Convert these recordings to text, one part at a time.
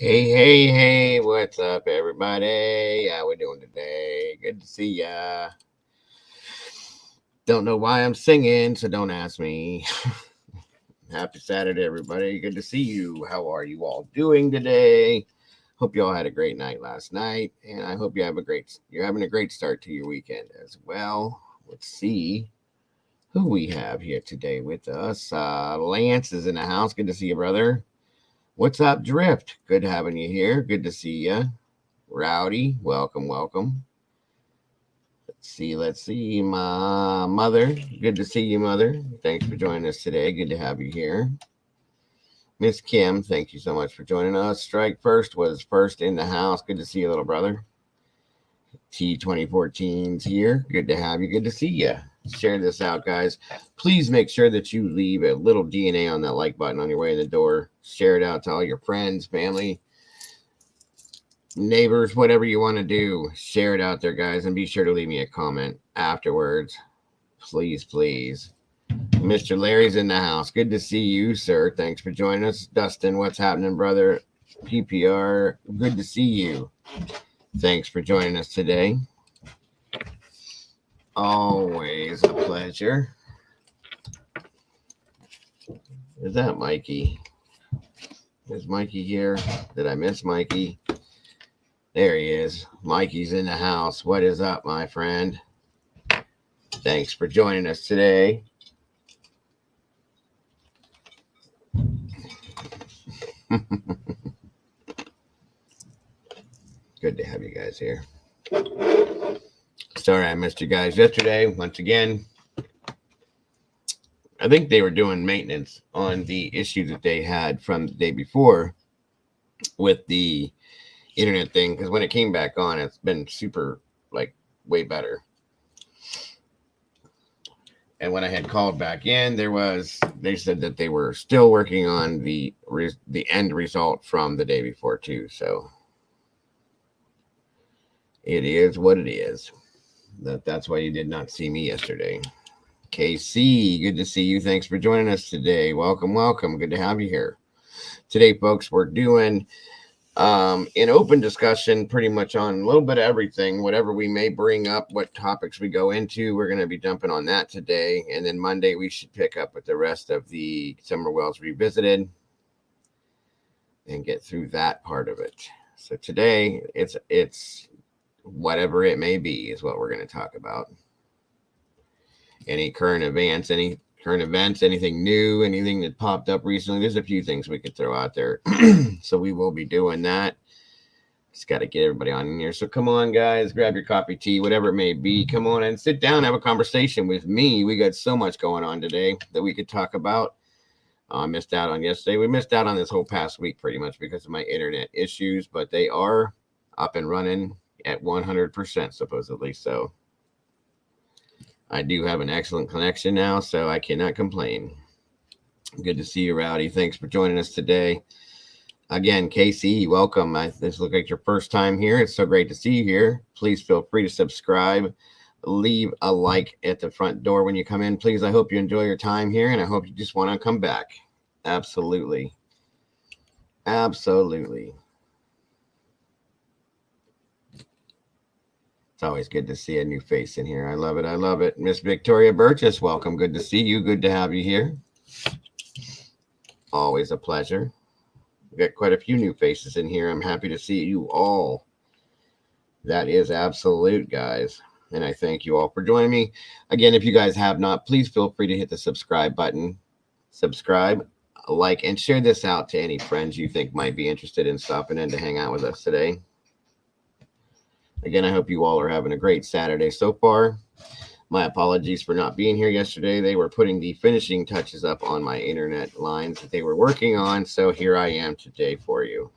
Hey, what's up, everybody? How we doing today? Good to see ya. Don't know why I'm singing, so don't ask me. Happy Saturday, everybody. Good to see you. How are you all doing today? Hope you all had a great night last night, and I hope you're having a great start to your weekend as well. Let's see who we have here today with us. Lance is in the house. Good to see you, brother. What's up, Drift? Good having you here. Good to see you. Rowdy, welcome. Let's see. My mother, good to see you, mother. Thanks for joining us today. Good to have you here. Miss Kim, thank you so much for joining us. Strike First was first in the house. Good to see you, little brother. T2014's here. Good to have you. Good to see you. Share this out, guys. Please make sure that you leave a little DNA on that like button on your way in the door. Share it out to all your friends, family, neighbors, whatever you want to do. Share it out there, guys, and be sure to leave me a comment afterwards. Please. Mr. Larry's in the house. Good to see you, sir. Thanks for joining us. Dustin, what's happening, brother? PPR, good to see you. Thanks for joining us today. Always a pleasure. Is that Mikey? Is Mikey here? Did I miss Mikey? There he is. Mikey's in the house. What is up, my friend? Thanks for joining us today. Good to have you guys here. Sorry I missed you guys yesterday. Once again, I think they were doing maintenance on the issue that they had from the day before with the internet thing, because when it came back on, it's been super, way better. And when I had called back in, they said that they were still working on the end result from the day before too. So it is what it is. That's why you did not see me yesterday. KC, good to see you. Thanks for joining us today. Welcome. Good to have you here. Today, folks, we're doing an open discussion pretty much on a little bit of everything, whatever we may bring up, what topics we go into. We're going to be jumping on that today. And then Monday, we should pick up with the rest of the Summer Wells Revisited and get through that part of it. So today, it's whatever it may be is what we're going to talk about. Any current events, anything new, anything that popped up recently. There's a few things we could throw out there. So we will be doing that. Just got to get everybody on in here. So come on, guys, grab your coffee, tea, whatever it may be. Come on and sit down, have a conversation with me. We got so much going on today that we could talk about. Missed out on yesterday. We missed out on this whole past week pretty much because of my internet issues, but they are up and running at 100% supposedly. So I do have an excellent connection now, so I cannot complain. Good to see you, Rowdy. Thanks for joining us today. Again, KC, welcome. This looks like your first time here. It's so great to see you here. Please feel free to subscribe. Leave a like at the front door when you come in. Please, I hope you enjoy your time here, and I hope you just want to come back. Absolutely. It's always good to see a new face in here. I love it. Miss Victoria Burgess, welcome. Good to see you. Good to have you here. Always a pleasure. We've got quite a few new faces in here. I'm happy to see you all. That is absolute, guys. And I thank you all for joining me. Again, if you guys have not, please feel free to hit the subscribe button. Subscribe, like, and share this out to any friends you think might be interested in stopping in to hang out with us today. Again, I hope you all are having a great Saturday so far. My apologies for not being here yesterday. They were putting the finishing touches up on my internet lines that they were working on. So here I am today for you.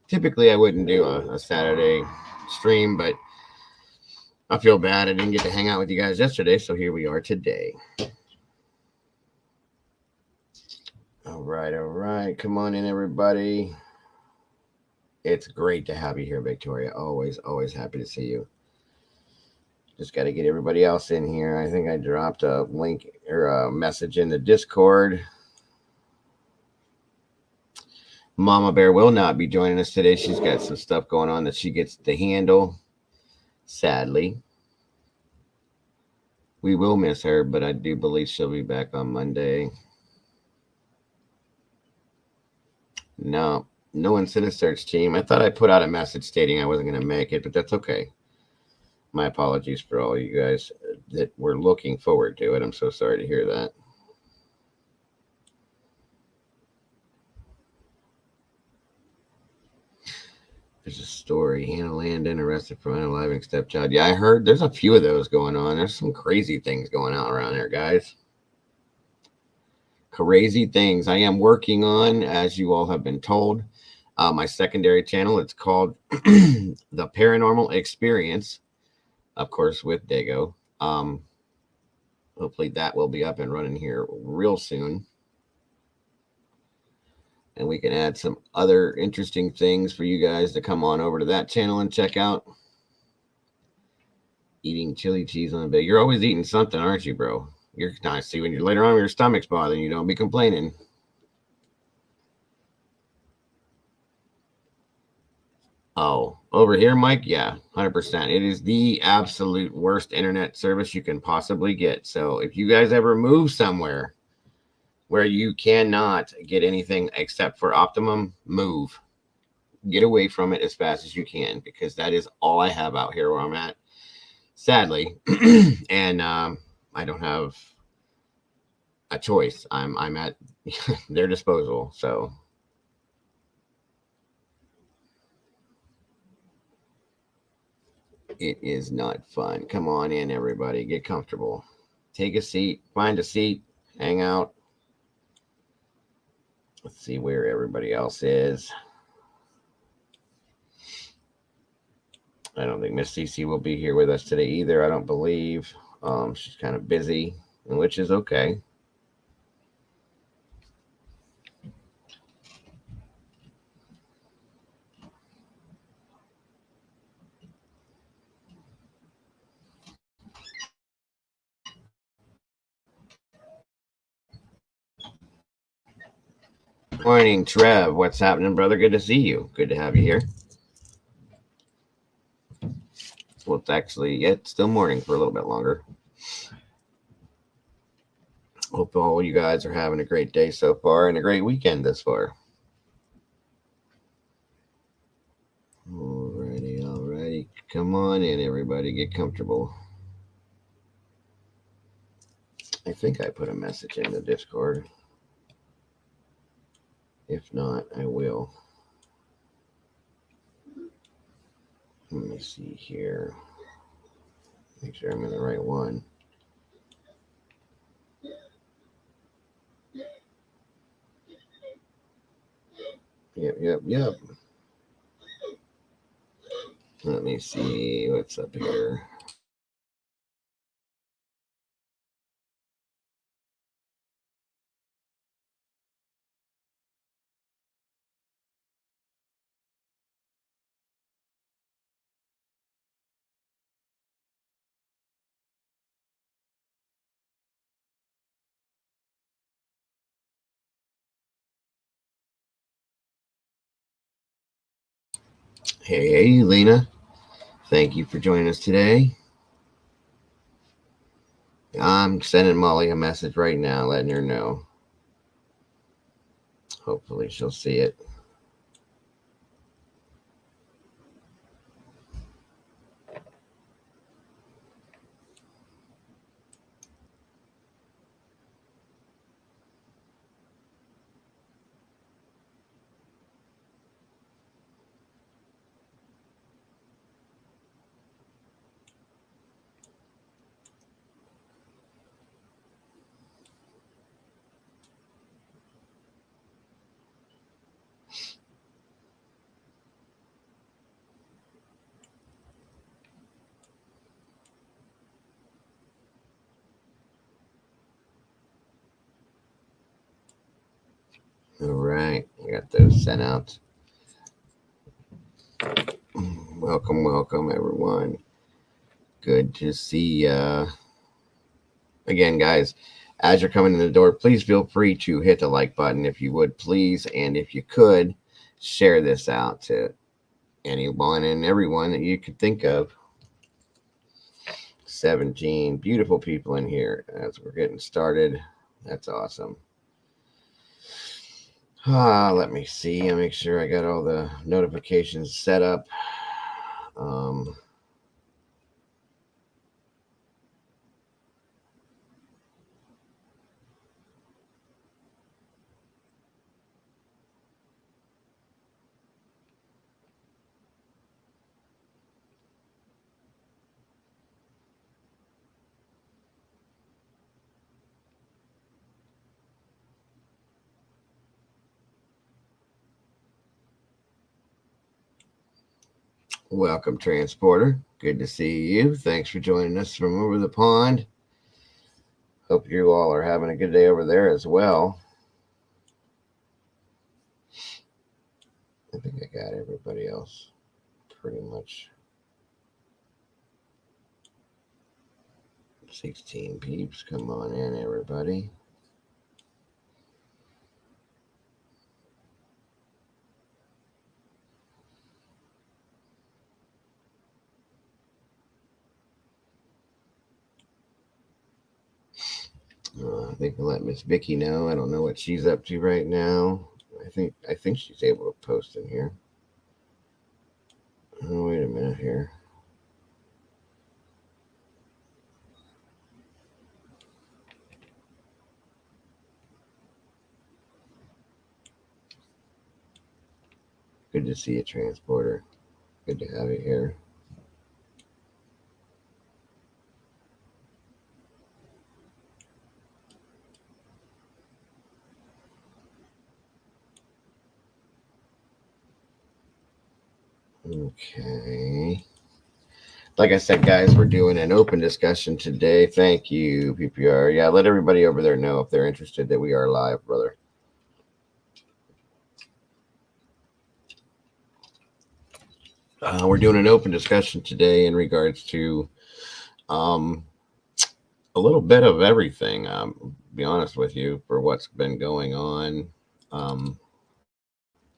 Typically, I wouldn't do a Saturday stream, but I feel bad I didn't get to hang out with you guys yesterday. So here we are today. All right. Come on in, everybody. It's great to have you here, Victoria. Always happy to see you. Just got to get everybody else in here. I think I dropped a link or a message in the Discord. Mama Bear will not be joining us today. She's got some stuff going on that she gets to handle. Sadly, we will miss her, but I do believe she'll be back on Monday. No one sent a search team. I thought I put out a message stating I wasn't going to make it, but that's okay. My apologies for all you guys that were looking forward to it. I'm so sorry to hear that. There's a story. Hannah Landon arrested for unaliving stepchild. Yeah, I heard there's a few of those going on. There's some crazy things going on around there, guys. Crazy things. I am working on, as you all have been told, my secondary channel. It's called The Paranormal Experience, of course, with Dago. Hopefully that will be up and running here real soon. And we can add some other interesting things for you guys to come on over to that channel and check out. Eating chili cheese on a bed. You're always eating something, aren't you, bro? You're not. See, when you're later on, your stomach's bothering you, don't be complaining. Oh, over here, Mike? Yeah, 100%. It is the absolute worst internet service you can possibly get. So if you guys ever move somewhere where you cannot get anything except for Optimum, move. Get away from it as fast as you can, because that is all I have out here where I'm at, sadly. And I don't have a choice. I'm at their disposal. So it is not fun. Come on in, everybody. Get comfortable. Take a seat. Find a seat. Hang out. Let's see where everybody else is. I don't think Miss Cece will be here with us today either. I don't believe. She's kind of busy, which is okay. Morning, Trev. What's happening, brother? Good to see you. Good to have you here. Well, it's actually, it's still morning for a little bit longer. Hope all you guys are having a great day so far and a great weekend this far. Alrighty. Come on in, everybody. Get comfortable. I think I put a message in the Discord. If not, I will. Let me see here. Make sure I'm in the right one. Yep. Let me see what's up here. Hey, Lena. Thank you for joining us today. I'm sending Molly a message right now, letting her know. Hopefully she'll see it. All right, I got those sent out. Welcome, everyone. Good to see ya. Again, guys, as you're coming in the door, please feel free to hit the like button if you would, please. And if you could, share this out to anyone and everyone that you could think of. 17 beautiful people in here as we're getting started. That's awesome. Let me see. I'll make sure I got all the notifications set up. Welcome, Transporter. Good to see you. Thanks for joining us from over the pond. Hope you all are having a good day over there as well. I think I got everybody else pretty much. 16 peeps. Come on in, everybody. I think I'll let Miss Vicky know. I don't know what she's up to right now. I think she's able to post in here. Oh, wait a minute here. Good to see you, Transporter. Good to have you here. Okay. Like I said, guys, we're doing an open discussion today. Thank you, PPR. Yeah, let everybody over there know if they're interested that we are live, brother. We're doing an open discussion today in regards to a little bit of everything. Be honest with you, for what's been going on.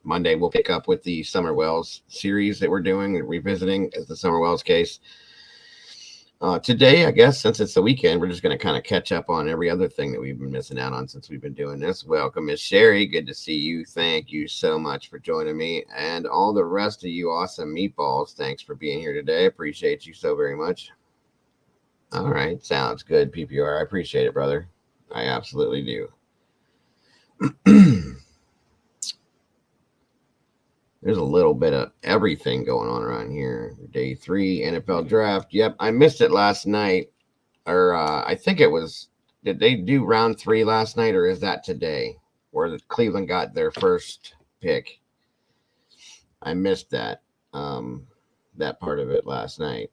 Monday we'll pick up with the Summer Wells series that we're doing, revisiting the Summer Wells case. Today, I guess, since it's the weekend, we're just going to kind of catch up on every other thing that we've been missing out on since we've been doing this. Welcome, Miss Sherry. Good to see you. Thank you so much for joining me. And all the rest of you awesome meatballs, thanks for being here today. Appreciate you so very much. All right. Sounds good, PPR. I appreciate it, brother. I absolutely do. There's a little bit of everything going on around here. Day 3 NFL draft. Yep, I missed it last night. Or I think it was, did they do round 3 last night, or is that today where Cleveland got their first pick? I missed that part of it last night.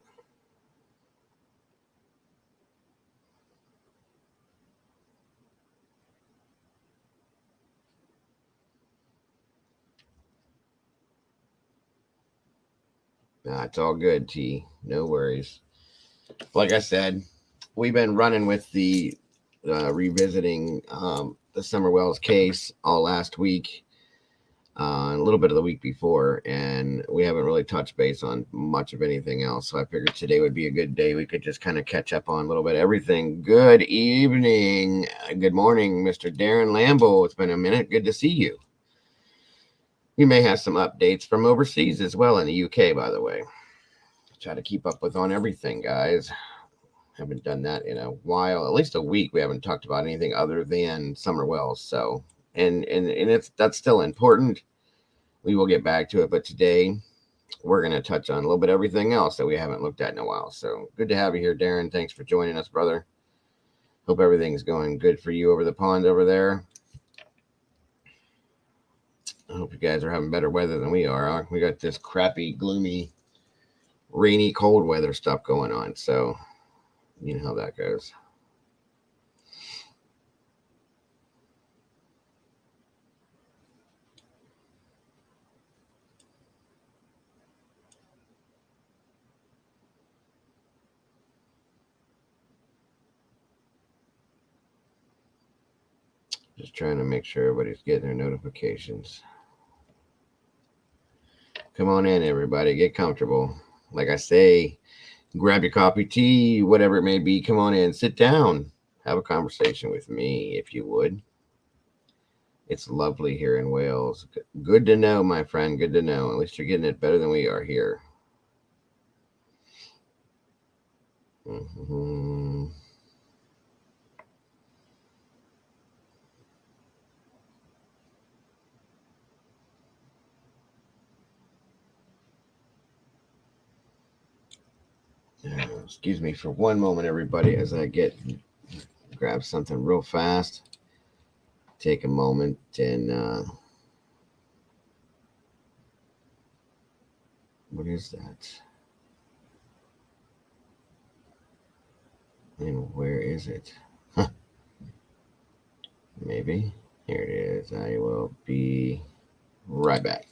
Nah, it's all good, T. No worries. Like I said, we've been running with the revisiting the Summer Wells case all last week, a little bit of the week before, and we haven't really touched base on much of anything else. So I figured today would be a good day. We could just kind of catch up on a little bit of everything. Good evening. Good morning, Mr. Darren Lambo. It's been a minute. Good to see you. We may have some updates from overseas as well in the UK, by the way. Try to keep up with on everything, guys. Haven't done that in a while, at least a week. We haven't talked about anything other than Summer Wells. So, and that's still important. We will get back to it, but today we're going to touch on a little bit of everything else that we haven't looked at in a while. So good to have you here, Darren. Thanks for joining us, brother. Hope everything's going good for you over the pond over there. I hope you guys are having better weather than we are. We got this crappy, gloomy, rainy, cold weather stuff going on. So you know how that goes. Just trying to make sure everybody's getting their notifications. Come on in, everybody. Get comfortable. Like I say, grab your coffee, tea, whatever it may be. Come on in, sit down, have a conversation with me if you would. It's lovely here in Wales. Good to know, my friend. Good to know. At least you're getting it better than we are here. Mm-hmm. Excuse me for one moment, everybody, as I grab something real fast. Take a moment and what is that? And where is it? Huh, maybe. Here it is. I will be right back.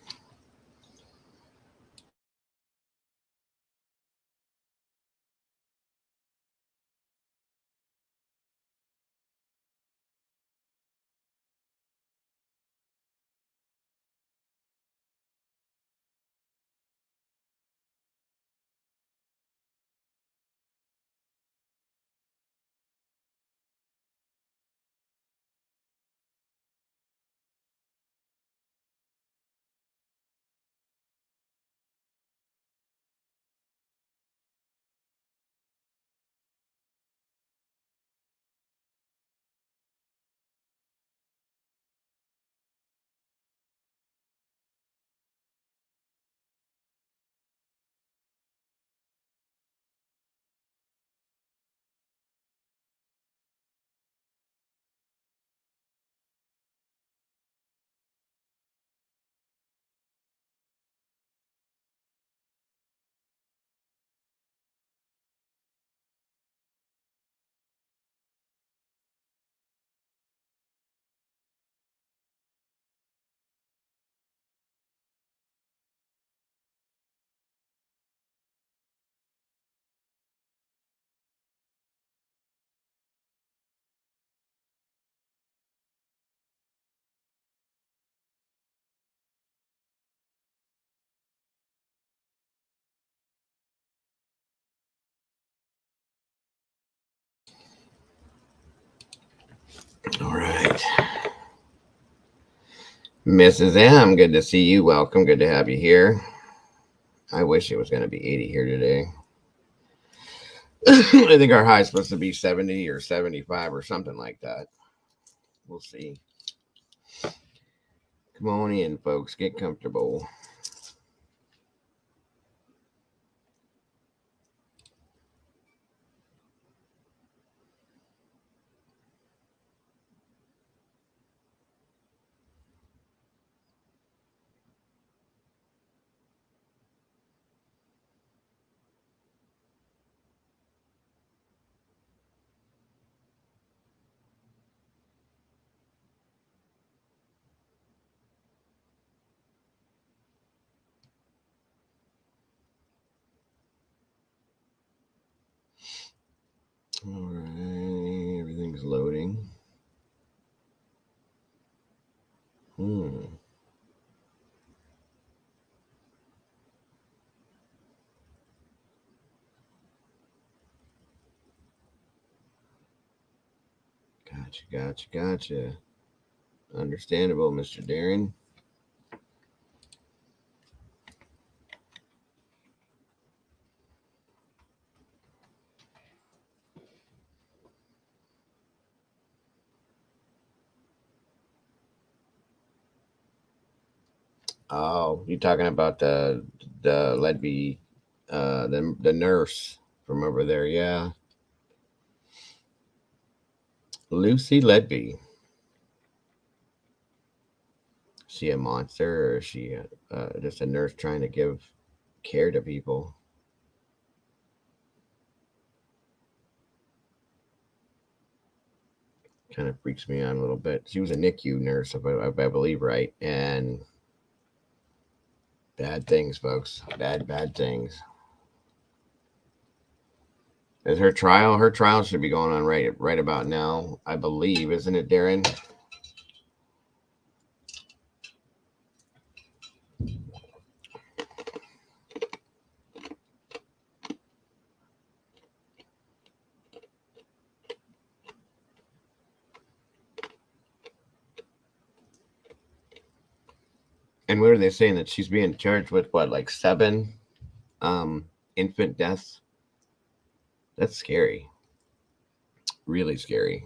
All right. Mrs. M, good to see you. Welcome. Good to have you here. I wish it was going to be 80 here today. I think our high is supposed to be 70 or 75 or something like that. We'll see. Come on in, folks. Get comfortable. All right. Everything's loading. Gotcha. Understandable, Mr. Darren. Oh, you talking about the Ledby, the nurse from over there? Yeah, Lucy Ledby. She a monster, or is she just a nurse trying to give care to people? Kind of freaks me out a little bit. She was a NICU nurse, if I believe right, and bad things, folks. Bad things. Is her trial? Her trial should be going on right about now, I believe, isn't it, Darren? And what are they saying? That she's being charged with what, like 7 infant deaths? That's scary. Really scary.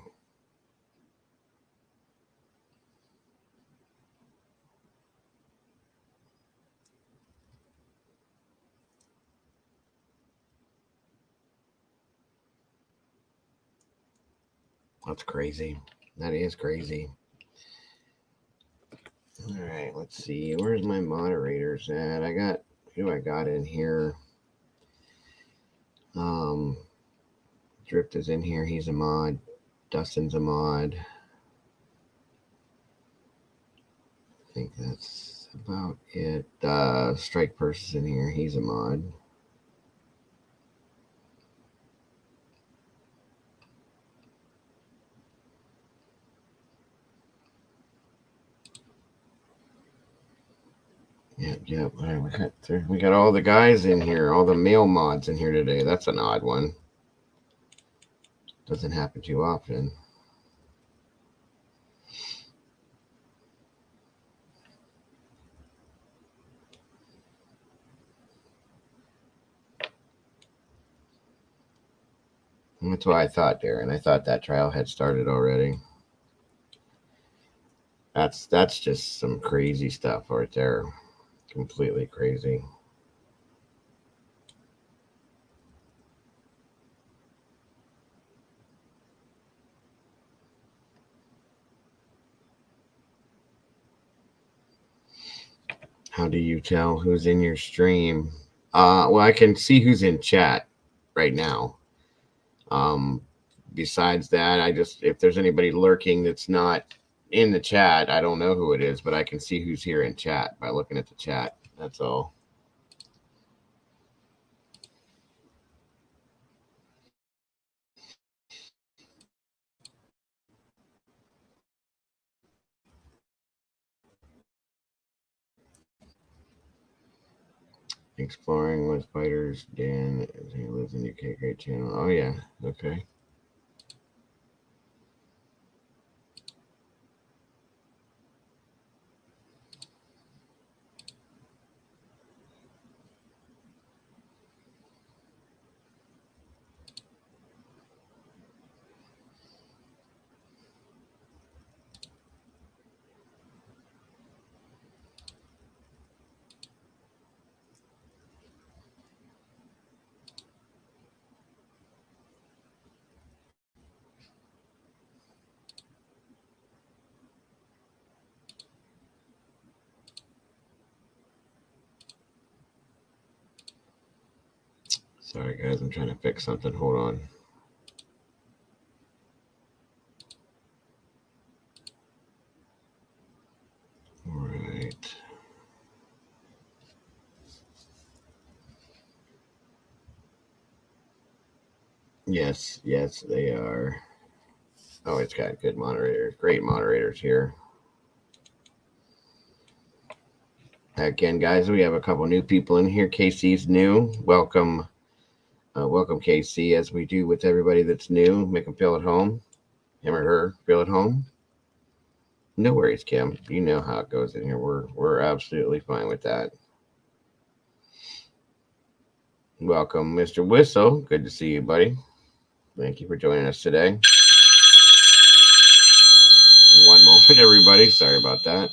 That's crazy. That is crazy. All right, let's see. Where's my moderators at? Who I got in here? Drift is in here. He's a mod. Dustin's a mod. I think that's about it. Strike Purse is in here. He's a mod. Yep. All right, we got all the guys in here, all the male mods in here today. That's an odd one. Doesn't happen too often. And that's what I thought, Darren. I thought that trial had started already. That's just some crazy stuff right there. Completely crazy. How do you tell who's in your stream? Well, I can see who's in chat right now. Besides that, if there's anybody lurking that's not in the chat, I don't know who it is, but I can see who's here in chat by looking at the chat. That's all. Exploring with spiders. Dan, he lives in UK. Great channel. Oh yeah. Okay. Sorry guys, I'm trying to fix something. Hold on. All right. Yes, they are. Oh, it's got good moderators, great moderators here. Again, guys, we have a couple new people in here. Casey's new. Welcome, Casey, as we do with everybody that's new. Make them feel at home. Him or her feel at home. No worries, Kim. You know how it goes in here. We're absolutely fine with that. Welcome, Mr. Whistle. Good to see you, buddy. Thank you for joining us today. One moment, everybody. Sorry about that.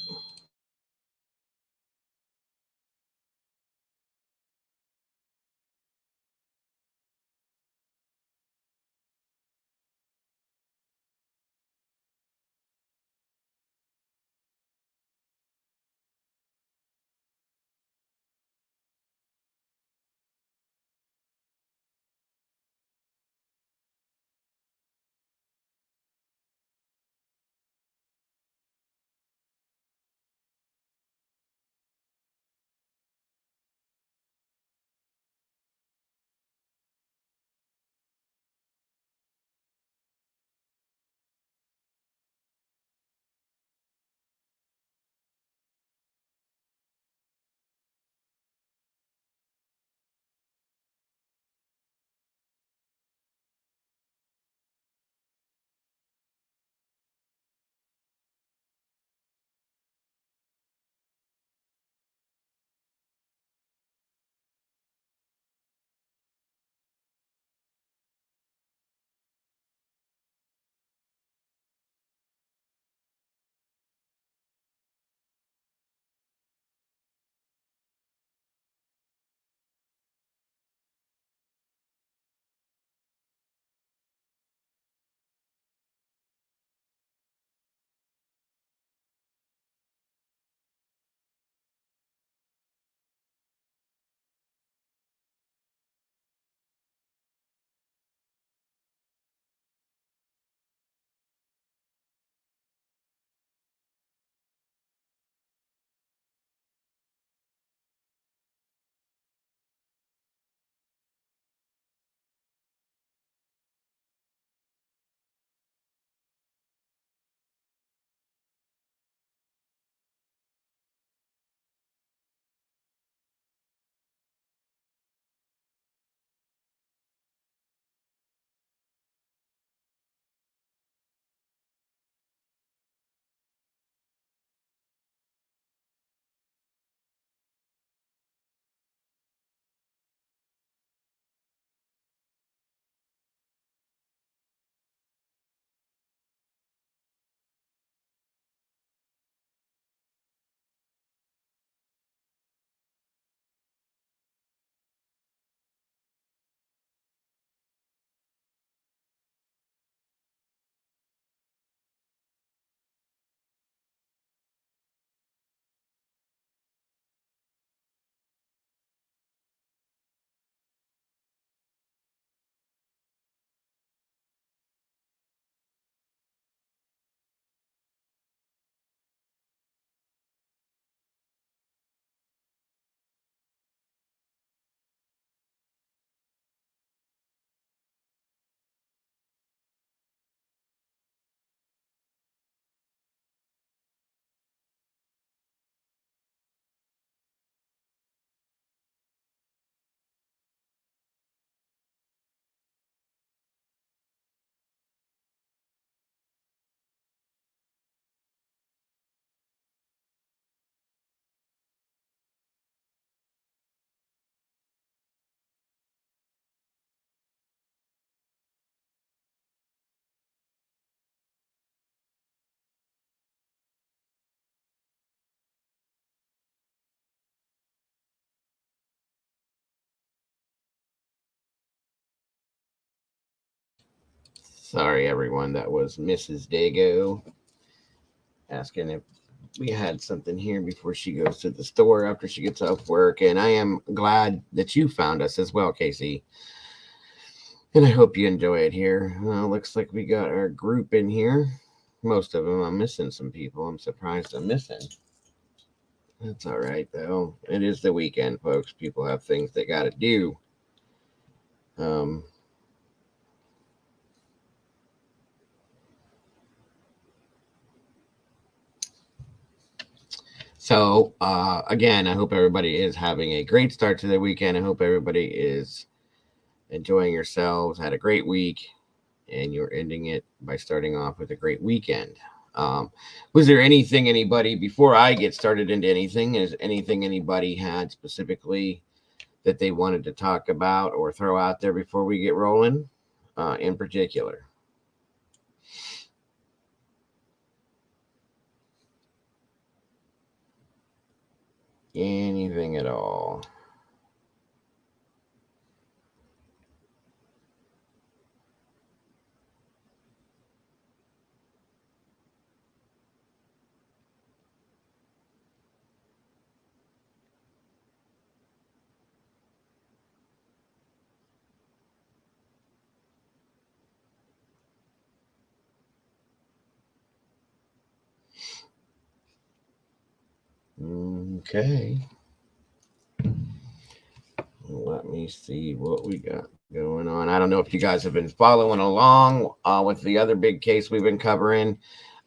Sorry, everyone. That was Mrs. Dago asking if we had something here before she goes to the store after she gets off work. And I am glad that you found us as well, Casey. And I hope you enjoy it here. Looks like we got our group in here. Most of them. I'm missing some people. I'm surprised I'm missing. That's all right, though. It is the weekend, folks. People have things they got to do. So, again, I hope everybody is having a great start to the weekend. I hope everybody is enjoying yourselves, had a great week, and you're ending it by starting off with a great weekend. Was there anything anybody, before I get started into anything, is anything anybody had specifically that they wanted to talk about or throw out there before we get rolling in particular? Anything at all? Okay. Let me see what we got going on. I don't know if you guys have been following along with the other big case we've been covering,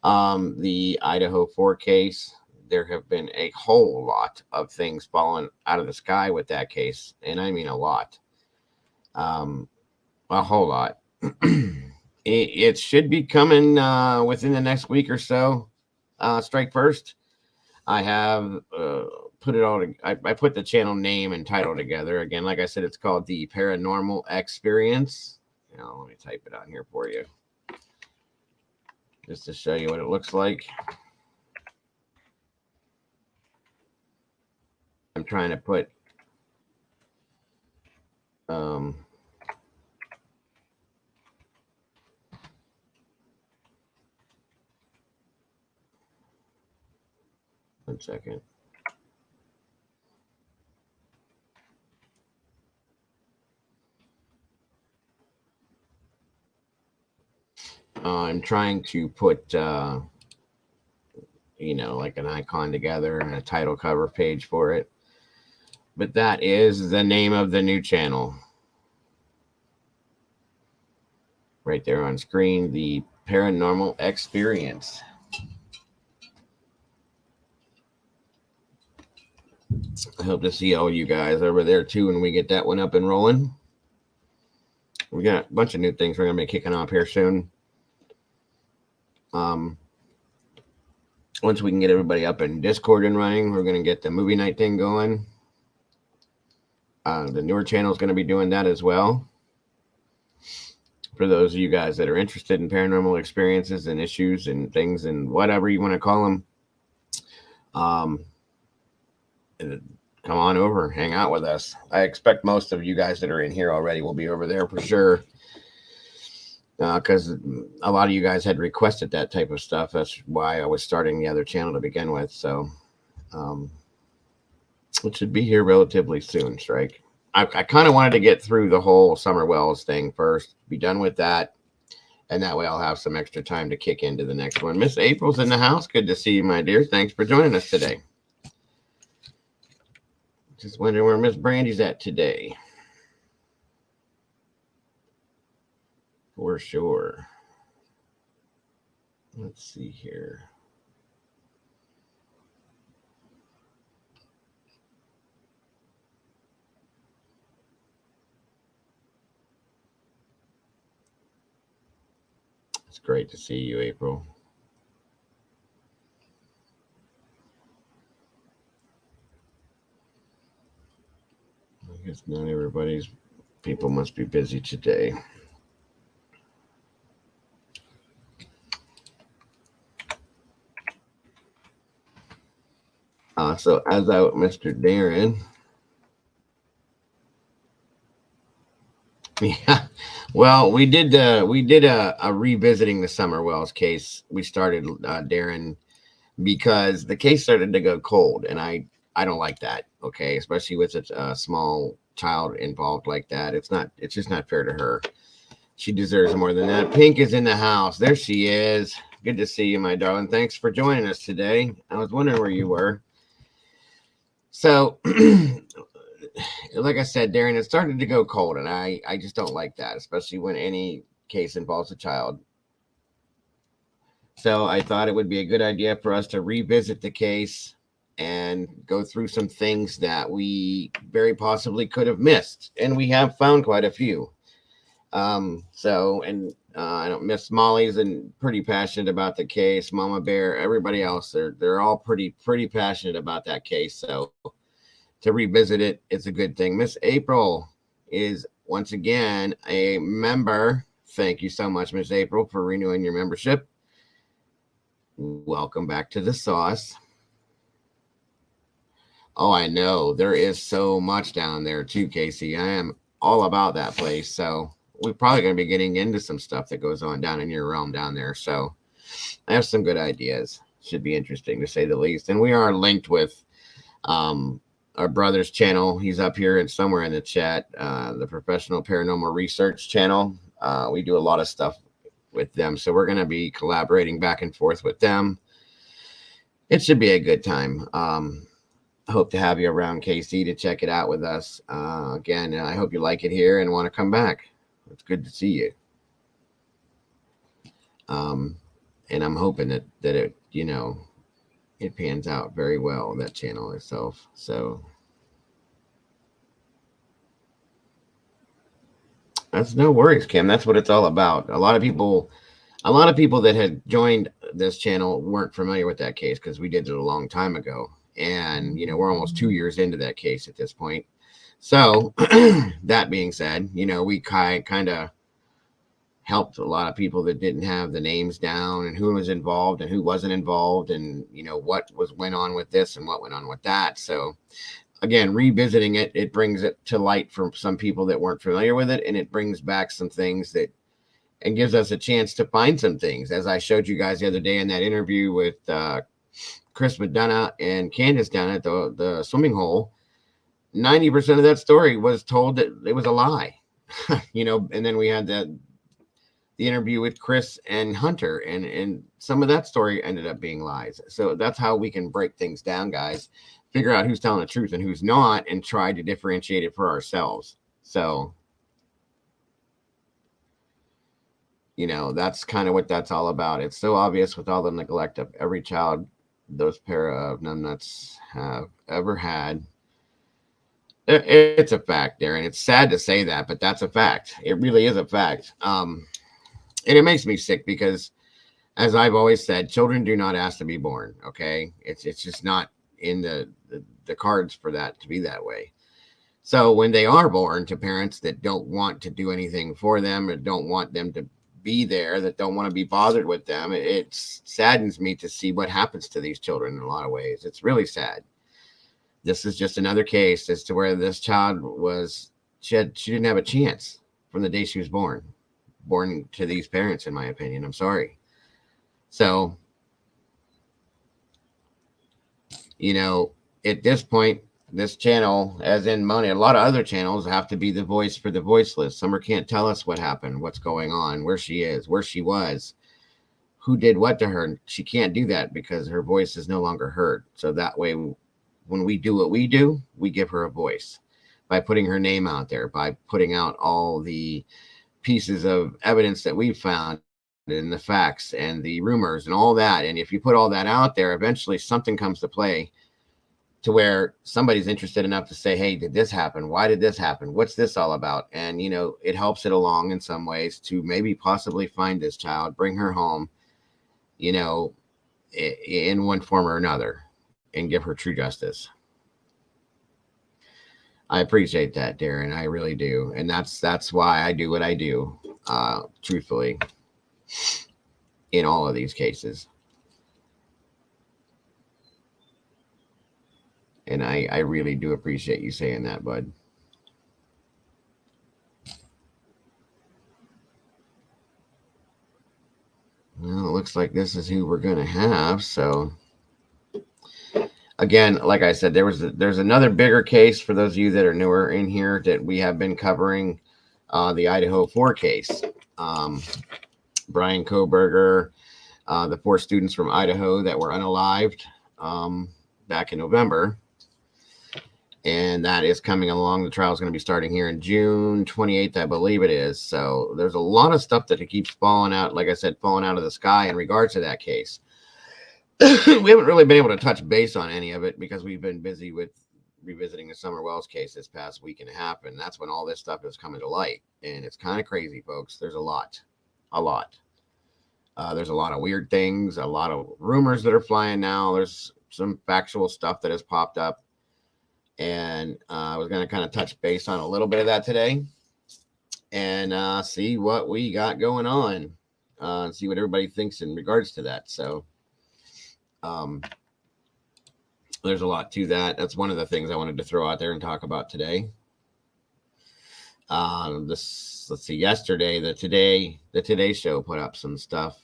the Idaho 4 case. There have been a whole lot of things falling out of the sky with that case, and I mean a lot. A whole lot. It should be coming within the next week or so. Strike first. I have put it all. I put the channel name and title together. Again, like I said, it's called The Paranormal Experience. Now, let me type it on here for you, just to show you what it looks like. I'm trying to put one second. I'm trying to put like an icon together and a title cover page for it. But that is the name of the new channel. Right there on screen, The Paranormal Experience. I hope to see all you guys over there too when we get that one up and rolling. We got a bunch of new things we're going to be kicking off here soon. Once we can get everybody up in Discord and running, we're going to get the movie night thing going. The newer channel is going to be doing that as well. For those of you guys that are interested in paranormal experiences and issues and things and whatever you want to call them, come on over, hang out with us. I expect most of you guys that are in here already will be over there for sure, because a lot of you guys had requested that type of stuff. That's why I was starting the other channel to begin with. So it should be here relatively soon, Strike. I kind of wanted to get through the whole Summer Wells thing first, be done with that, and that way I'll have some extra time to kick into the next one. Miss April's in the house. Good to see you, my dear. Thanks for joining us today. Just wondering where Miss Brandy's at today. For sure. Let's see here. It's great to see you, April. I guess not everybody's people must be busy today. So as out Mr. Darren. Yeah. Well, we did a revisiting the Summer Wells case. We started, Darren, because the case started to go cold, and I don't like that. Okay, especially with a small child involved like that. It's just not fair to her. She deserves more than that. Pink is in the house. There she is. Good to see you, my darling. Thanks for joining us today. I was wondering where you were. So, like I said, Darren, it started to go cold, and I just don't like that, especially when any case involves a child. So I thought it would be a good idea for us to revisit the case and go through some things that we very possibly could have missed, and we have found quite a few. And I don't Miss Molly's and pretty passionate about the case. Mama Bear, everybody else, they're all pretty passionate about that case. So to revisit it, it's a good thing. Miss April is once again a member. Thank you so much, Miss April, for renewing your membership. Welcome back to the sauce. Oh, I know. There is so much down there too, Casey. I am all about that place. So we're probably going to be getting into some stuff that goes on down in your realm down there. So I have some good ideas. Should be interesting to say the least. And we are linked with our brother's channel. He's up here and somewhere in the chat, the Professional Paranormal Research channel. We do a lot of stuff with them. So we're going to be collaborating back and forth with them. It should be a good time. Hope to have you around, KC, to check it out with us. Again, I hope you like it here and want to come back. It's good to see you. And I'm hoping that it, it pans out very well, that channel itself. So that's no worries, Kim. That's what it's all about. A lot of people that had joined this channel weren't familiar with that case because we did it a long time ago. And, we're almost 2 years into that case at this point. So that being said, we kind of helped a lot of people that didn't have the names down and who was involved and who wasn't involved and, what went on with this and what went on with that. So again, revisiting it brings it to light for some people that weren't familiar with it. And it brings back some things and gives us a chance to find some things. As I showed you guys the other day in that interview with Chris McDonough and Candace down at the swimming hole, 90% of that story was told that it was a lie. And then we had the interview with Chris and Hunter, and some of that story ended up being lies. So that's how we can break things down, guys. Figure out who's telling the truth and who's not, and try to differentiate it for ourselves. So, that's kind of what that's all about. It's so obvious with all the neglect of every child those pair of numbnuts have ever had. It's a fact, Darren. It's sad to say that, but that's a fact. It really is a fact. And it makes me sick because, as I've always said, children do not ask to be born. Okay, it's just not in the cards for that to be that way. So when they are born to parents that don't want to do anything for them or don't want them to be there, that don't want to be bothered with them, it saddens me to see what happens to these children in a lot of ways. It's really sad. This is just another case as to where this child she didn't have a chance from the day she was born to these parents, in my opinion. I'm sorry. So, at this point, this channel, as in money, a lot of other channels have to be the voice for the voiceless. Summer can't tell us what happened, what's going on, where she is, where she was, who did what to her. She can't do that because her voice is no longer heard. So that way, when we do what we do, we give her a voice by putting her name out there, by putting out all the pieces of evidence that we've found and the facts and the rumors and all that. And if you put all that out there, eventually something comes to play to where somebody's interested enough to say, hey, did this happen? Why did this happen? What's this all about? And, it helps it along in some ways to maybe possibly find this child, bring her home, in one form or another, and give her true justice. I appreciate that, Darren. I really do. And that's why I do what I do, truthfully, in all of these cases. And I really do appreciate you saying that, bud. looks like this is who we're going to have. So again, like I said, there's another bigger case for those of you that are newer in here that we have been covering, the Idaho 4 case. Brian Koberger, the 4 students from Idaho that were unalived back in November. And that is coming along. The trial is going to be starting here in June 28th, I believe it is. So there's a lot of stuff that keeps falling out, like I said, falling out of the sky in regards to that case. We haven't really been able to touch base on any of it because we've been busy with revisiting the Summer Wells case this past week and a half. And that's when all this stuff is coming to light. And it's kind of crazy, folks. There's a lot. There's a lot of weird things, a lot of rumors that are flying now. There's some factual stuff that has popped up. And I was going to kind of touch base on a little bit of that today and see what we got going on and see what everybody thinks in regards to that. So there's a lot to that. That's one of the things I wanted to throw out there and talk about today. Let's see, yesterday, the Today Show put up some stuff,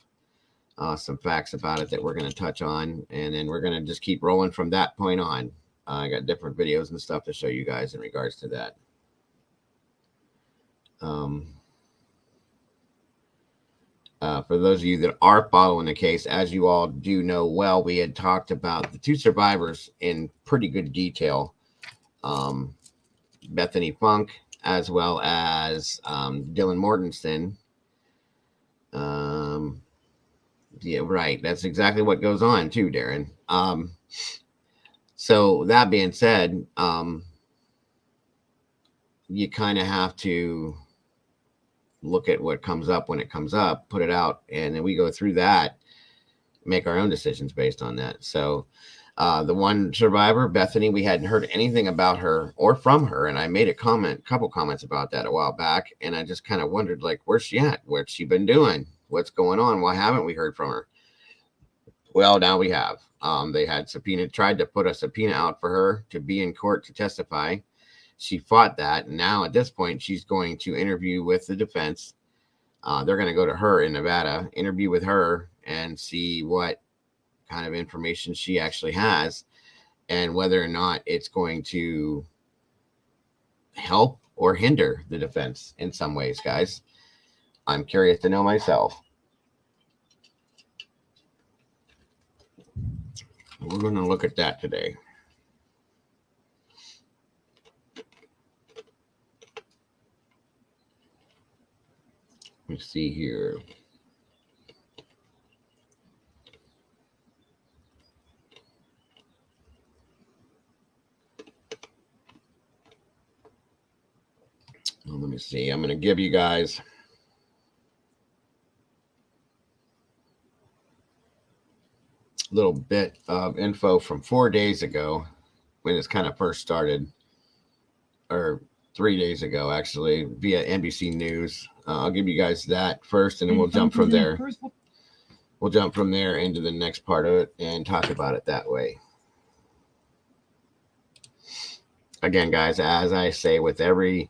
some facts about it that we're going to touch on. And then we're going to just keep rolling from that point on. I got different videos and stuff to show you guys in regards to that. For those of you that are following the case, as you all do know well, we had talked about the 2 survivors in pretty good detail. Bethany Funk, as well as Dylan Mortensen. Yeah, right. That's exactly what goes on too, Darren. So that being said, you kind of have to look at what comes up when it comes up, put it out, and then we go through that, make our own decisions based on that. So the one survivor, Bethany, we hadn't heard anything about her or from her, and I made a couple comments about that a while back, and I just kind of wondered, like, where's she at? What's she been doing? What's going on? Why haven't we heard from her? Well, now we have. They had tried to put a subpoena out for her to be in court to testify. She fought that. And now at this point, she's going to interview with the defense. They're going to go to her in Nevada, interview with her and see what kind of information she actually has and whether or not it's going to help or hinder the defense in some ways, guys. I'm curious to know myself. We're going to look at that today. Let's see here. Well, let me see. I'm going to give you guys a little bit of info from 4 days ago when this kind of first started, or 3 days ago, actually, via NBC News. I'll give you guys that first, and then we'll jump from there. We'll jump from there into the next part of it and talk about it that way. Again, guys, as I say with every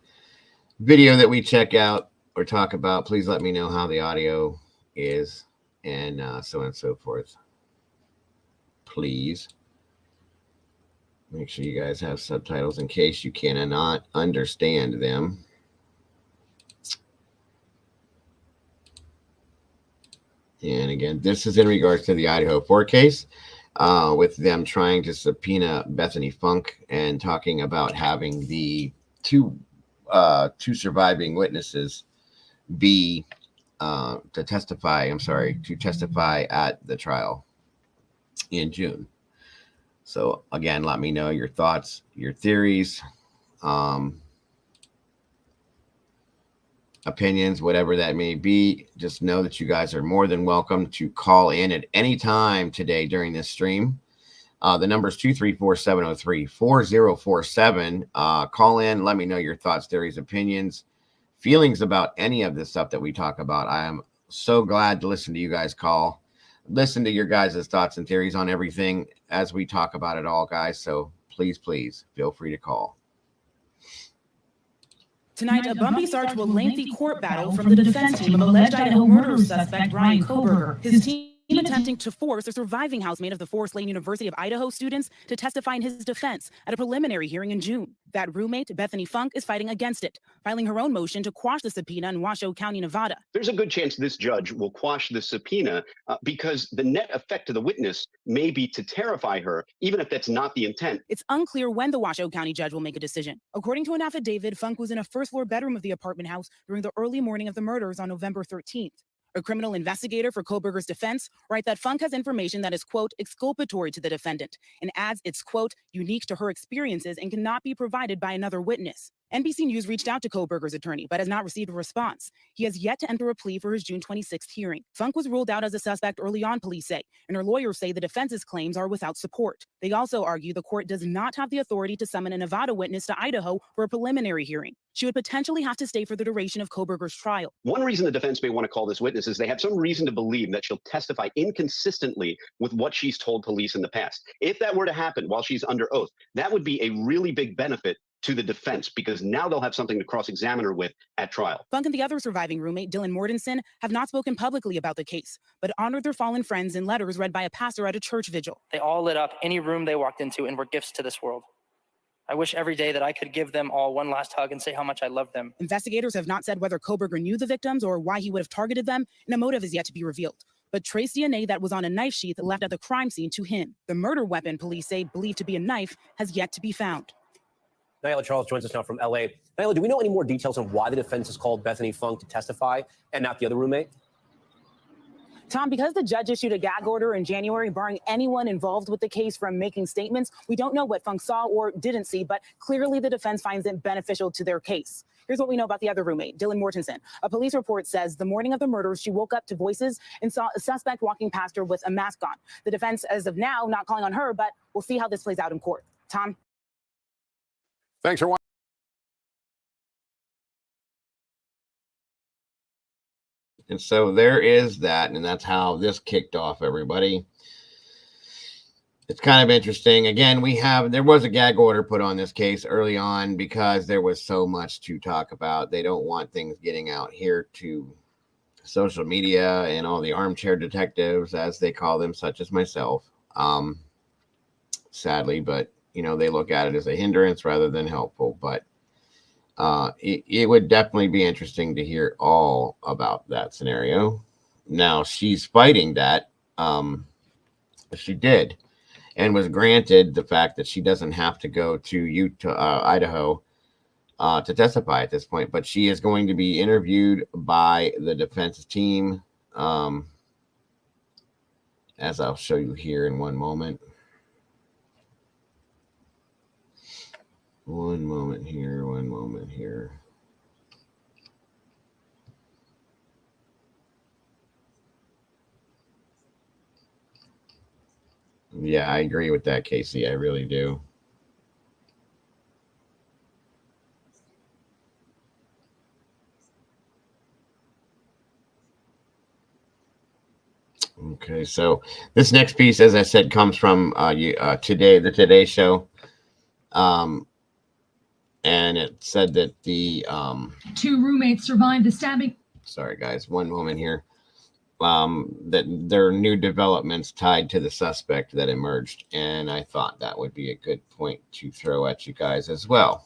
video that we check out or talk about, please let me know how the audio is and so on and so forth. Please make sure you guys have subtitles in case you cannot understand them. And again, this is in regards to the Idaho 4 case, with them trying to subpoena Bethany Funk and talking about having the two surviving witnesses be to testify at the trial in June. So again, let me know your thoughts, your theories, opinions, whatever that may be. Just know that you guys are more than welcome to call in at any time today during this stream. The number is 234-703-4047. Call in, let me know your thoughts, theories, opinions, feelings about any of this stuff that we talk about. I am so glad to listen to you guys call. Listen to your guys' thoughts and theories on everything as we talk about it all, guys. So please, please feel free to call. Tonight, a bumpy start to a lengthy court battle from the defense team of alleged Idaho murder suspect Brian Koberger. His team attempting to force a surviving housemate of the Forest Lane University of Idaho students to testify in his defense at a preliminary hearing in June. That roommate, Bethany Funk, is fighting against it, filing her own motion to quash the subpoena in Washoe County, Nevada. There's a good chance this judge will quash the subpoena because the net effect to the witness may be to terrify her, even if that's not the intent. It's unclear when the Washoe County judge will make a decision. According to an affidavit, Funk was in a first-floor bedroom of the apartment house during the early morning of the murders on November 13th. A criminal investigator for Kohberger's defense writes that Funk has information that is, quote, exculpatory to the defendant, and adds it's, quote, unique to her experiences and cannot be provided by another witness. NBC News reached out to Kohberger's attorney, but has not received a response. He has yet to enter a plea for his June 26th hearing. Funk was ruled out as a suspect early on, police say, and her lawyers say the defense's claims are without support. They also argue the court does not have the authority to summon a Nevada witness to Idaho for a preliminary hearing. She would potentially have to stay for the duration of Kohberger's trial. One reason the defense may want to call this witness is they have some reason to believe that she'll testify inconsistently with what she's told police in the past. If that were to happen while she's under oath, that would be a really big benefit to the defense, because now they'll have something to cross-examine her with at trial. Funk and the other surviving roommate, Dylan Mortensen, have not spoken publicly about the case, but honored their fallen friends in letters read by a pastor at a church vigil. They all lit up any room they walked into and were gifts to this world. I wish every day that I could give them all one last hug and say how much I love them. Investigators have not said whether Kohberger knew the victims or why he would have targeted them, and a motive is yet to be revealed. But trace DNA that was on a knife sheath left at the crime scene to him. The murder weapon, police say, believed to be a knife, has yet to be found. Nyla Charles joins us now from L.A. Nyla, do we know any more details on why the defense has called Bethany Funk to testify and not the other roommate? Tom, because the judge issued a gag order in January barring anyone involved with the case from making statements, we don't know what Funk saw or didn't see, but clearly the defense finds it beneficial to their case. Here's what we know about the other roommate, Dylan Mortensen. A police report says the morning of the murders, she woke up to voices and saw a suspect walking past her with a mask on. The defense, as of now, not calling on her, but we'll see how this plays out in court. Tom? Thanks for watching. And so there is that, and that's how this kicked off, everybody. It's kind of interesting. Again, there was a gag order put on this case early on because there was so much to talk about. They don't want things getting out here to social media and all the armchair detectives, as they call them, such as myself. Sadly, but they look at it as a hindrance rather than helpful. But it would definitely be interesting to hear all about that scenario. Now, she's fighting that. She did, and was granted the fact that she doesn't have to go to Idaho to testify at this point. But she is going to be interviewed by the defense team, as I'll show you here in one moment. One moment here. Yeah, I agree with that, Casey. I really do. Okay, so this next piece, as I said, comes from the Today Show. And it said that the two roommates survived the stabbing. Sorry, guys, one moment here. That there are new developments tied to the suspect that emerged, and I thought that would be a good point to throw at you guys as well.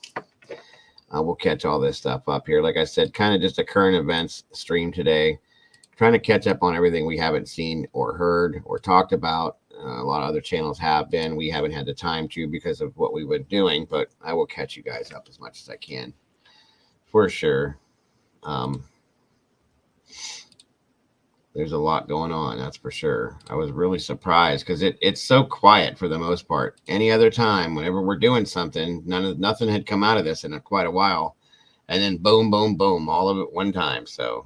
We'll catch all this stuff up here. Like I said, kind of just a current events stream today, trying to catch up on everything we haven't seen or heard or talked about. A lot of other channels have been. We haven't had the time to because of what we've been doing, but I will catch you guys up as much as I can for sure. There's a lot going on, that's for sure. I was really surprised because it's so quiet for the most part. Any other time, whenever we're doing something, nothing had come out of this in quite a while, and then boom, boom, boom, all of it one time. So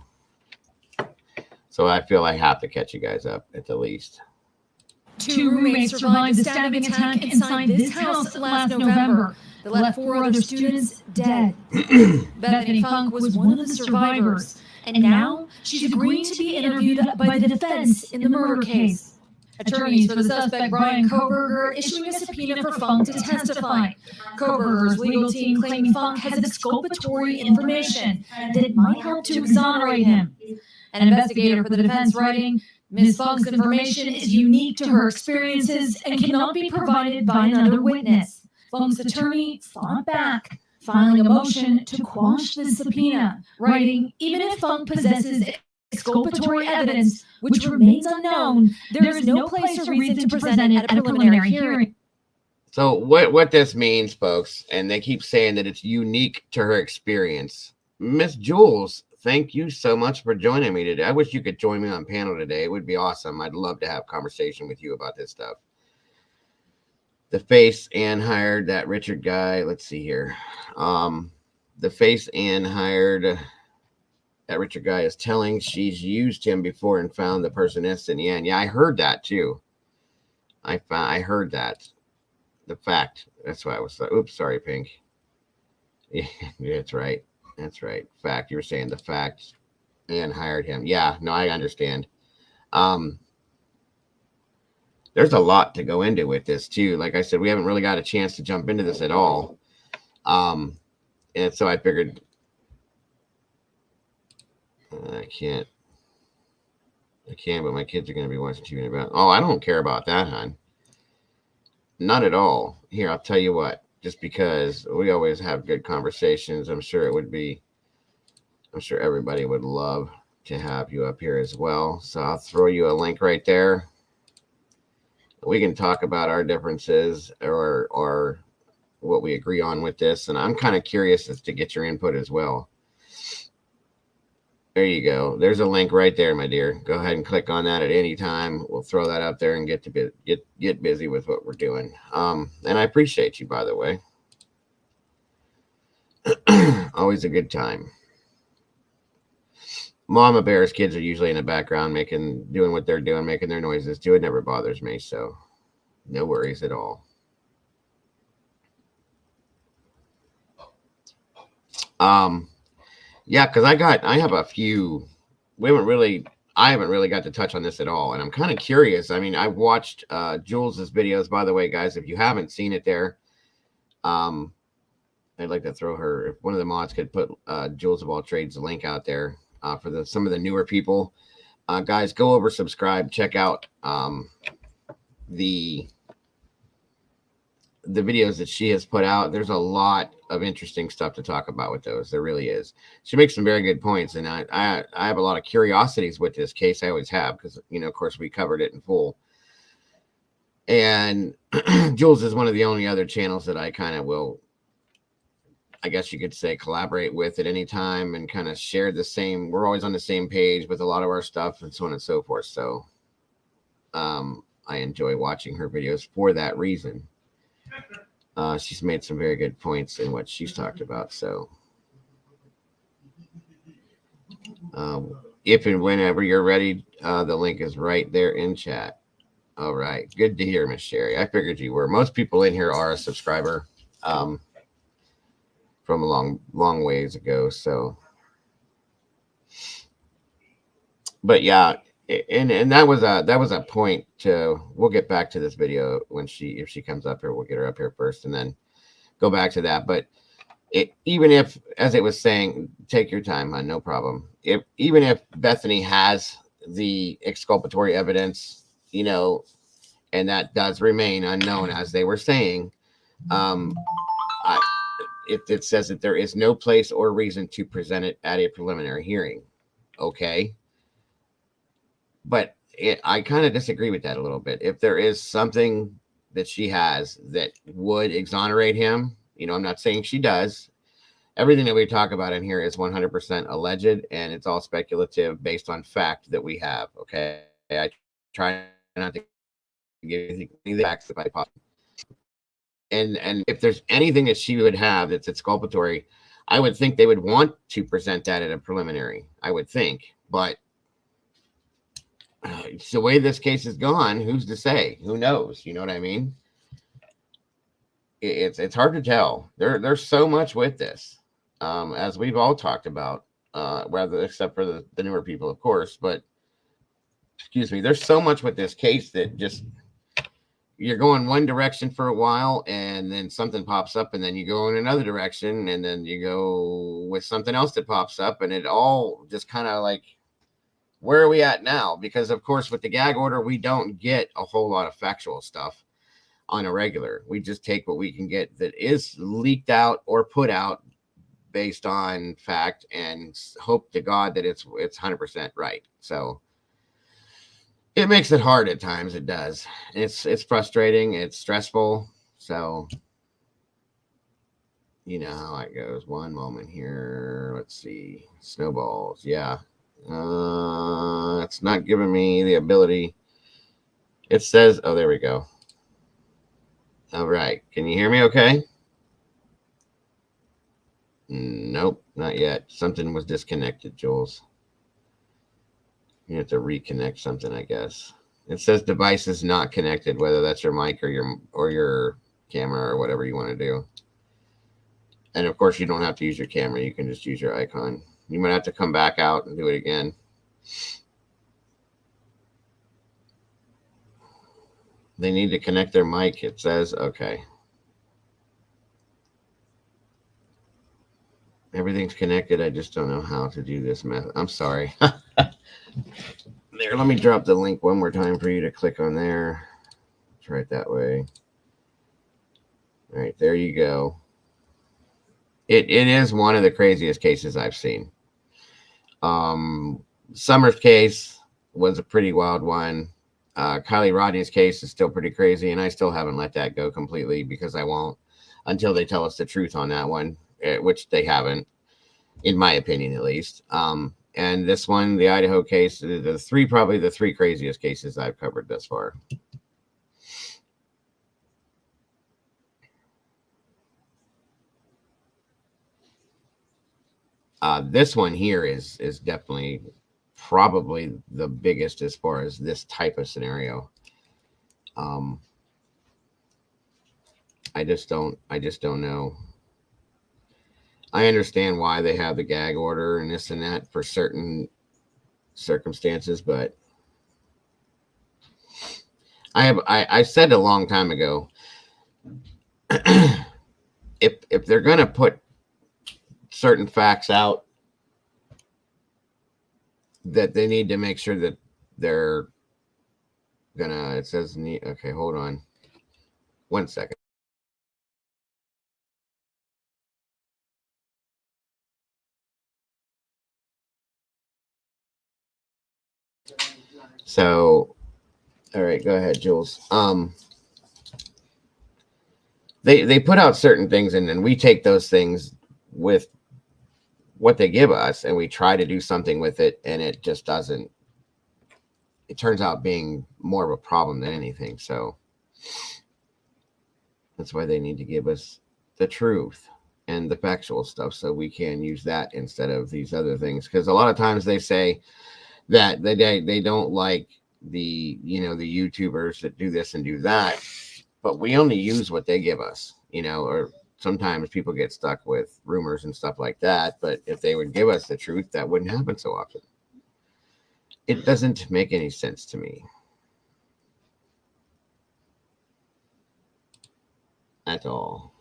I feel I have to catch you guys up at the least. Two roommates survived the stabbing attack inside this house last November that left 4 other students dead. Bethany Funk was one of the survivors, and now she's agreeing to be interviewed by the defense in the murder case. Attorneys for the suspect, Brian Kohberger, issuing a subpoena for Funk to testify. Kohberger's legal team claiming Funk has exculpatory information that it might help to exonerate him. An investigator for the defense writing, Ms. Funk's information is unique to her experiences and cannot be provided by another witness. Funk's attorney fought back, filing a motion to quash the subpoena, writing, even if Funk possesses exculpatory evidence, which remains unknown, there is no place or reason to present it at a preliminary hearing. So what this means, folks, and they keep saying that it's unique to her experience. Miss Jules, thank you so much for joining me today. I wish you could join me on panel today. It would be awesome. I'd love to have a conversation with you about this stuff. The face Ann hired, that Richard guy. Let's see here. The face Ann hired, that Richard guy is telling she's used him before and found the person innocent in the end. Yeah, I heard that too. I heard that. The fact. That's why I was. Oops, sorry, Pink. Yeah, that's right. That's right. Fact. You were saying the fact. And hired him. Yeah. No, I understand. There's a lot to go into with this too. Like I said, we haven't really got a chance to jump into this at all. And so I figured I can't, but my kids are going to be watching TV about. Oh, I don't care about that, hon. Not at all. Here, I'll tell you what, just because we always have good conversations, I'm sure everybody would love to have you up here as well. So I'll throw you a link right there. We can talk about our differences or what we agree on with this. And I'm kind of curious as to get your input as well. There you go. There's a link right there, my dear. Go ahead and click on that at any time. We'll throw that up there and get busy with what we're doing. And I appreciate you, by the way. Always a good time. Mama Bear's kids are usually in the background doing what they're doing, making their noises too. It never bothers me, so no worries at all. Yeah, because I have a few. I haven't really got to touch on this at all, and I'm kind of curious. I mean, I watched Jules's videos, by the way, guys. If you haven't seen it there, I'd like to throw her. If one of the mods could put Jules of All Trades link out there for some of the newer people, guys, go over, subscribe, check out the videos that she has put out. There's a lot of interesting stuff to talk about with those. There really is. She makes some very good points, and I have a lot of curiosities with this case. I always have, because of course we covered it in full. And Jules is one of the only other channels that I kind of will, I guess you could say, collaborate with at any time and kind of share the same. We're always on the same page with a lot of our stuff and so on and so forth. So I enjoy watching her videos for that reason. She's made some very good points in what she's talked about. So if and whenever you're ready, the link is right there in chat. All right. Good to hear, Miss Sherry. I figured you were. Most people in here are a subscriber from a long ways ago. So, but yeah, and that was a point to. We'll get back to this video if she comes up here. We'll get her up here first, and then go back to that. But even if, as it was saying, take your time, hon, no problem. Even if Bethany has the exculpatory evidence, and that does remain unknown, as they were saying, if it says that there is no place or reason to present it at a preliminary hearing, okay. But I kind of disagree with that a little bit. If there is something that she has that would exonerate him, I'm not saying she does. Everything that we talk about in here is 100% alleged, and it's all speculative based on fact that we have. Okay, I try not to give any facts if I possibly. And if there's anything that she would have that's exculpatory, I would think they would want to present that at a preliminary. I would think, but it's the way this case has gone. Who's to say? Who knows? You know what I mean? It's hard to tell. There's so much with this, as we've all talked about, except for the newer people, of course. But excuse me, there's so much with this case that just you're going one direction for a while, and then something pops up, and then you go in another direction, and then you go with something else that pops up, and it all just kind of like where are we at now? Because of course, with the gag order, we don't get a whole lot of factual stuff on a regular. We just take what we can get that is leaked out or put out based on fact and hope to God that it's 100% right. So it makes it hard at times. It does. It's frustrating. It's stressful. So you know how it goes. One moment here. Let's see. Snowballs. Yeah. It's not giving me the ability. It says, oh, there we go. All right. Can you hear me okay? Nope, not yet. Something was disconnected, Jules. You have to reconnect something, I guess. It says device is not connected, whether that's your mic or your camera or whatever you want to do. And of course, you don't have to use your camera. You can just use your icon. You might have to come back out and do it again. They need to connect their mic, it says. Okay. Everything's connected. I just don't know how to do this method. I'm sorry. There, let me drop the link one more time for you to click on there. Try it that way. All right, there you go. It is one of the craziest cases I've seen. Summer's case was a pretty wild one. Kylie Rodney's case is still pretty crazy, and I still haven't let that go completely because I won't until they tell us the truth on that one, which they haven't, in my opinion, at least. And this one, the Idaho case, probably the three craziest cases I've covered thus far. This one here is definitely probably the biggest as far as this type of scenario. I just don't know. I understand why they have the gag order and this and that for certain circumstances, but I said a long time ago, if they're going to put certain facts out, that they need to make sure that they're gonna, it says, okay, hold on 1 second. So, all right, go ahead, Jules. They put out certain things, and then we take those things with what they give us, and we try to do something with it, and it just doesn't. It turns out being more of a problem than anything. So that's why they need to give us the truth and the factual stuff, so we can use that instead of these other things. Because a lot of times they say that they don't like the the YouTubers that do this and do that, but we only use what they give us, or sometimes people get stuck with rumors and stuff like that. But if they would give us the truth, that wouldn't happen so often. It doesn't make any sense to me at all.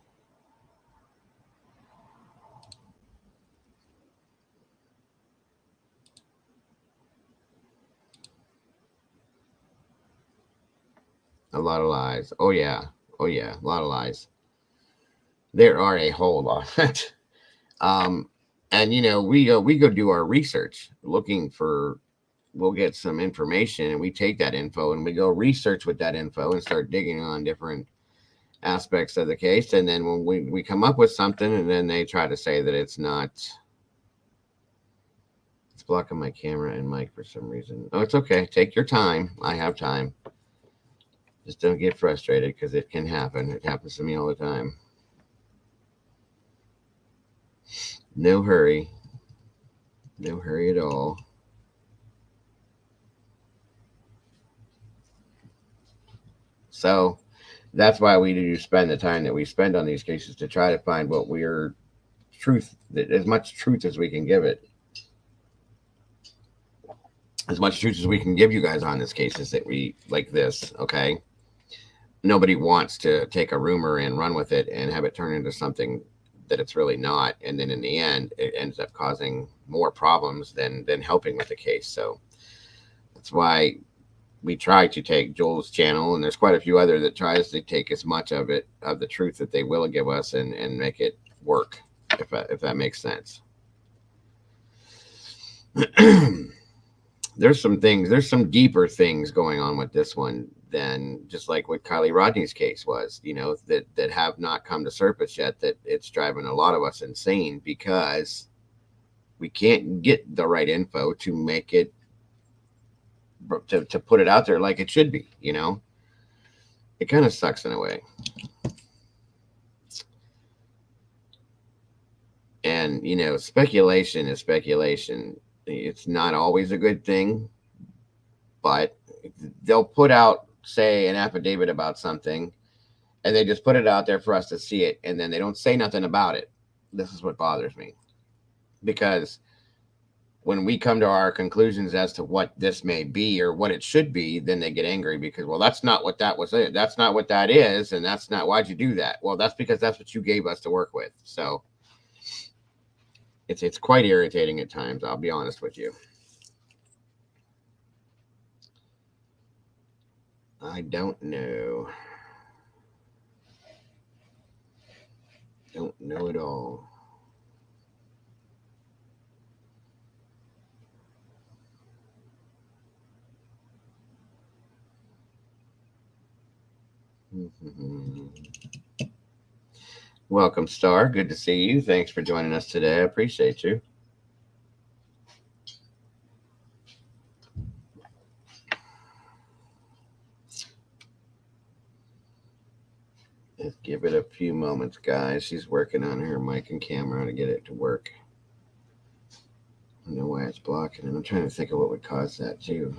A lot of lies. Oh yeah, a lot of lies. There are a whole lot. And we go do our research looking for. We'll get some information, and we take that info and we go research with that info and start digging on different aspects of the case. And then when we come up with something, and then they try to say that it's not. It's blocking my camera and mic for some reason. Oh, it's okay. Take your time. I have time. Just don't get frustrated, because it can happen. It happens to me all the time. No hurry. No hurry at all. So that's why we do spend the time that we spend on these cases, to try to find what we're truth, as much truth as we can give it. As much truth as we can give you guys on this cases that we like this, okay? Nobody wants to take a rumor and run with it and have it turn into something that it's really not. And then in the end, it ends up causing more problems than helping with the case. So That's why we try to take Joel's channel, and there's quite a few other that tries to take as much of it, of the truth that they will give us, and make it work, if that makes sense. There's some deeper things going on with this one than just like what Kylie Rodney's case was, that have not come to surface yet, that it's driving a lot of us insane because we can't get the right info to make it, to put it out there like it should be. It kind of sucks in a way. And speculation is speculation. It's not always a good thing, but they'll put out, say, an affidavit about something, and they just put it out there for us to see it, and then they don't say nothing about it. This is what bothers me, because when we come to our conclusions as to what this may be or what it should be, then they get angry because, well, that's not what that was. That's not what that is, and that's not, why'd you do that? Well, that's because that's what you gave us to work with. So it's quite irritating at times, I'll be honest with you. I don't know. Don't know at all. Welcome, Star. Good to see you. Thanks for joining us today. I appreciate you. Let's give it a few moments, guys. She's working on her mic and camera to get it to work. I don't know why it's blocking, and I'm trying to think of what would cause that too.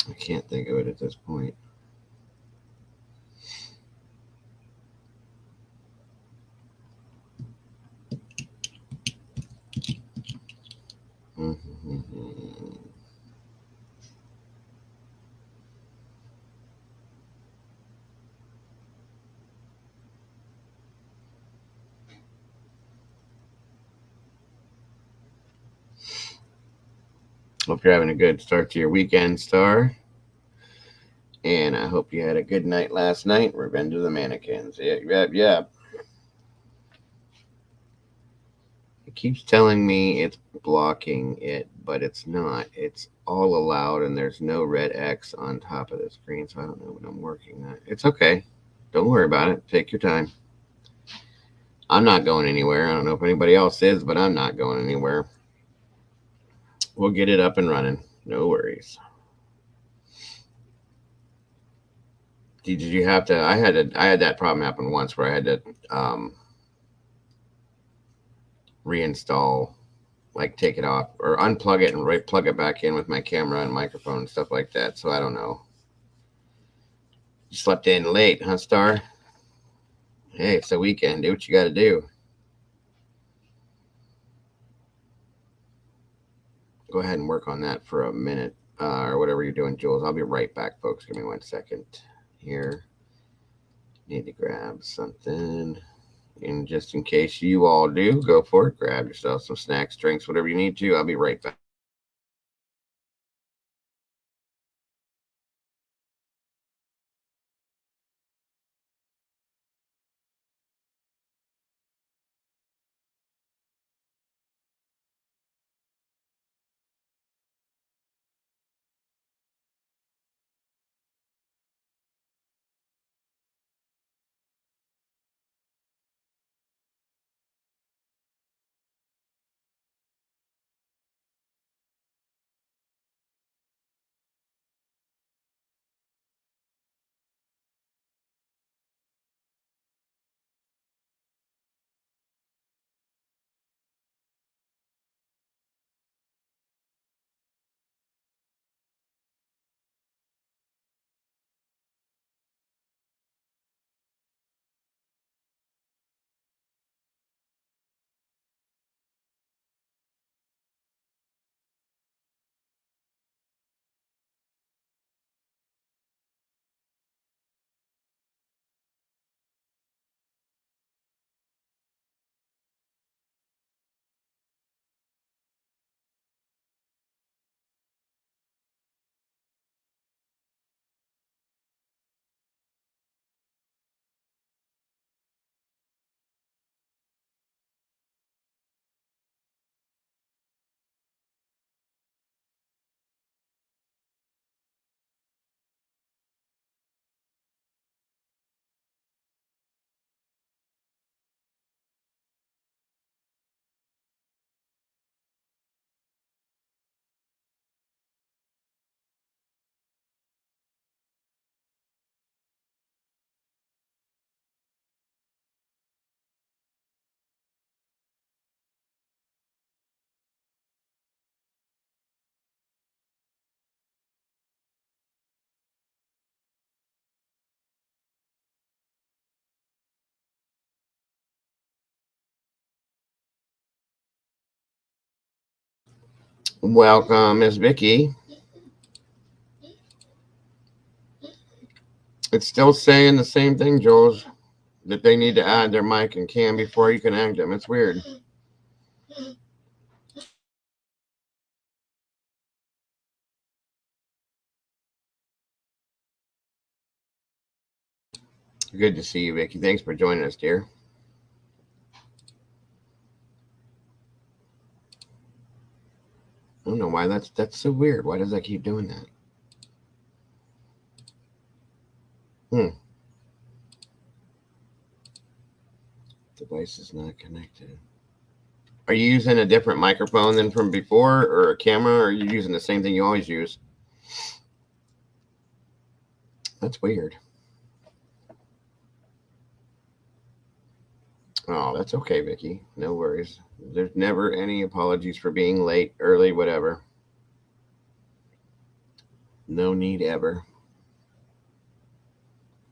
I can't think of it at this point. Hope you're having a good start to your weekend, Star. And I hope you had a good night last night. Revenge of the Mannequins. Yeah. It keeps telling me it's blocking it, but it's not. It's all allowed, and there's no red X on top of the screen, so I don't know what I'm working on. It's okay. Don't worry about it. Take your time. I'm not going anywhere. I don't know if anybody else is, but I'm not going anywhere. We'll get it up and running. No worries. Did you have to? I had that problem happen once where I had to reinstall, like take it off or unplug it and plug it back in with my camera and microphone and stuff like that. So I don't know. You slept in late, huh, Star? Hey, it's the weekend. Do what you got to do. Go ahead and work on that for a minute or whatever you're doing, Jules. I'll be right back, folks. Give me 1 second here. Need to grab something. And just in case you all do, go for it. Grab yourself some snacks, drinks, whatever you need to. I'll be right back. Welcome, Miss Vicky. It's still saying the same thing, Jules, that they need to add their mic and cam before you can add them. It's weird. Good to see you, Vicky. Thanks for joining us, dear. I don't know why that's so weird. Why does that keep doing that? Device is not connected. Are you using a different microphone than from before, or a camera, or are you using the same thing you always use? That's weird. Oh, that's okay, Vicky. No worries. There's never any apologies for being late, early, whatever. No need ever.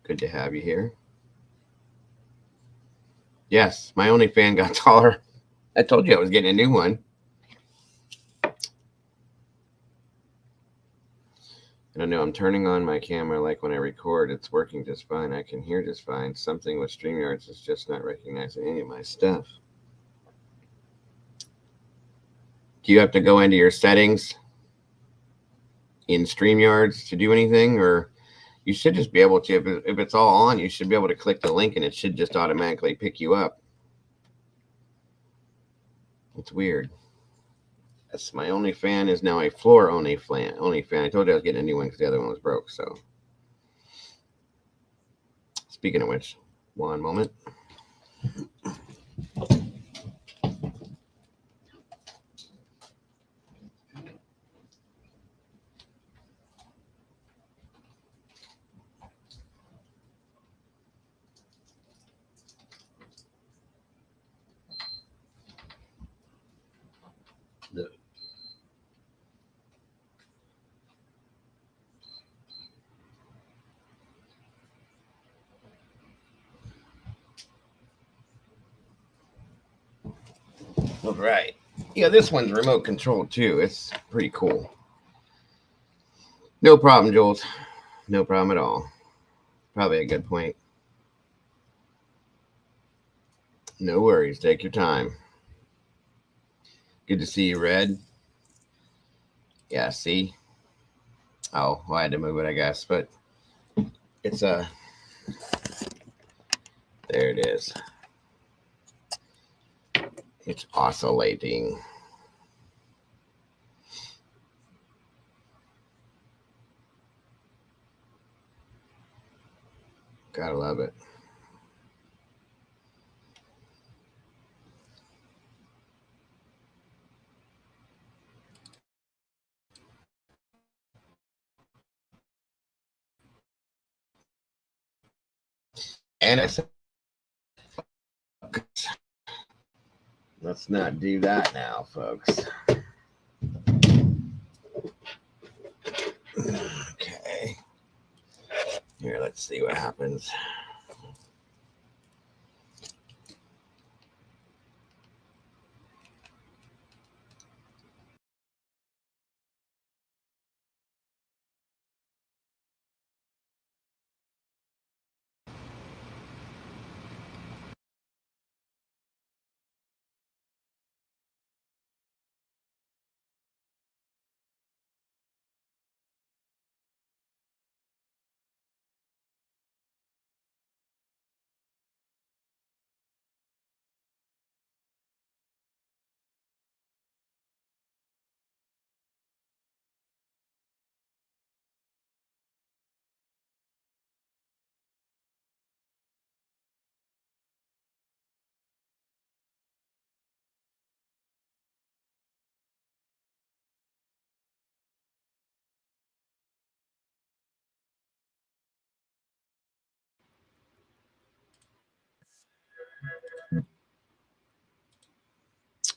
Good to have you here. Yes, my only fan got taller. I told you I was getting a new one. I don't know. I'm turning on my camera like when I record. It's working just fine. I can hear just fine. Something with StreamYards is just not recognizing any of my stuff. Do you have to go into your settings in StreamYards to do anything? Or you should just be able to, if it's all on, you should be able to click the link and it should just automatically pick you up. It's weird. Yes, my only fan is now a floor only fan. I told you I was getting a new one because the other one was broke. So, speaking of which, one moment. All right. Yeah, this one's remote controlled too. It's pretty cool. No problem, Jules. No problem at all. Probably a good point. No worries. Take your time. Good to see you, Red. Yeah, see? Oh, well, I had to move it, I guess. But it's there it is. It's oscillating. Gotta love it. And I said, let's not do that now, folks. Okay. Here, let's see what happens.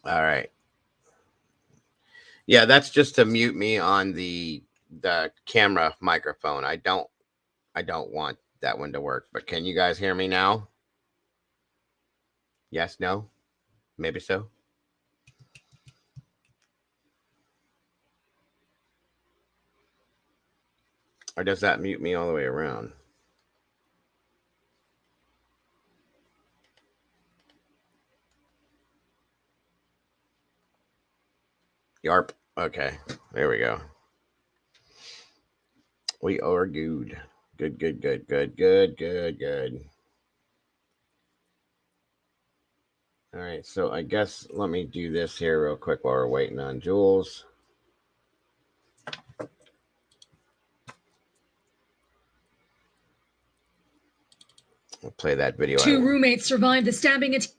All right. Yeah, that's just to mute me on the camera microphone. I don't want that one to work. But can you guys hear me now? Yes, no? Maybe so. Or does that mute me all the way around? Yarp. Okay, there we go. We are good. Good. All right, so I guess let me do this here real quick while we're waiting on Jules. We'll play that video. Two roommates survived the stabbing attack.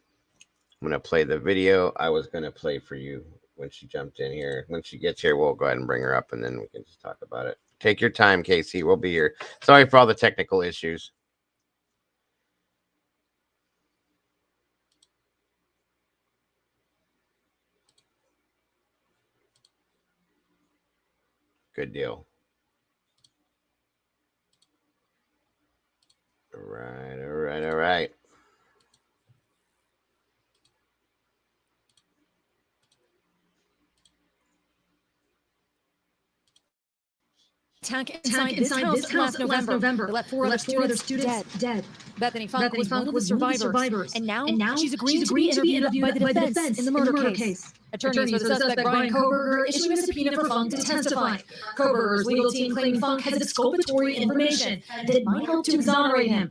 I'm going to play the video I was going to play for you when she jumped in here. When she gets here, we'll go ahead and bring her up, and then we can just talk about it. Take your time, Casey. We'll be here. Sorry for all the technical issues. Good deal. All right. Attack inside this house last November. They left four other students dead. Bethany Funk was one of the survivors. And now she's agreeing to be interviewed by the defense in the murder case. Attorneys for the suspect, Brian Koberger, issuing a subpoena for Funk to testify. Koberger's legal team claiming Funk has exculpatory information that might help to exonerate him.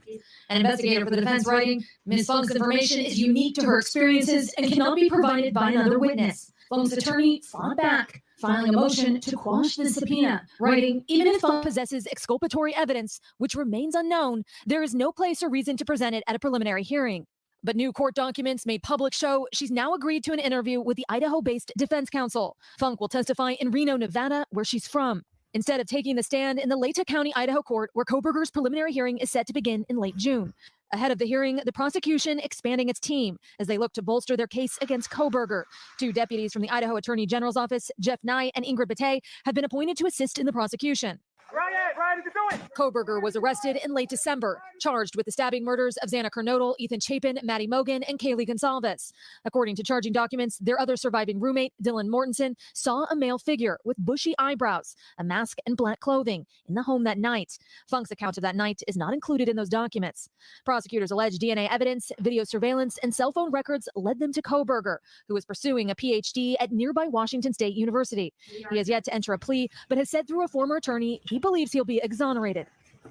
An investigator for the defense writing, Ms. Funk's information is unique to her experiences and cannot be provided by another witness. Funk's attorney fought back, filing a motion to quash the subpoena, writing, even if Funk possesses exculpatory evidence, which remains unknown, there is no place or reason to present it at a preliminary hearing. But new court documents made public show she's now agreed to an interview with the Idaho-based defense counsel. Funk will testify in Reno, Nevada, where she's from, instead of taking the stand in the Latah County, Idaho court, where Koberger's preliminary hearing is set to begin in late June. Ahead of the hearing, the prosecution expanding its team as they look to bolster their case against Koberger. Two deputies from the Idaho Attorney General's office, Jeff Nye and Ingrid Bate, have been appointed to assist in the prosecution. Ryan, what you doing? Koberger was arrested in late December, charged with the stabbing murders of Xana Kernodle, Ethan Chapin, Maddie Mogan, and Kaylee Gonsalves. According to charging documents, their other surviving roommate, Dylan Mortensen, saw a male figure with bushy eyebrows, a mask, and black clothing in the home that night. Funk's account of that night is not included in those documents. Prosecutors allege DNA evidence, video surveillance, and cell phone records led them to Koberger, who is pursuing a PhD at nearby Washington State University. He has yet to enter a plea, but has said through a former attorney he believes he'll be exonerated.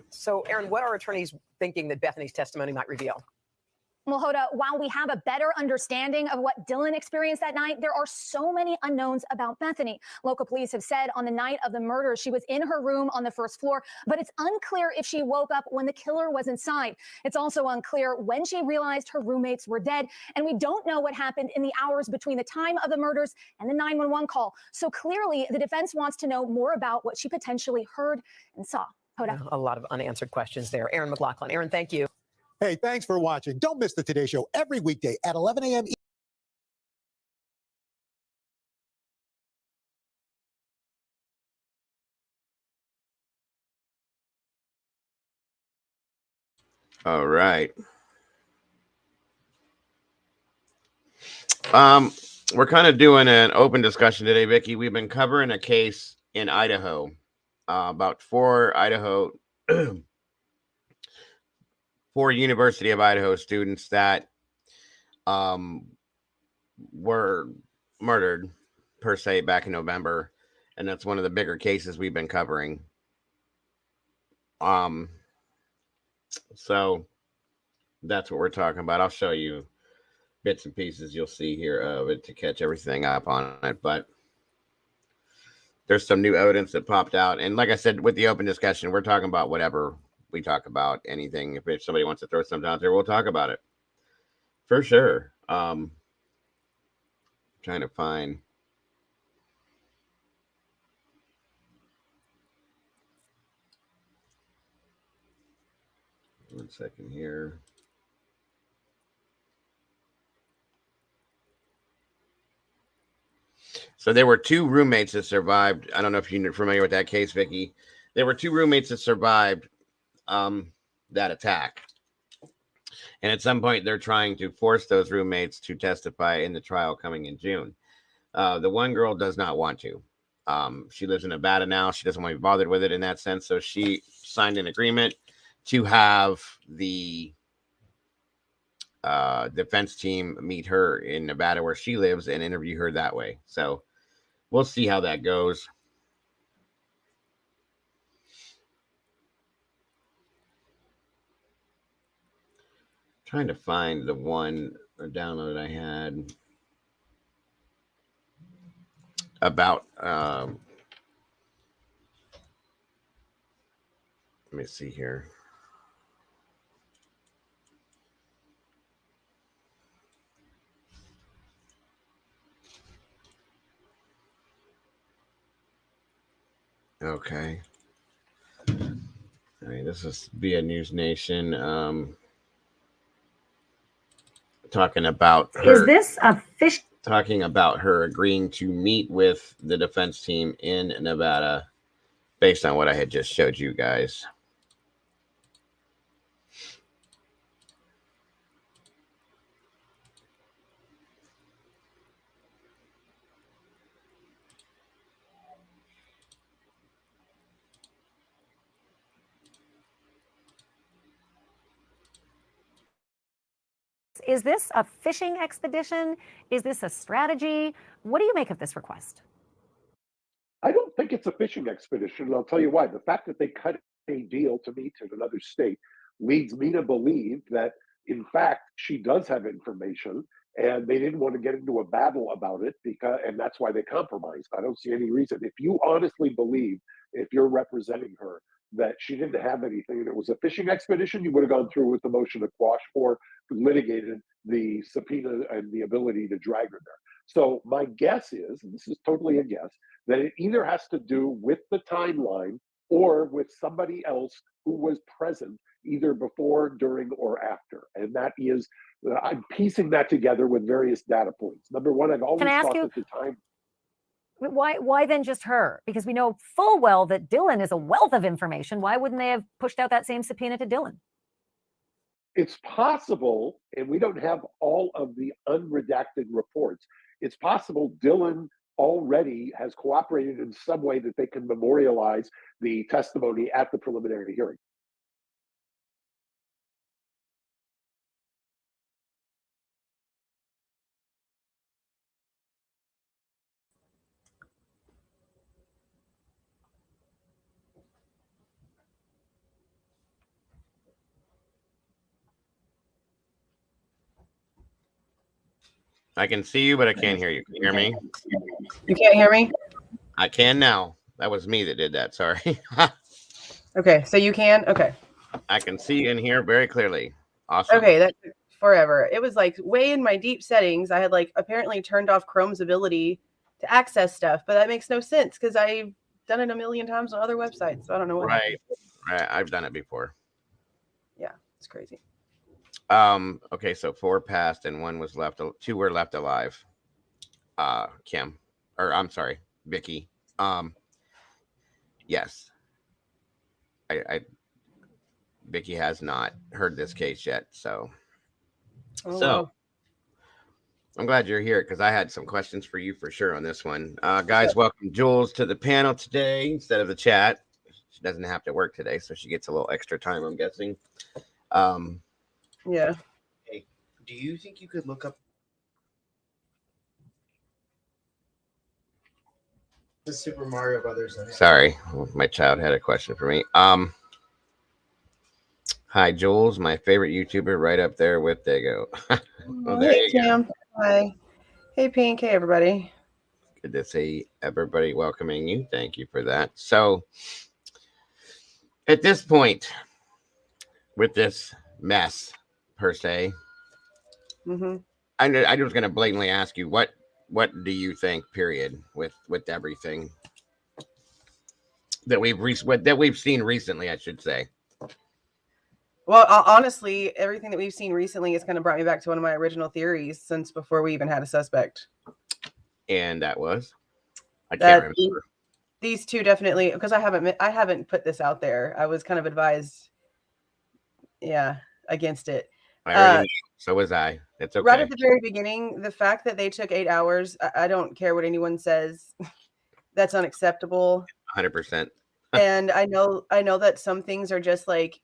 So, Aaron, what are attorneys thinking that Bethany's testimony might reveal? Well, Hoda, while we have a better understanding of what Dylan experienced that night, there are so many unknowns about Bethany. Local police have said on the night of the murder, she was in her room on the first floor, but it's unclear if she woke up when the killer was inside. It's also unclear when she realized her roommates were dead, and we don't know what happened in the hours between the time of the murders and the 911 call. So clearly, the defense wants to know more about what she potentially heard and saw. Hoda. A lot of unanswered questions there. Aaron McLaughlin. Aaron, thank you. Hey, thanks for watching. Don't miss the Today Show every weekday at 11 a.m. All right. We're kind of doing an open discussion today, Vicki. We've been covering a case in Idaho, about four University of Idaho students that were murdered, per se, back in November. And that's one of the bigger cases we've been covering. So that's what we're talking about. I'll show you bits and pieces you'll see here of it to catch everything up on it. But there's some new evidence that popped out. And like I said, with the open discussion, we're talking about whatever we talk about, anything. If somebody wants to throw something out there, we'll talk about it for sure. Trying to find. One second here. So there were two roommates that survived. I don't know if you're familiar with that case, Vicki. There were two roommates that survived that attack. And at some point, they're trying to force those roommates to testify in the trial coming in June. The one girl does not want to. She lives in Nevada now. She doesn't want to be bothered with it in that sense. So she signed an agreement to have the defense team meet her in Nevada where she lives and interview her that way. So we'll see how that goes. Trying to find the one download I had about let me see here. Okay. I mean, this is via News Nation. Talking about her. Is this a fish? Talking about her agreeing to meet with the defense team in Nevada based on what I had just showed you guys. Is this a fishing expedition? Is this a strategy? What do you make of this request? I don't think it's a fishing expedition, and I'll tell you why. The fact that they cut a deal to meet in another state leads me to believe that, in fact, she does have information, and they didn't want to get into a battle about it, and that's why they compromised. I don't see any reason. If you honestly believe, if you're representing her, that she didn't have anything and it was a fishing expedition, you would have gone through with the motion to quash or litigated the subpoena and the ability to drag her there. So my guess is, and this is totally a guess, that it either has to do with the timeline or with somebody else who was present either before, during, or after. And that is, I'm piecing that together with various data points. Number one, I've always thought that the time. Why then just her? Because we know full well that Dylan is a wealth of information. Why wouldn't they have pushed out that same subpoena to Dylan? It's possible, and we don't have all of the unredacted reports. It's possible Dylan already has cooperated in some way that they can memorialize the testimony at the preliminary hearing. I can see you, but I can't hear you. Can you hear me? You can't hear me? I can now. That was me that did that. Sorry. Okay, so you can? Okay. I can see and hear very clearly. Awesome. Okay, that took forever. It was like way in my deep settings. I had like apparently turned off Chrome's ability to access stuff, but that makes no sense because I've done it a million times on other websites. So I don't know what. Right. I've done it before. Yeah, it's crazy. Okay, so 4 passed and 1 was left. 2 were left alive. Kim, or I'm sorry, Vicky. Yes. Vicky has not heard this case yet, so Wow. I'm glad you're here because I had some questions for you for sure on this one. Guys, welcome Jules to the panel today instead of the chat. She doesn't have to work today, so she gets a little extra time, I'm guessing. Yeah. Hey, do you think you could look up the Super Mario Brothers? Sorry, my child had a question for me. Hi, Jules, my favorite YouTuber, right up there with Dago. Well, hey, Cam. Hi. Hey, Pink. Hey, everybody. Good to see everybody welcoming you. Thank you for that. So, at this point, with this mess per se, I was going to blatantly ask you what do you think? Period. With everything that we've seen recently, I should say. Well, honestly, everything that we've seen recently has kind of brought me back to one of my original theories since before we even had a suspect. And that was? I can't remember. These two definitely, because I haven't put this out there. I was kind of advised, against it. I already knew, so was I. It's okay. Right at the very beginning, the fact that they took 8 hours, I don't care what anyone says. That's unacceptable. 100%. And I know that some things are just like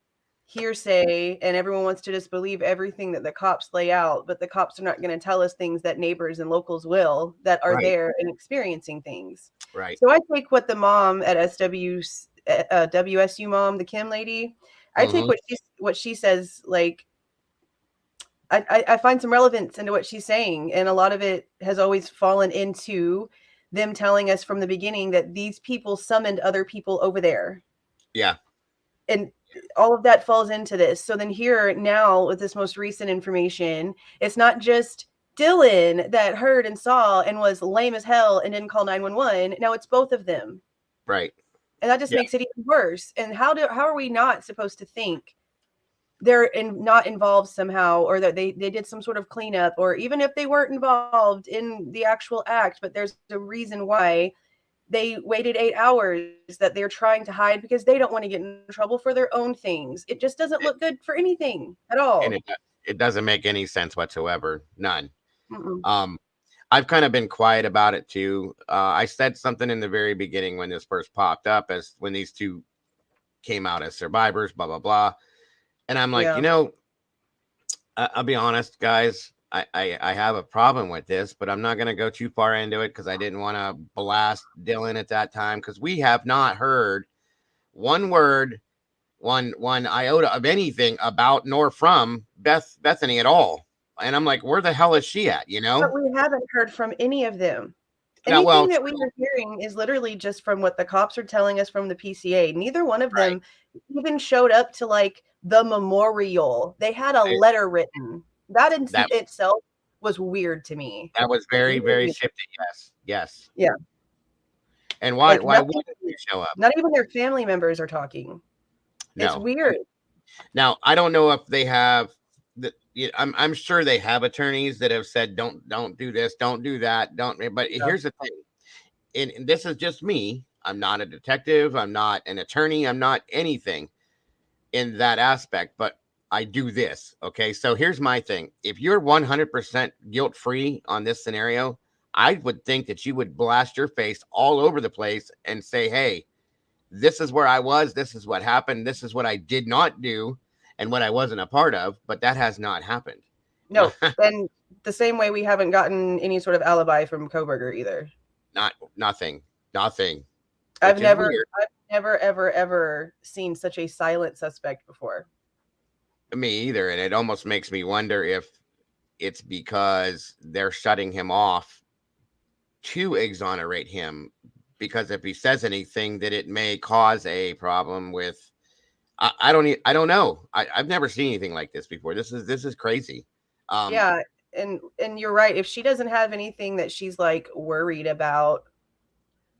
hearsay and everyone wants to just believe everything that the cops lay out, but the cops are not going to tell us things that neighbors and locals will that are Right. there and experiencing things. Right. So I take what the mom at WSU mom, the Kim lady, I take what she says, like, I find some relevance into what she's saying. And a lot of it has always fallen into them telling us from the beginning that these people summoned other people over there. Yeah. And all of that falls into this. So then here now with this most recent information, it's not just Dylan that heard and saw and was lame as hell and didn't call 911. Now it's both of them. Right. And that just makes it even worse. And how are we not supposed to think they're not involved somehow, or that they did some sort of cleanup, or even if they weren't involved in the actual act, but there's a reason why they waited 8 hours that they're trying to hide because they don't want to get in trouble for their own things. It just doesn't look good for anything at all. And it doesn't make any sense whatsoever. None. Mm-mm. I've kind of been quiet about it too. I said something in the very beginning when this first popped up, as when these two came out as survivors, blah, blah, blah. And I'm like, I'll be honest, guys, I have a problem with this, but I'm not going to go too far into it because I didn't want to blast Dylan at that time, because we have not heard one word, one iota of anything about nor from Bethany at all. And I'm like, where the hell is she at? But we haven't heard from any of them. Yeah, Anything that we are hearing is literally just from what the cops are telling us from the PCA. Neither one of them even showed up to like the memorial. They had a letter written. That in itself was weird to me. That was very, very shifty. Yes. Yeah. And why wouldn't they show up? Not even their family members are talking. No. It's weird. Now, I don't know if they have I'm sure they have attorneys that have said, don't do this, don't do that, but here's the thing. And this is just me. I'm not a detective. I'm not an attorney. I'm not anything in that aspect, but I do this. Okay. So here's my thing. If you're 100% guilt-free on this scenario, I would think that you would blast your face all over the place and say, hey, this is where I was. This is what happened. This is what I did not do and what I wasn't a part of, but that has not happened. No. And the same way we haven't gotten any sort of alibi from Koberger either. Nothing. I've never, ever seen such a silent suspect before. Me either. And it almost makes me wonder if it's because they're shutting him off to exonerate him, because if he says anything, that it may cause a problem with, I don't know. I've never seen anything like this before. This is crazy. Yeah. And you're right. If she doesn't have anything that she's like worried about,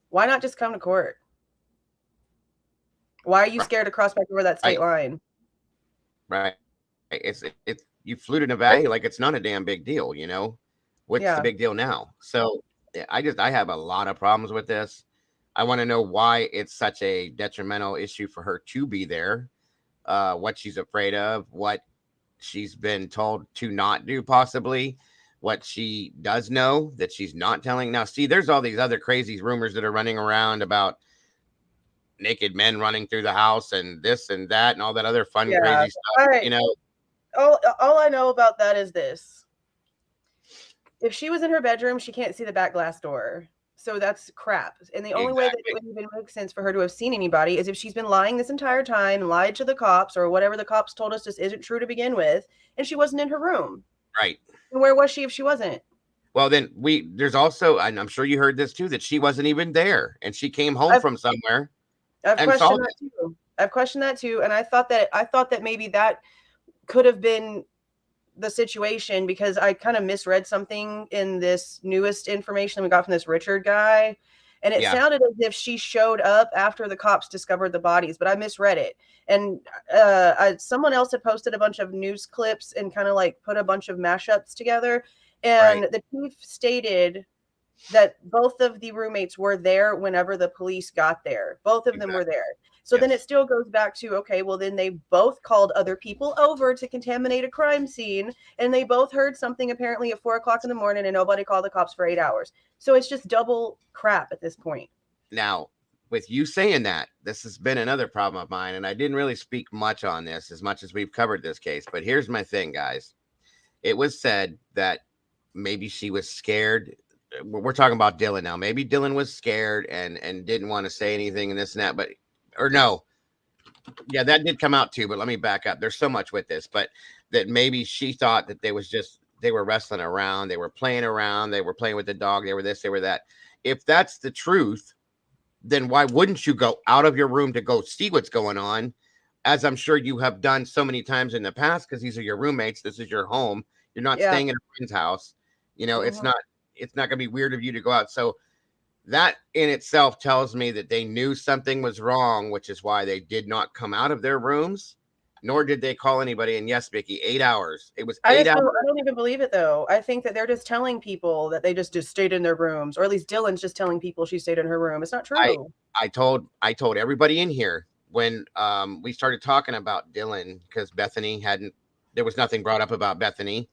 why not just come to court? Why are you scared to cross back over that state line? Right. It's you flew to Nevada like it's not a damn big deal, What's the big deal now? So I have a lot of problems with this. I want to know why it's such a detrimental issue for her to be there, what she's afraid of, what she's been told to not do, possibly what she does know that she's not telling. Now, see, there's all these other crazy rumors that are running around about naked men running through the house and this and that and all that other fun, crazy stuff, All I know about that is this. If she was in her bedroom, she can't see the back glass door. So that's crap. And the only way that it would even make sense for her to have seen anybody is if she's been lying this entire time, lied to the cops or whatever the cops told us just isn't true to begin with, and she wasn't in her room. Right. And where was she if she wasn't? Well, then there's also, and I'm sure you heard this too, that she wasn't even there and she came home from somewhere. I've questioned that too. And I thought that maybe that could have been the situation, because I kind of misread something in this newest information we got from this Richard guy. And it sounded as if she showed up after the cops discovered the bodies, but I misread it. And someone else had posted a bunch of news clips and kind of like put a bunch of mashups together. And the chief stated that both of the roommates were there whenever the police got there. Both of them were there. So then it still goes back to, okay, well, then they both called other people over to contaminate a crime scene. And they both heard something apparently at 4:00 in the morning and nobody called the cops for 8 hours. So it's just double crap at this point. Now, with you saying that, this has been another problem of mine, and I didn't really speak much on this as much as we've covered this case. But here's my thing, guys. It was said that maybe she was scared. We're talking about Dylan now. Maybe Dylan was scared and didn't want to say anything and this and that. But no, yeah, that did come out too. But let me back up. There's so much with this, but that maybe she thought that they were wrestling around, they were playing around, they were playing with the dog, they were this, they were that. If that's the truth, then why wouldn't you go out of your room to go see what's going on? As I'm sure you have done so many times in the past, because these are your roommates. This is your home. You're not staying in a friend's house. You know, it's not going to be weird of you to go out. So that in itself tells me that they knew something was wrong, which is why they did not come out of their rooms, nor did they call anybody. And yes, Vicky, 8 hours. It was 8 hours. I don't even believe it, though. I think that they're just telling people that they just stayed in their rooms, or at least Dylan's just telling people she stayed in her room. It's not true. I told everybody in here when we started talking about Dylan, because there was nothing brought up about Bethany.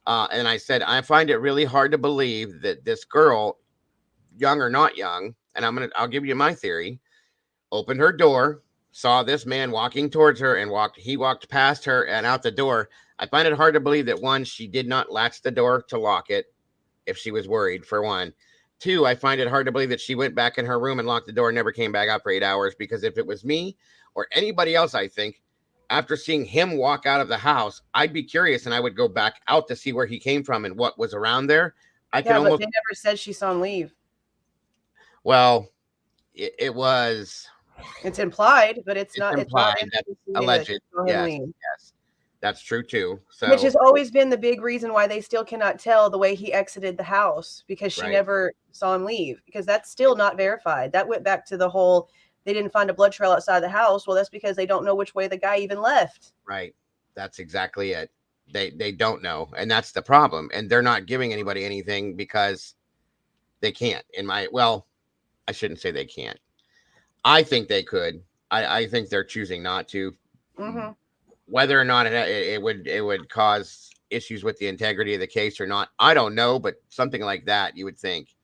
And I said, I find it really hard to believe that this girl, young or not young, and I'll give you my theory, opened her door, saw this man walking towards her, and he walked past her and out the door. I find it hard to believe that, one, she did not latch the door to lock it if she was worried, for one. Two, I find it hard to believe that she went back in her room and locked the door and never came back out for 8 hours, because if it was me or anybody else, I think, after seeing him walk out of the house, I'd be curious and I would go back out to see where he came from and what was around there. But they never said she saw him leave. Well, it was... It's implied, but it's not implied. That's alleged. Yes, that's true too. So, which has always been the big reason why they still cannot tell the way he exited the house, because she never saw him leave, because that's still not verified. That went back to the whole, they didn't find a blood trail outside the house. Well, that's because they don't know which way the guy even left. Right. That's exactly it. They don't know, and that's the problem. And they're not giving anybody anything because they can't. I shouldn't say they can't. I think they could. I think they're choosing not to. Mm-hmm. Whether or not it would cause issues with the integrity of the case or not, I don't know. But something like that, you would think.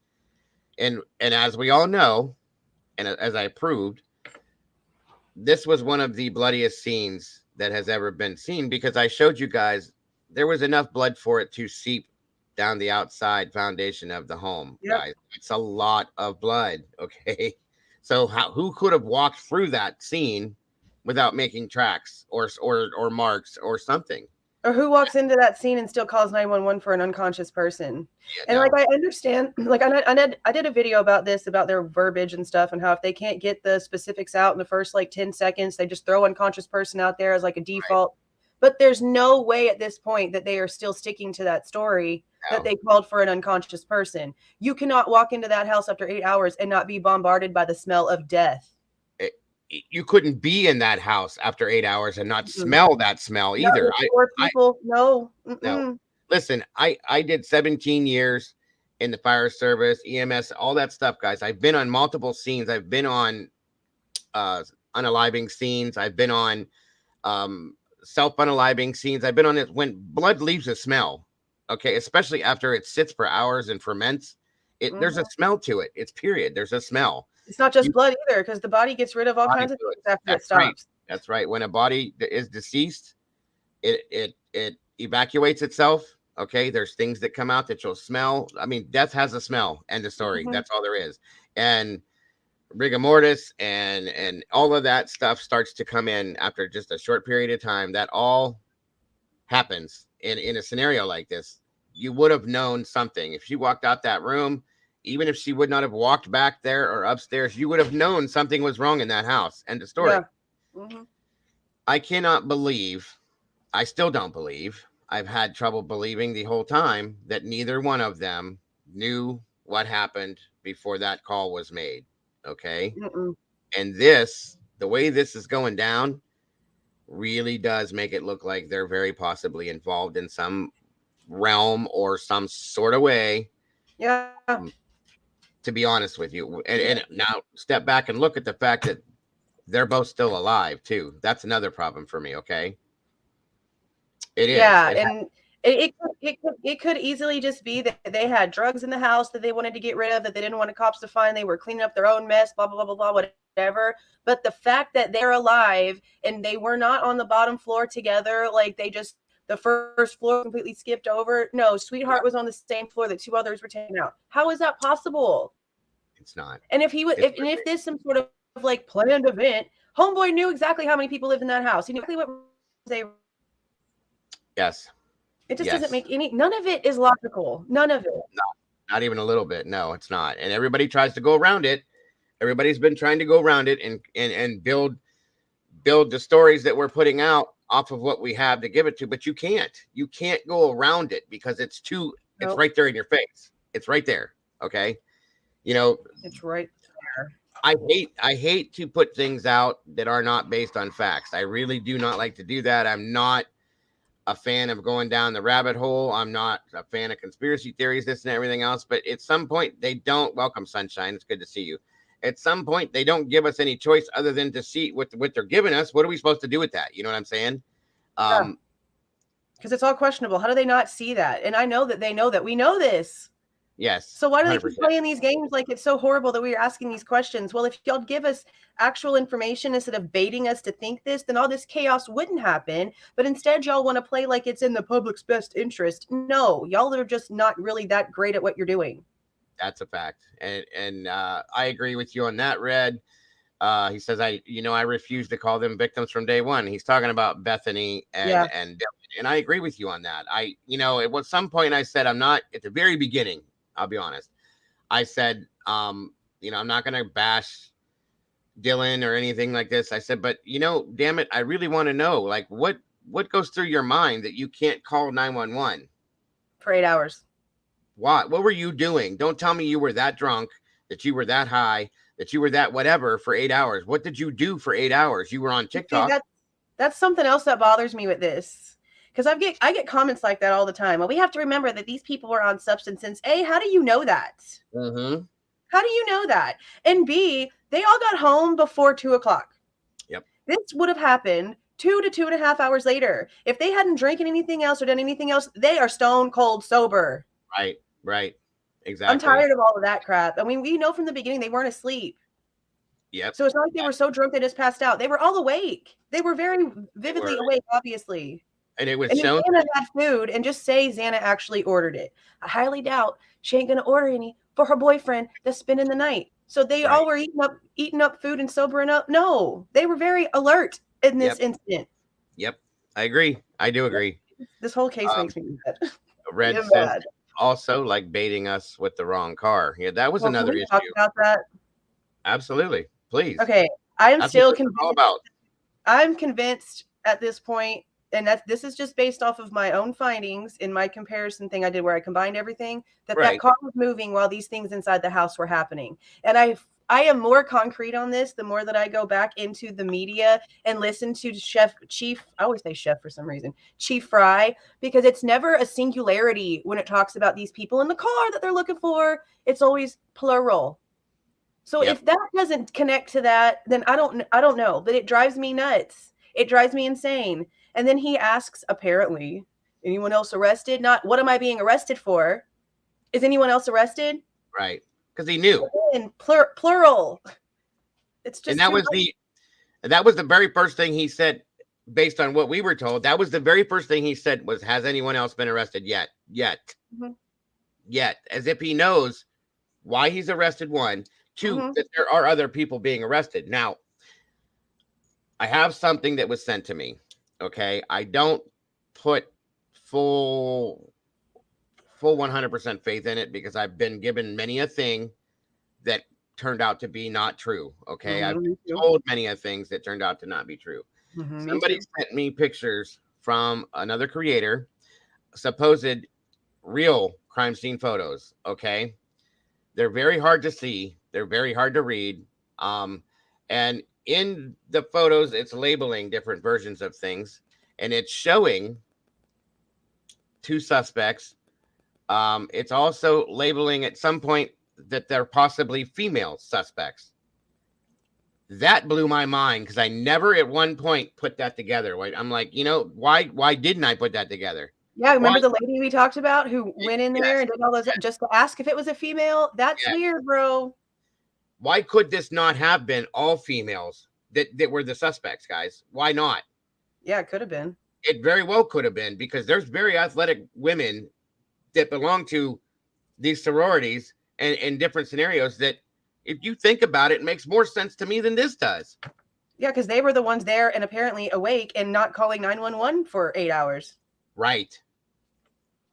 And as we all know, and as I proved, this was one of the bloodiest scenes that has ever been seen, because I showed you guys there was enough blood for it to seep down the outside foundation of the home. Yep. Guys, it's a lot of blood. Okay. So who could have walked through that scene without making tracks or marks or something? Or who walks into that scene and still calls 911 for an unconscious person? I understand, I did a video about this, about their verbiage and stuff, and how if they can't get the specifics out in the first 10 seconds, they just throw unconscious person out there as a default. Right. But there's no way at this point that they are still sticking to that story that they called for an unconscious person. You cannot walk into that house after 8 hours and not be bombarded by the smell of death. You couldn't be in that house after 8 hours and not smell that smell either. No. Listen, I did 17 years in the fire service, EMS, all that stuff, guys. I've been on multiple scenes. I've been on unaliving scenes. I've been on self-unaliving scenes. I've been on it when blood leaves a smell. Okay, especially after it sits for hours and ferments. There's a smell to it. It's period. There's a smell. It's not just blood either, because the body gets rid of all kinds of things after it stops. Right. That's right. When a body is deceased, it evacuates itself. Okay, there's things that come out that you'll smell. I mean, death has a smell. End of story. Mm-hmm. That's all there is. And rigor mortis and all of that stuff starts to come in after just a short period of time. That all happens in a scenario like this. You would have known something if she walked out that room. Even if she would not have walked back there or upstairs, you would have known something was wrong in that house. End of story. Yeah. Mm-hmm. I cannot believe, I still don't believe, I've had trouble believing the whole time that neither one of them knew what happened before that call was made. Okay. Mm-mm. And the way this is going down really does make it look like they're very possibly involved in some realm or some sort of way. Yeah. To be honest with you. And now step back and look at the fact that they're both still alive too. That's another problem for me. Okay. It is. Yeah. It could easily just be that they had drugs in the house that they wanted to get rid of, that they didn't want the cops to find. They were cleaning up their own mess, blah, blah, blah, blah, blah, whatever. But the fact that they're alive and they were not on the bottom floor together, like the first floor completely skipped over. No, Sweetheart was on the same floor that 2 others were taken out. How is that possible? It's not. And if if this some sort of like planned event, Homeboy knew exactly how many people lived in that house. He knew exactly what they. Yes. It just doesn't make none of it is logical. None of it. No, not even a little bit. No, it's not. And everybody tries to go around it. Everybody's been trying to go around it and build the stories that we're putting out off of what we have to give it to. But you can't go around it because it's right there in your face. It's right there. Okay. It's right there. I hate to put things out that are not based on facts. I really do not like to do that. I'm not a fan of going down the rabbit hole. I'm not a fan of conspiracy theories, this and everything else. But at some point, they don't. Welcome, Sunshine. It's good to see you. At some point, they don't give us any choice other than to see what they're giving us. What are we supposed to do with that? You know what I'm saying? Because it's all questionable. How do they not see that? And I know that they know that we know this. Yes. So why do they 100%. keep playing these games like it's so horrible that we're asking these questions? Well, if y'all give us actual information instead of baiting us to think this, then all this chaos wouldn't happen. But instead, y'all want to play like it's in the public's best interest. No, y'all are just not really that great at what you're doing. That's a fact. And I agree with you on that, Red. He says, I refuse to call them victims from day one. He's talking about Bethany and I agree with you on that. At some point I said, I'm not at the very beginning. I'll be honest. I said, I'm not going to bash Dylan or anything like this. I said, but damn it. I really want to know, like, what goes through your mind that you can't call 911 for 8 hours? What were you doing? Don't tell me you were that drunk, that you were that high, that you were that whatever for 8 hours. What did you do for 8 hours? You were on TikTok. See, that's something else that bothers me with this. Because I get comments like that all the time. Well, we have to remember that these people were on substances. A, how do you know that? Mm-hmm. How do you know that? And B, they all got home before 2:00. Yep. This would have happened 2 to 2.5 hours later. If they hadn't drinking anything else or done anything else, they are stone cold sober. Right. Exactly. I'm tired of all of that crap. I mean, we know from the beginning they weren't asleep. Yep. So it's not like they were so drunk they just passed out. They were all awake. They were very vividly awake, obviously. And it was and shown. If Xana had food, and just say Xana actually ordered it. I highly doubt she ain't gonna order any for her boyfriend that's spending the night. So they all were eating up food and sobering up. No, they were very alert in this incident. Yep, I agree. I do agree. This whole case makes me mad. Red says also like baiting us with the wrong car. Yeah, that was another issue. Talk about that. Absolutely, please. Okay, I am still convinced. All about. I'm convinced at this point. And this is just based off of my own findings in my comparison thing I did where I combined everything, that car was moving while these things inside the house were happening. And I am more concrete on this the more that I go back into the media and listen to Chief, I always say Chef for some reason, Chief Fry, because it's never a singularity when it talks about these people in the car that they're looking for. It's always plural. So if that doesn't connect to that, then I don't know, but it drives me nuts. It drives me insane. And then he asks, apparently, anyone else arrested? Not, what am I being arrested for? Is anyone else arrested? Right. Because he knew. In plural. It's just. And that was the very first thing he said, based on what we were told. That was the very first thing he said was, has anyone else been arrested yet? Yet. As if he knows why he's arrested, one. Two, that there are other people being arrested. Now, I have something that was sent to me. Okay, I don't put full 100% faith in it because I've been given many a thing that turned out to be not true. Okay, I've been told many a things that turned out to not be true. Somebody sent me pictures from another creator, supposed real crime scene photos. Okay, they're very hard to see. They're very hard to read. And in the photos, it's labeling different versions of things, and it's showing 2 suspects. It's also labeling at some point that they're possibly female suspects. That blew my mind because I never at one point put that together. I'm like, why didn't I put that together? Yeah, remember Why? the lady we talked about who went in there and did all those just to ask if it was a female? That's weird, bro. Why could this not have been all females that were the suspects, guys? Why not? Yeah, it could have been. It very well could have been, because there's very athletic women that belong to these sororities and in different scenarios that, if you think about it, makes more sense to me than this does. Yeah, because they were the ones there and apparently awake and not calling 911 for 8 hours. Right.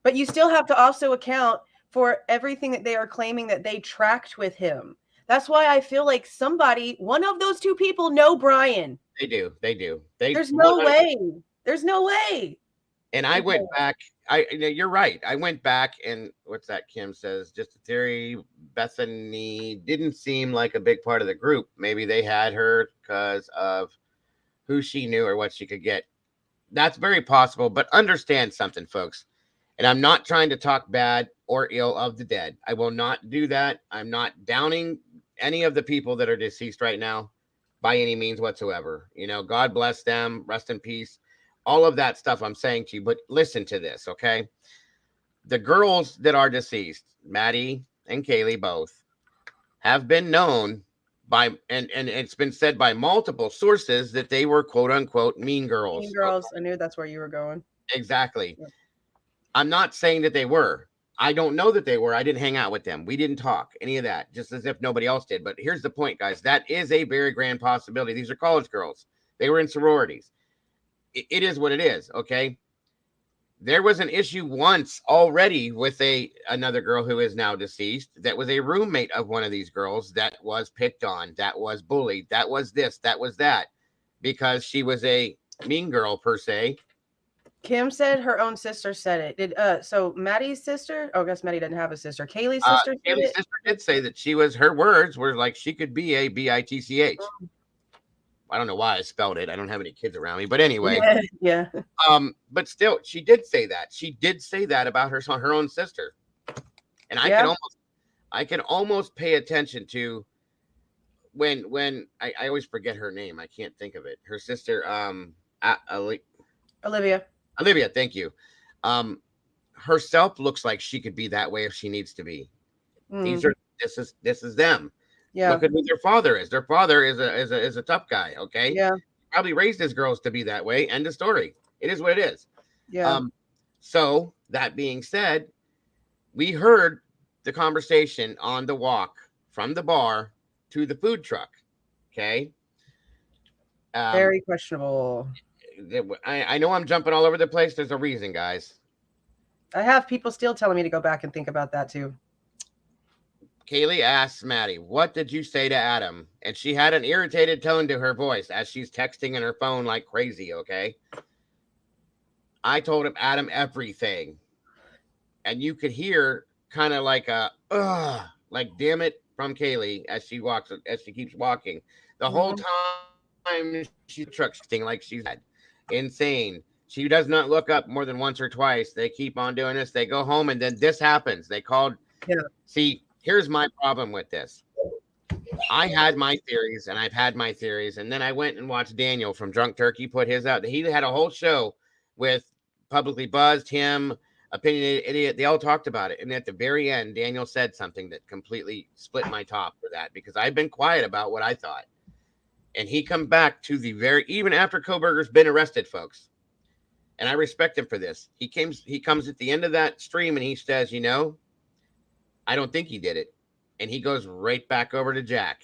But you still have to also account for everything that they are claiming that they tracked with him. That's why I feel like one of those two people know Brian. They do. There's no way. There's no way. And I went back. You're right. I went back and what's that? Kim says, just a theory. Bethany didn't seem like a big part of the group. Maybe they had her because of who she knew or what she could get. That's very possible. But understand something, folks. And I'm not trying to talk bad or ill of the dead. I will not do that. I'm not downing any of the people that are deceased right now by any means whatsoever. You know, God bless them. Rest in peace. All of that stuff I'm saying to you, but listen to this, okay? The girls that are deceased, Maddie and Kaylee both, have been known by, and it's been said by multiple sources that they were quote unquote mean girls. Mean girls. I knew that's where you were going. Exactly. Yeah. I'm not saying that they were. I don't know that they were. I didn't hang out with them. We didn't talk, any of that, just as if nobody else did. But here's the point, guys. That is a very grand possibility. These are college girls. They were in sororities. It is what it is, okay? There was an issue once already with another girl who is now deceased that was a roommate of one of these girls that was picked on, that was bullied, that was this, that was that, because she was a mean girl per se. Kim said her own sister said it. So Maddie's sister? Oh, I guess Maddie doesn't have a sister. Kaylee's sister. Kaylee's sister did say that her words were like she could be a bitch. I don't know why I spelled it. I don't have any kids around me, but anyway. Yeah. But still, she did say that. She did say that about her own sister. And I can almost pay attention to when I always forget her name. I can't think of it. Her sister, Olivia. Olivia, thank you. Herself looks like she could be that way if she needs to be. This is them. Yeah. Look at who their father is. Their father is a tough guy. Okay. Yeah. Probably raised his girls to be that way. End of story. It is what it is. Yeah. So that being said, we heard the conversation on the walk from the bar to the food truck. Okay. Very questionable. I know I'm jumping all over the place. There's a reason, guys. I have people still telling me to go back and think about that too. Kaylee asks Maddie, what did you say to Adam? And she had an irritated tone to her voice as she's texting in her phone like crazy, okay? I told Adam everything. And you could hear kind of like a, like, damn it, from Kaylee as she keeps walking. The whole time she's trucking like she's insane. She does not look up more than once or twice. They keep on doing this. They go home and then this happens. They called. Yeah. See, here's my problem with this. I had my theories and I've had my theories. And then I went and watched Daniel from Drunk Turkey put his out. He had a whole show with Publicly Buzzed, him, Opinionated Idiot. They all talked about it. And at the very end, Daniel said something that completely split my top for that because I've been quiet about what I thought. And he come back to even after Kohberger's been arrested, folks. And I respect him for this. He comes at the end of that stream and he says, you know, I don't think he did it. And he goes right back over to Jack.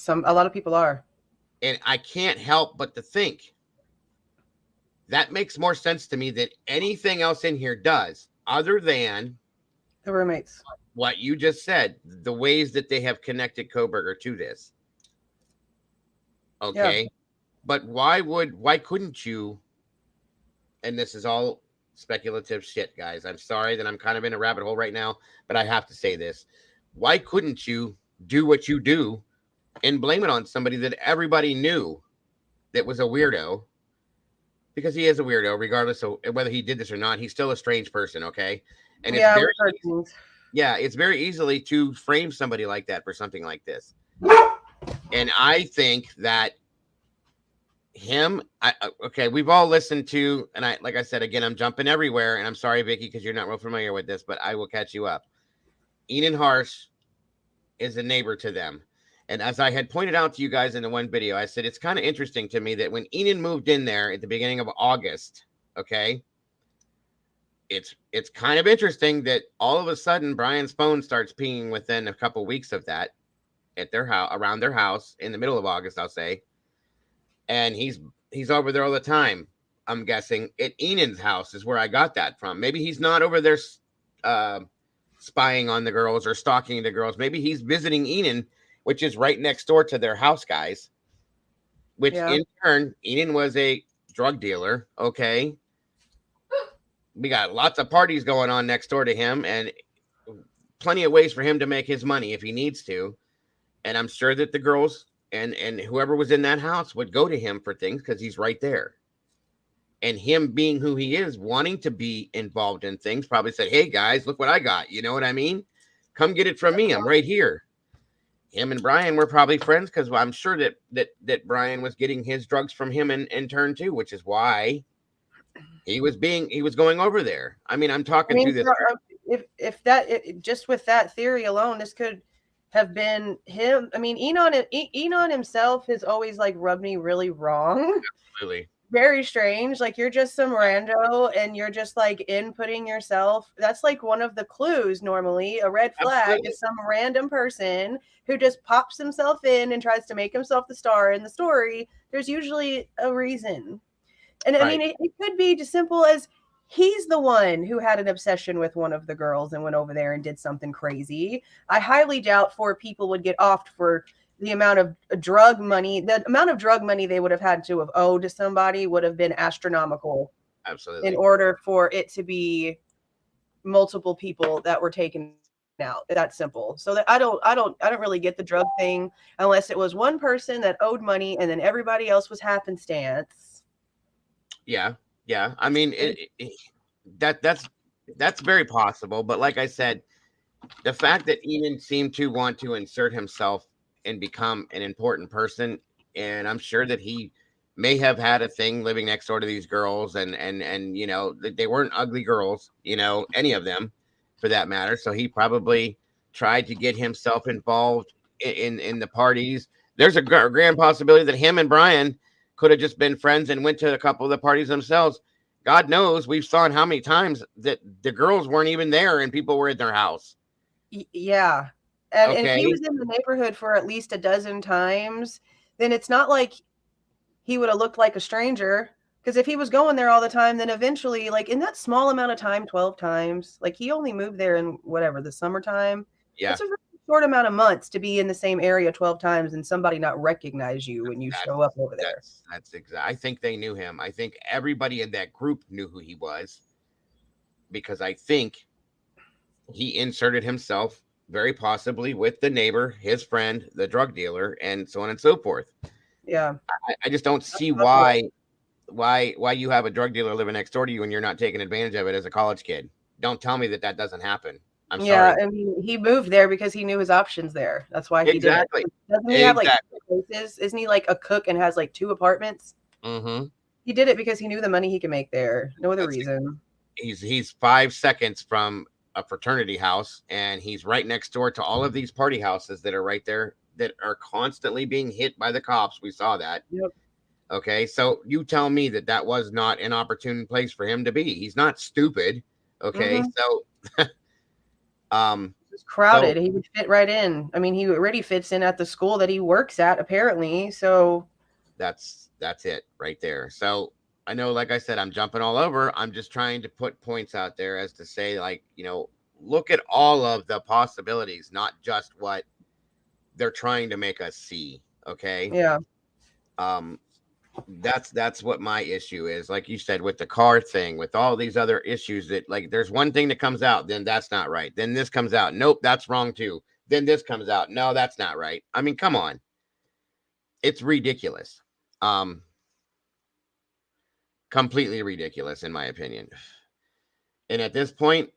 A lot of people are. And I can't help but to think that makes more sense to me than anything else in here does, other than the roommates. What you just said, the ways that they have connected Kohberger to this. Okay. Yeah. But why couldn't you? And this is all speculative shit, guys. I'm sorry that I'm kind of in a rabbit hole right now, but I have to say this. Why couldn't you do what you do and blame it on somebody that everybody knew that was a weirdo? Because he is a weirdo, regardless of whether he did this or not. He's still a strange person, okay? And it's very easily to frame somebody like that for something like this. And I think that him, okay, we've all listened to, and like I said, again, I'm jumping everywhere, and I'm sorry, Vicky, because you're not real familiar with this, but I will catch you up. Enan Harsh is a neighbor to them. And as I had pointed out to you guys in the one video, I said, it's kind of interesting to me that when Enan moved in there at the beginning of August, okay, it's kind of interesting that all of a sudden Brian's phone starts pinging within a couple weeks of that at their house, around their house in the middle of August, I'll say. And he's over there all the time. I'm guessing at Enan's house is where I got that from. Maybe he's not over there spying on the girls or stalking the girls. Maybe he's visiting Enan, which is right next door to their house, guys. Which in turn, Enan was a drug dealer. Okay. We got lots of parties going on next door to him and plenty of ways for him to make his money if he needs to. And I'm sure that the girls and whoever was in that house would go to him for things because he's right there. And him being who he is, wanting to be involved in things, probably said, hey, guys, look what I got. You know what I mean? Come get it from me. I'm right here. Him and Brian were probably friends because I'm sure that Brian was getting his drugs from him in turn too, which is why he was going over there. I mean, I'm talking to this. Just with that theory alone, this could have been him. I mean, Enan himself has always like rubbed me really wrong. Absolutely. Very strange. Like you're just some rando and you're just like inputting yourself. That's like one of the clues normally. A red flag is some random person who just pops himself in and tries to make himself the star in the story. There's usually a reason. And I mean, it could be as simple as he's the one who had an obsession with one of the girls and went over there and did something crazy. I highly doubt 4 people would get offed for the amount of drug money. The amount of drug money they would have had to have owed to somebody would have been astronomical. Absolutely. In order for it to be multiple people that were taken out. That's simple. So that I don't really get the drug thing unless it was one person that owed money and then everybody else was happenstance. Yeah. I mean, that's very possible. But like I said, the fact that Enan seemed to want to insert himself and become an important person, and I'm sure that he may have had a thing living next door to these girls, and you know, they weren't ugly girls, you know, any of them for that matter. So he probably tried to get himself involved in the parties. There's a grand possibility that him and Brian could have just been friends and went to a couple of the parties themselves. God knows we've saw how many times that the girls weren't even there and people were at their house. Yeah. And if he was in the neighborhood for at least a dozen times, then it's not like he would have looked like a stranger. Because if he was going there all the time, then eventually, like in that small amount of time, 12 times, like he only moved there in whatever, the summertime. Yeah. It's a really short amount of months to be in the same area 12 times and somebody not recognize you when you show up over there. That's exactly. I think they knew him. I think everybody in that group knew who he was, because I think he inserted himself very possibly with the neighbor, his friend, the drug dealer, and so on and so forth. Yeah. I just don't see why you have a drug dealer living next door to you and you're not taking advantage of it as a college kid. Don't tell me that doesn't happen. I'm sorry. I mean, he moved there because he knew his options there. That's why he exactly. did it. Doesn't he have like places? Isn't he like a cook and has like 2 apartments? Mm-hmm. He did it because he knew the money he could make there. No other reason. He's 5 seconds from a fraternity house, and he's right next door to all of these party houses that are right there that are constantly being hit by the cops. We saw that. Yep. Okay, so you tell me that was not an opportune place for him to be. He's not stupid. Okay, so it's crowded. He would fit right in. I mean, he already fits in at the school that he works at, apparently. So that's it right there. So I know, like I said, I'm jumping all over. I'm just trying to put points out there as to say, like, you know, look at all of the possibilities, not just what they're trying to make us see. Okay. Yeah. That's what my issue is. Like you said, with the car thing, with all these other issues, that like there's one thing that comes out, then that's not right. Then this comes out. Nope, that's wrong too. Then this comes out. No, that's not right. I mean, come on. It's ridiculous. Completely ridiculous, in my opinion. And at this point,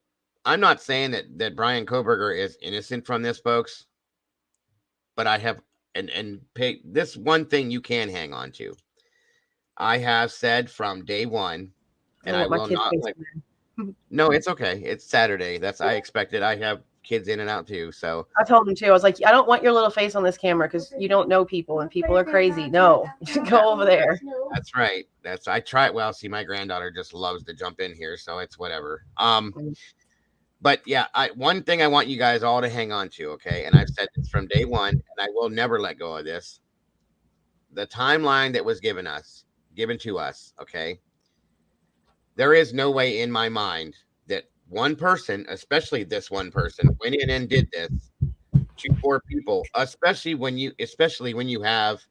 I'm not saying that Brian Koberger is innocent from this, folks. But I have and pay this one thing you can hang on to. I have said from day one, and I my will kids not face like. No, it's okay. It's Saturday. I expected. I have kids in and out too. So I told him too. I was like, I don't want your little face on this camera because you don't know people and people are crazy. No, go over there. that's right. I try. Well, see, my granddaughter just loves to jump in here, so it's whatever. But yeah, one thing I want you guys all to hang on to, okay? And I've said this from day one, and I will never let go of this. The timeline that was given to us, okay? There is no way in my mind that one person, especially this one person, went in and did this to 4 people, especially when you have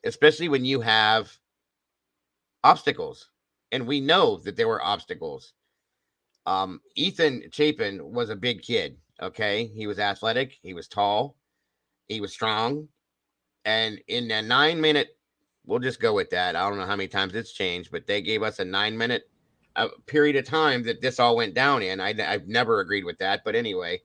especially when you have obstacles. And we know that there were obstacles. Ethan Chapin was a big kid. Okay. He was athletic. He was tall. He was strong. And in a 9-minute, we'll just go with that. I don't know how many times it's changed, but they gave us a 9-minute period of time that this all went down in. I've never agreed with that. But anyway.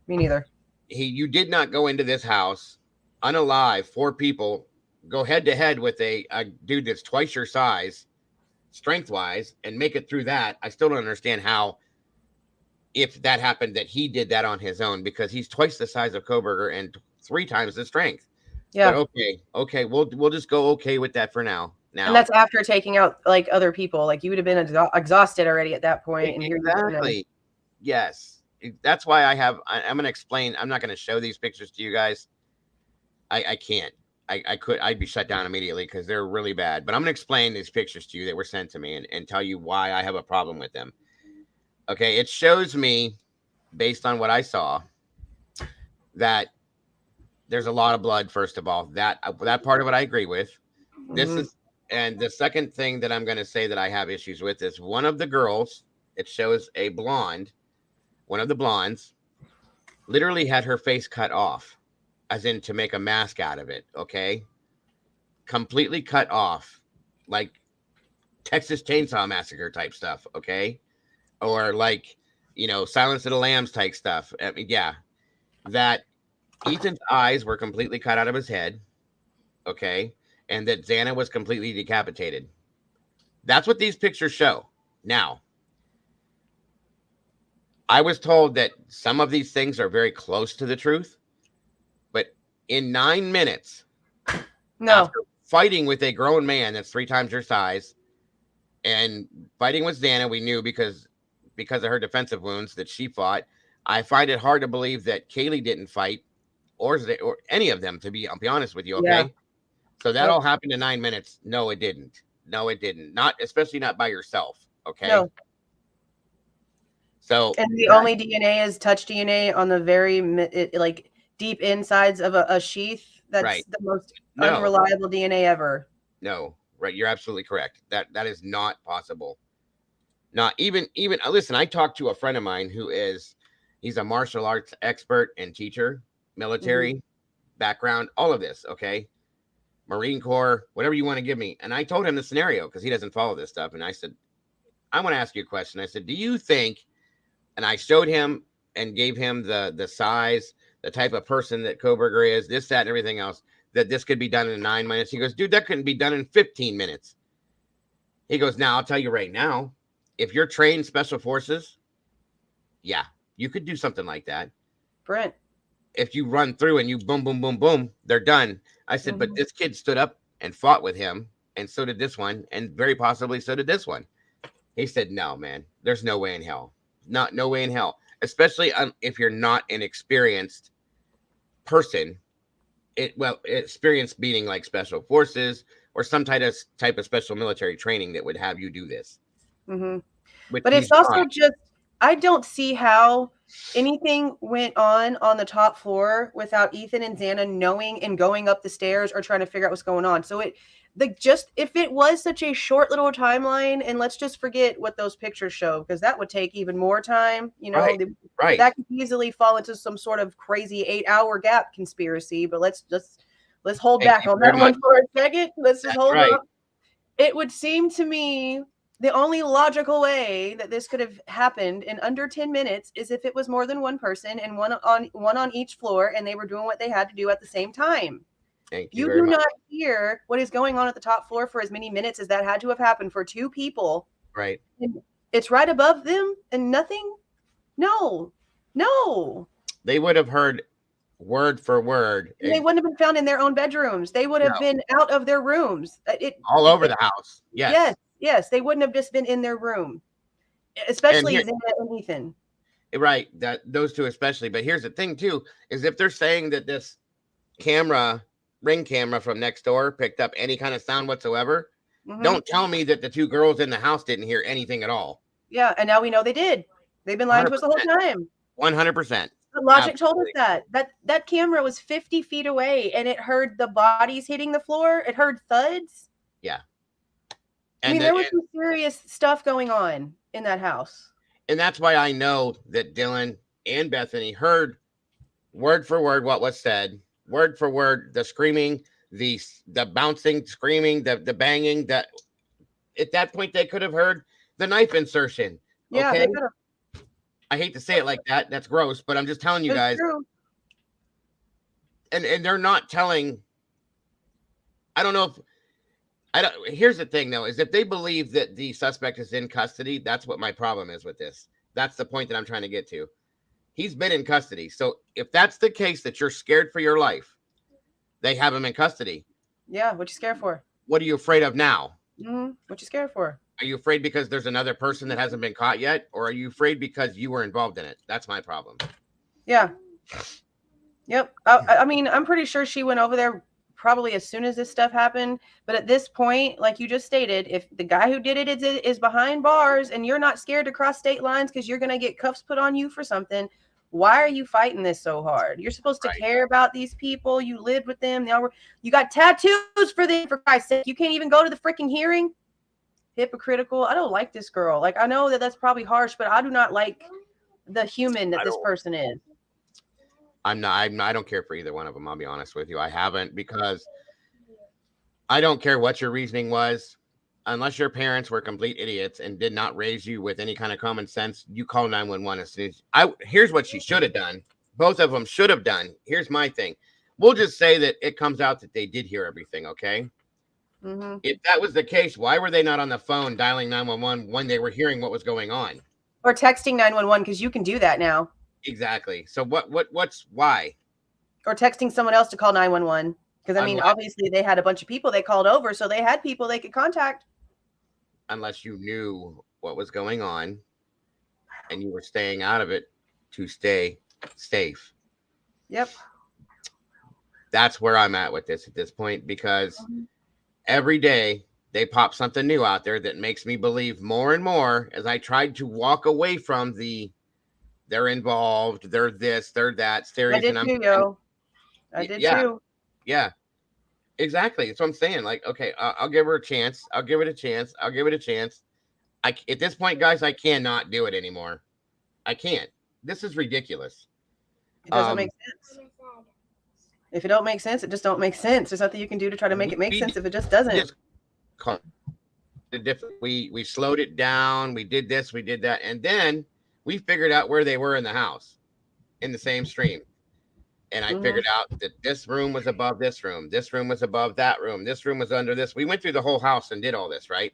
Me neither. You did not go into this house unalive. 4 people go head to head with a dude that's twice your size, strength wise, and make it through that. I still don't understand how, if that happened, that he did that on his own, because he's twice the size of Koberger and 3 times the strength. Yeah. But okay, we'll just go okay with that for now. And that's after taking out like other people. Like you would have been exhausted already at that point. Exactly. Yes. That's why I'm going to explain. I'm not going to show these pictures to you guys. I can't. I'd be shut down immediately because they're really bad. But I'm going to explain these pictures to you that were sent to me and tell you why I have a problem with them. Okay, it shows me, based on what I saw, that there's a lot of blood. First of all, that part of it I agree with. And the second thing that I'm going to say that I have issues with is one of the girls. It shows a blonde. One of the blondes literally had her face cut off, as in to make a mask out of it. Okay. Completely cut off, like Texas Chainsaw Massacre type stuff. Okay. Or like, Silence of the Lambs type stuff. I mean, yeah. That Ethan's eyes were completely cut out of his head. Okay. And that Xana was completely decapitated. That's what these pictures show. Now, I was told that some of these things are very close to the truth, but in 9 minutes, after fighting with a grown man that's 3 times your size, and fighting with Xana, we knew because of her defensive wounds that she fought. I find it hard to believe that Kaylee didn't fight, or any of them. I'll be honest with you. Okay, yeah. So that all happened in 9 minutes. No, it didn't. Especially not by yourself. Okay. No. So, and the only DNA is touch DNA on the very deep insides of a sheath. That's the most unreliable DNA ever. No, right. You're absolutely correct. That is not possible. Not even listen, I talked to a friend of mine he's a martial arts expert and teacher, military background, all of this. Okay. Marine Corps, whatever you want to give me. And I told him the scenario because he doesn't follow this stuff. And I said, I want to ask you a question. I said, do you think, and I showed him and gave him the size, the type of person that Koberger is, this, that, and everything else, that this could be done in 9 minutes. He goes, dude, that couldn't be done in 15 minutes. He goes, now, I'll tell you right now, if you're trained special forces, yeah, you could do something like that. Brent. If you run through and you boom, boom, boom, boom, they're done. I said, but this kid stood up and fought with him, and so did this one, and very possibly so did this one. He said, no, man, there's no way in hell. No way in hell. Especially if you're not an experienced person. Experienced beating like special forces or some type of special military training that would have you do this. But it's also just, I don't see how anything went on the top floor without Ethan and Xana knowing and going up the stairs or trying to figure out what's going on. So if it was such a short little timeline, and let's just forget what those pictures show, because that would take even more time, that could easily fall into some sort of crazy 8-hour gap conspiracy. But let's hold back on that one for a second. Let's just hold up. It would seem to me the only logical way that this could have happened in under 10 minutes is if it was more than one person and one on each floor, and they were doing what they had to do at the same time. Thank you You very do much. not hear what is going on at the top floor for as many minutes as that had to have happened for two people. Right. And it's right above them and nothing. No. They would have heard word for word. And they wouldn't have been found in their own bedrooms. They would have been out of their rooms. All over the house. Yes. They wouldn't have just been in their room, especially Xana and Ethan. Right. Those two especially. But here's the thing too, is if they're saying that this ring camera from next door picked up any kind of sound whatsoever, don't tell me that the two girls in the house didn't hear anything at all. Yeah. And now we know they did. They've been lying 100%. To us the whole time. 100%. The logic told us that camera was 50 feet away and it heard the bodies hitting the floor. It heard thuds. Yeah. And there was some serious stuff going on in that house. And that's why I know that Dylan and Bethany heard word for word what was said, word for word, the screaming, the bouncing, screaming, the banging. That at that point they could have heard the knife insertion. Yeah, okay? they could have. I hate to say it like that. That's gross, but I'm just telling you guys. True. And they're not telling. I don't know if here's the thing though, is if they believe that the suspect is in custody, that's what my problem is with this. That's the point that I'm trying to get to. He's been in custody. So if that's the case, that you're scared for your life, they have him in custody. Yeah. What you scared for? What are you afraid of now? What you scared for? Are you afraid because there's another person that hasn't been caught yet? Or are you afraid because you were involved in it? That's my problem. Yeah. Yep. I mean, I'm pretty sure she went over there probably as soon as this stuff happened. But at this point, like you just stated, if the guy who did it is behind bars and you're not scared to cross state lines because you're going to get cuffs put on you for something, why are you fighting this so hard? You're supposed to care about these people. You lived with them. You got tattoos for them, for Christ's sake. You can't even go to the freaking hearing. Hypocritical. I don't like this girl. Like, I know that that's probably harsh, but I do not like the human that this person is. I don't care for either one of them. I'll be honest with you. I haven't, because I don't care what your reasoning was. Unless your parents were complete idiots and did not raise you with any kind of common sense, you call 911 as soon as here's what she should have done. Both of them should have done. Here's my thing. We'll just say that it comes out that they did hear everything. Okay. If that was the case, why were they not on the phone dialing 911 when they were hearing what was going on? Or texting 911, because you can do that now. Exactly. So what's why? Or texting someone else to call 911. Because, I mean, obviously they had a bunch of people they called over, so they had people they could contact. Unless you knew what was going on and you were staying out of it to stay safe. Yep. That's where I'm at with this at this point, because every day they pop something new out there that makes me believe more and more, as I tried to walk away from they're involved, they're this, they're that. I did too, yo. I did too. Yeah, exactly. That's what I'm saying. Like, okay, I'll give her a chance. I'll give it a chance. At this point, guys, I cannot do it anymore. I can't. This is ridiculous. It doesn't make sense. If it don't make sense, it just don't make sense. There's nothing you can do to try to make it make sense if it just doesn't. We slowed it down. We did this, we did that. And then we figured out where they were in the house in the same stream. And I figured out that this room was above this room. This room was above that room. This room was under this. We went through the whole house and did all this, right?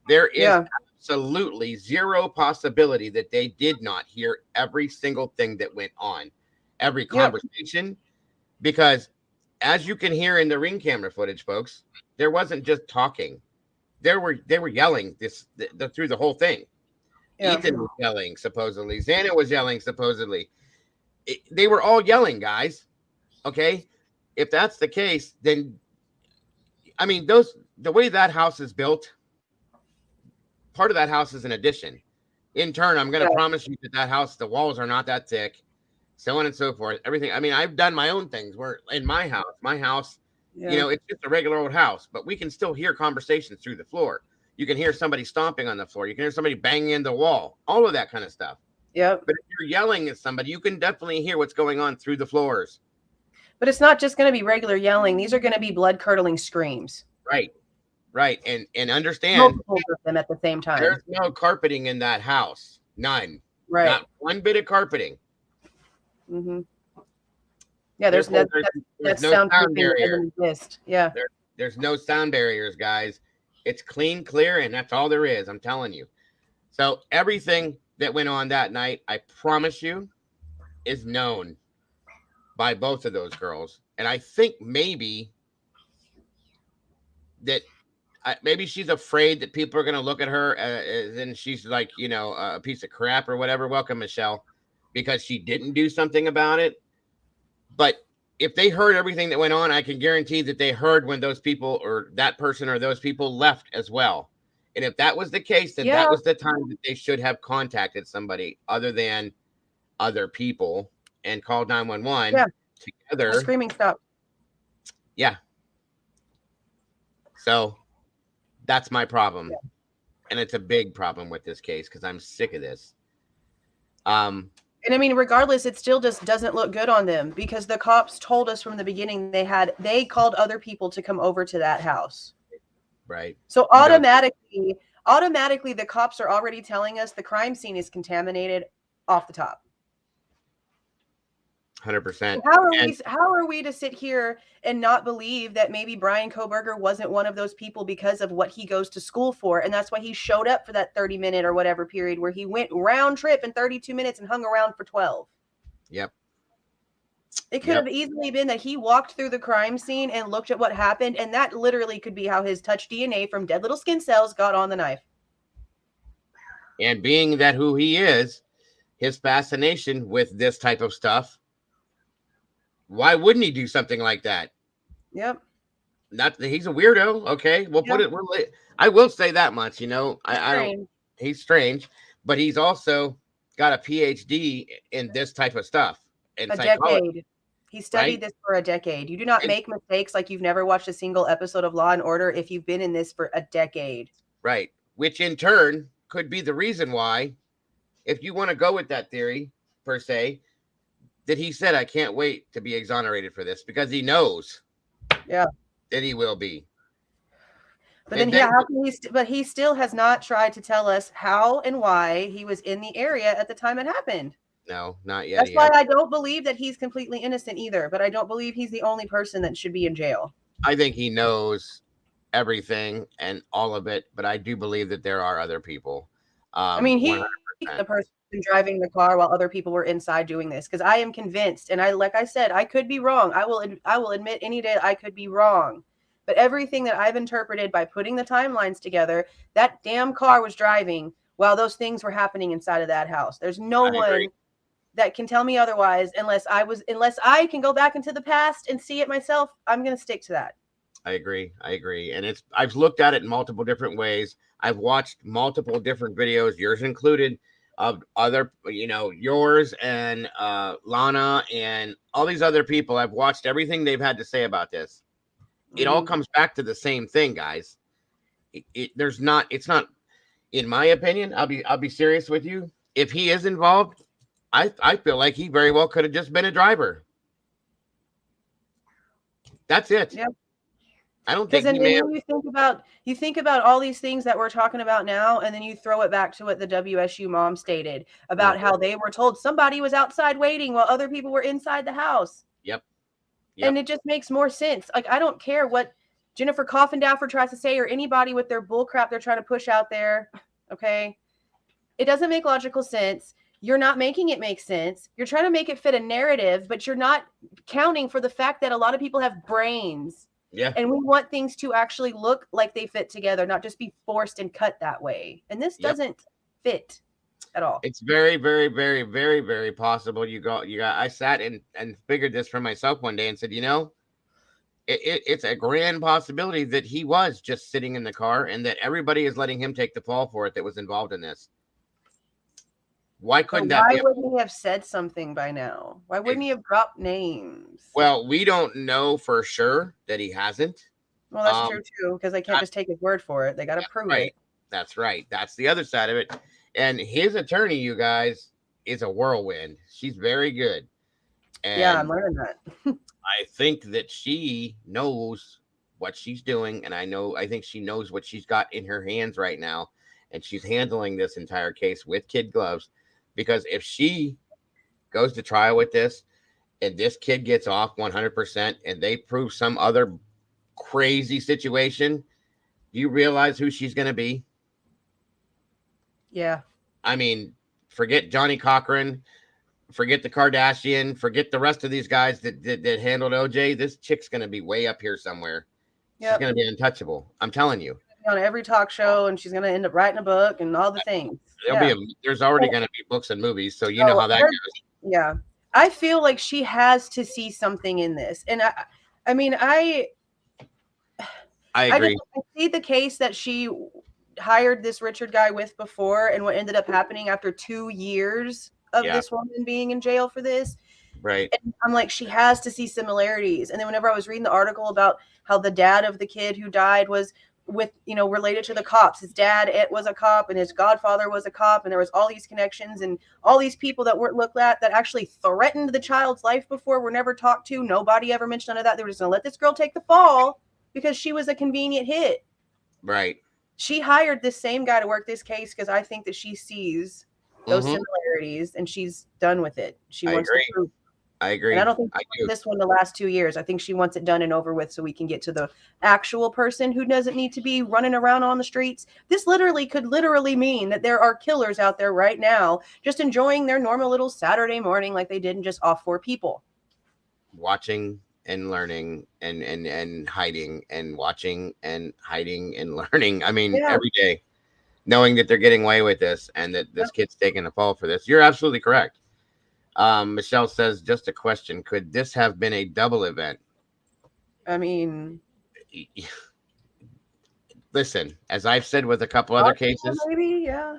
There is absolutely zero possibility that they did not hear every single thing that went on, every conversation, because as you can hear in the ring camera footage, folks, there wasn't just talking. They were yelling through the whole thing. Yeah. Ethan was yelling, supposedly. Xana was yelling, supposedly. They were all yelling, guys. Okay, if that's the case, then I mean, the way that house is built, part of that house is an addition. In turn, I'm going to promise you that house, the walls are not that thick, so on and so forth. Everything. I mean, I've done my own things where in my house, you know, it's just a regular old house, but we can still hear conversations through the floor. You can hear somebody stomping on the floor. You can hear somebody banging in the wall. All of that kind of stuff. Yep. But if you're yelling at somebody, you can definitely hear what's going on through the floors. But it's not just going to be regular yelling. These are going to be blood-curdling screams. Right. And understand multiple of them at the same time. There's no carpeting in that house. None. Right. Not one bit of carpeting. Mm-hmm. Yeah, there's There's that's no sound soundproofing that barrier. doesn't exist. Yeah. There's no sound barriers, guys. It's clean, clear, and that's all there is. I'm telling you. So everything that went on that night, I promise you, is known by both of those girls. And I think maybe that maybe she's afraid that people are going to look at her and she's like, a piece of crap or whatever. Welcome, Michelle, because she didn't do something about it. But if they heard everything that went on, I can guarantee that they heard when those people or that person or those people left as well. And if that was the case, then that was the time that they should have contacted somebody other than other people and called 911 together. The screaming stop. Yeah. So that's my problem. Yeah. And it's a big problem with this case because I'm sick of this. And I mean, regardless, it still just doesn't look good on them because the cops told us from the beginning they called other people to come over to that house. Right. So automatically the cops are already telling us the crime scene is contaminated off the top. 100%. How are we to sit here and not believe that maybe Brian Kohberger wasn't one of those people because of what he goes to school for? And that's why he showed up for that 30-minute or whatever period where he went round trip in 32 minutes and hung around for 12. Yep. It could have easily been that he walked through the crime scene and looked at what happened. And that literally could be how his touch DNA from dead little skin cells got on the knife. And being that who he is, his fascination with this type of stuff, why wouldn't he do something like that? Yep. Not that he's a weirdo. Okay. We'll put it. I will say that much, he's strange, but he's also got a PhD in this type of stuff. In psychology. Decade. He studied this for a decade. You do not make mistakes like you've never watched a single episode of Law and Order if you've been in this for a decade. Right. Which in turn could be the reason why, if you want to go with that theory per se, that he said, I can't wait to be exonerated for this because he knows that he will be. But but he still has not tried to tell us how and why he was in the area at the time it happened. No, not yet. That's why I don't believe that he's completely innocent either, but I don't believe he's the only person that should be in jail. I think he knows everything and all of it, but I do believe that there are other people. I mean, he's the person driving the car while other people were inside doing this, because I am convinced, and like I said, I could be wrong. I will admit any day I could be wrong. But everything that I've interpreted by putting the timelines together, that damn car was driving while those things were happening inside of that house. There's no one that can tell me otherwise unless I can go back into the past and see it myself. I'm going to stick to that. I agree. And I've looked at it in multiple different ways. I've watched multiple different videos, yours included, of other, yours and Lana and all these other people. I've watched everything they've had to say about this. It all comes back to the same thing, guys. It's not, in my opinion, I'll be serious with you. If he is involved, I feel like he very well could have just been a driver. That's it. Yep. I don't think you think about all these things that we're talking about now, and then you throw it back to what the WSU mom stated about how they were told somebody was outside waiting while other people were inside the house. Yep. And it just makes more sense. Like, I don't care what Jennifer Coffindaffer tries to say or anybody with their bull crap they're trying to push out there. Okay. It doesn't make logical sense. You're not making it make sense. You're trying to make it fit a narrative, but you're not counting for the fact that a lot of people have brains. Yeah. And we want things to actually look like they fit together, not just be forced and cut that way. And this doesn't fit at all. It's very, very, very, very, very possible. I sat and figured this for myself one day and said, it's a grand possibility that he was just sitting in the car and that everybody is letting him take the fall for it that was involved in this. Why couldn't that be? Why wouldn't he have said something by now? Why wouldn't he have dropped names? Well, we don't know for sure that he hasn't. Well, that's true too, because they can't just take his word for it. They got to prove it. That's right. That's the other side of it. And his attorney, you guys, is a whirlwind. She's very good. And yeah, I'm learning that. I think that she knows what she's doing, and I think she knows what she's got in her hands right now, and she's handling this entire case with kid gloves. Because if she goes to trial with this and this kid gets off 100% and they prove some other crazy situation, do you realize who she's going to be? Yeah. I mean, forget Johnny Cochran, forget the Kardashian, forget the rest of these guys that handled OJ. This chick's going to be way up here somewhere. She's going to be untouchable. I'm telling you. On every talk show, and she's going to end up writing a book and all the things. There's already going to be books and movies, so you know how that goes. Yeah. I feel like she has to see something in this. And I mean, I agree. I see the case that she hired this Richard guy with before, and what ended up happening after 2 years of this woman being in jail for this. Right. And I'm like, she has to see similarities. And then whenever I was reading the article about how the dad of the kid who died was related to the cops, his dad was a cop and his godfather was a cop, and there was all these connections and all these people that weren't looked at that actually threatened the child's life before were never talked to. Nobody ever mentioned none of that. They were just going to let this girl take the fall because she was a convenient hit. Right. She hired this same guy to work this case because I think that she sees those similarities and she's done with it. She wants to prove. I agree. And I don't think this one the last 2 years. I think she wants it done and over with so we can get to the actual person who doesn't need to be running around on the streets. This could literally mean that there are killers out there right now just enjoying their normal little Saturday morning like they did and just off 4 people. Watching and learning and hiding and watching and hiding and learning. I mean, every day, knowing that they're getting away with this and that this kid's taking the fall for this. You're absolutely correct. Michelle says, just a question. Could this have been a double event? I mean, listen, as I've said with a couple other cases, maybe, yeah.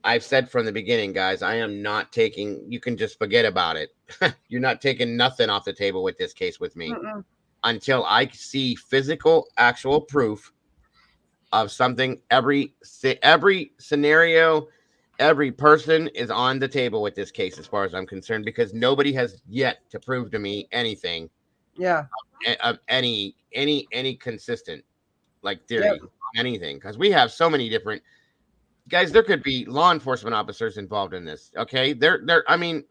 I've said from the beginning, guys, I am not taking, you can just forget about it. You're not taking nothing off the table with this case with me until I see physical, actual proof of something. Every scenario, every person is on the table with this case, as far as I'm concerned, because nobody has yet to prove to me anything. Yeah. Of any consistent like theory, anything, because we have so many different guys. There could be law enforcement officers involved in this. Okay, I mean,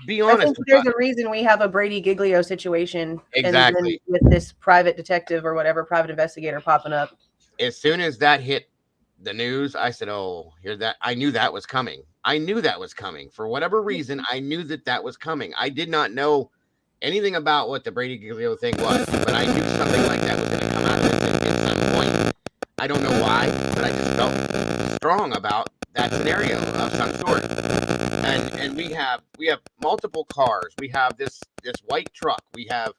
be honest. I think there's a reason we have a Brady Giglio situation, exactly, and with this private detective or whatever private investigator popping up. As soon as that hit the news, I said, "Oh, hear that?" I knew that was coming. I knew that was coming. For whatever reason, I knew that was coming. I did not know anything about what the Brady Giglio thing was, but I knew something like that was going to come out of this at some point. I don't know why, but I just felt strong about that scenario of some sort. And we have multiple cars. We have this white truck. We have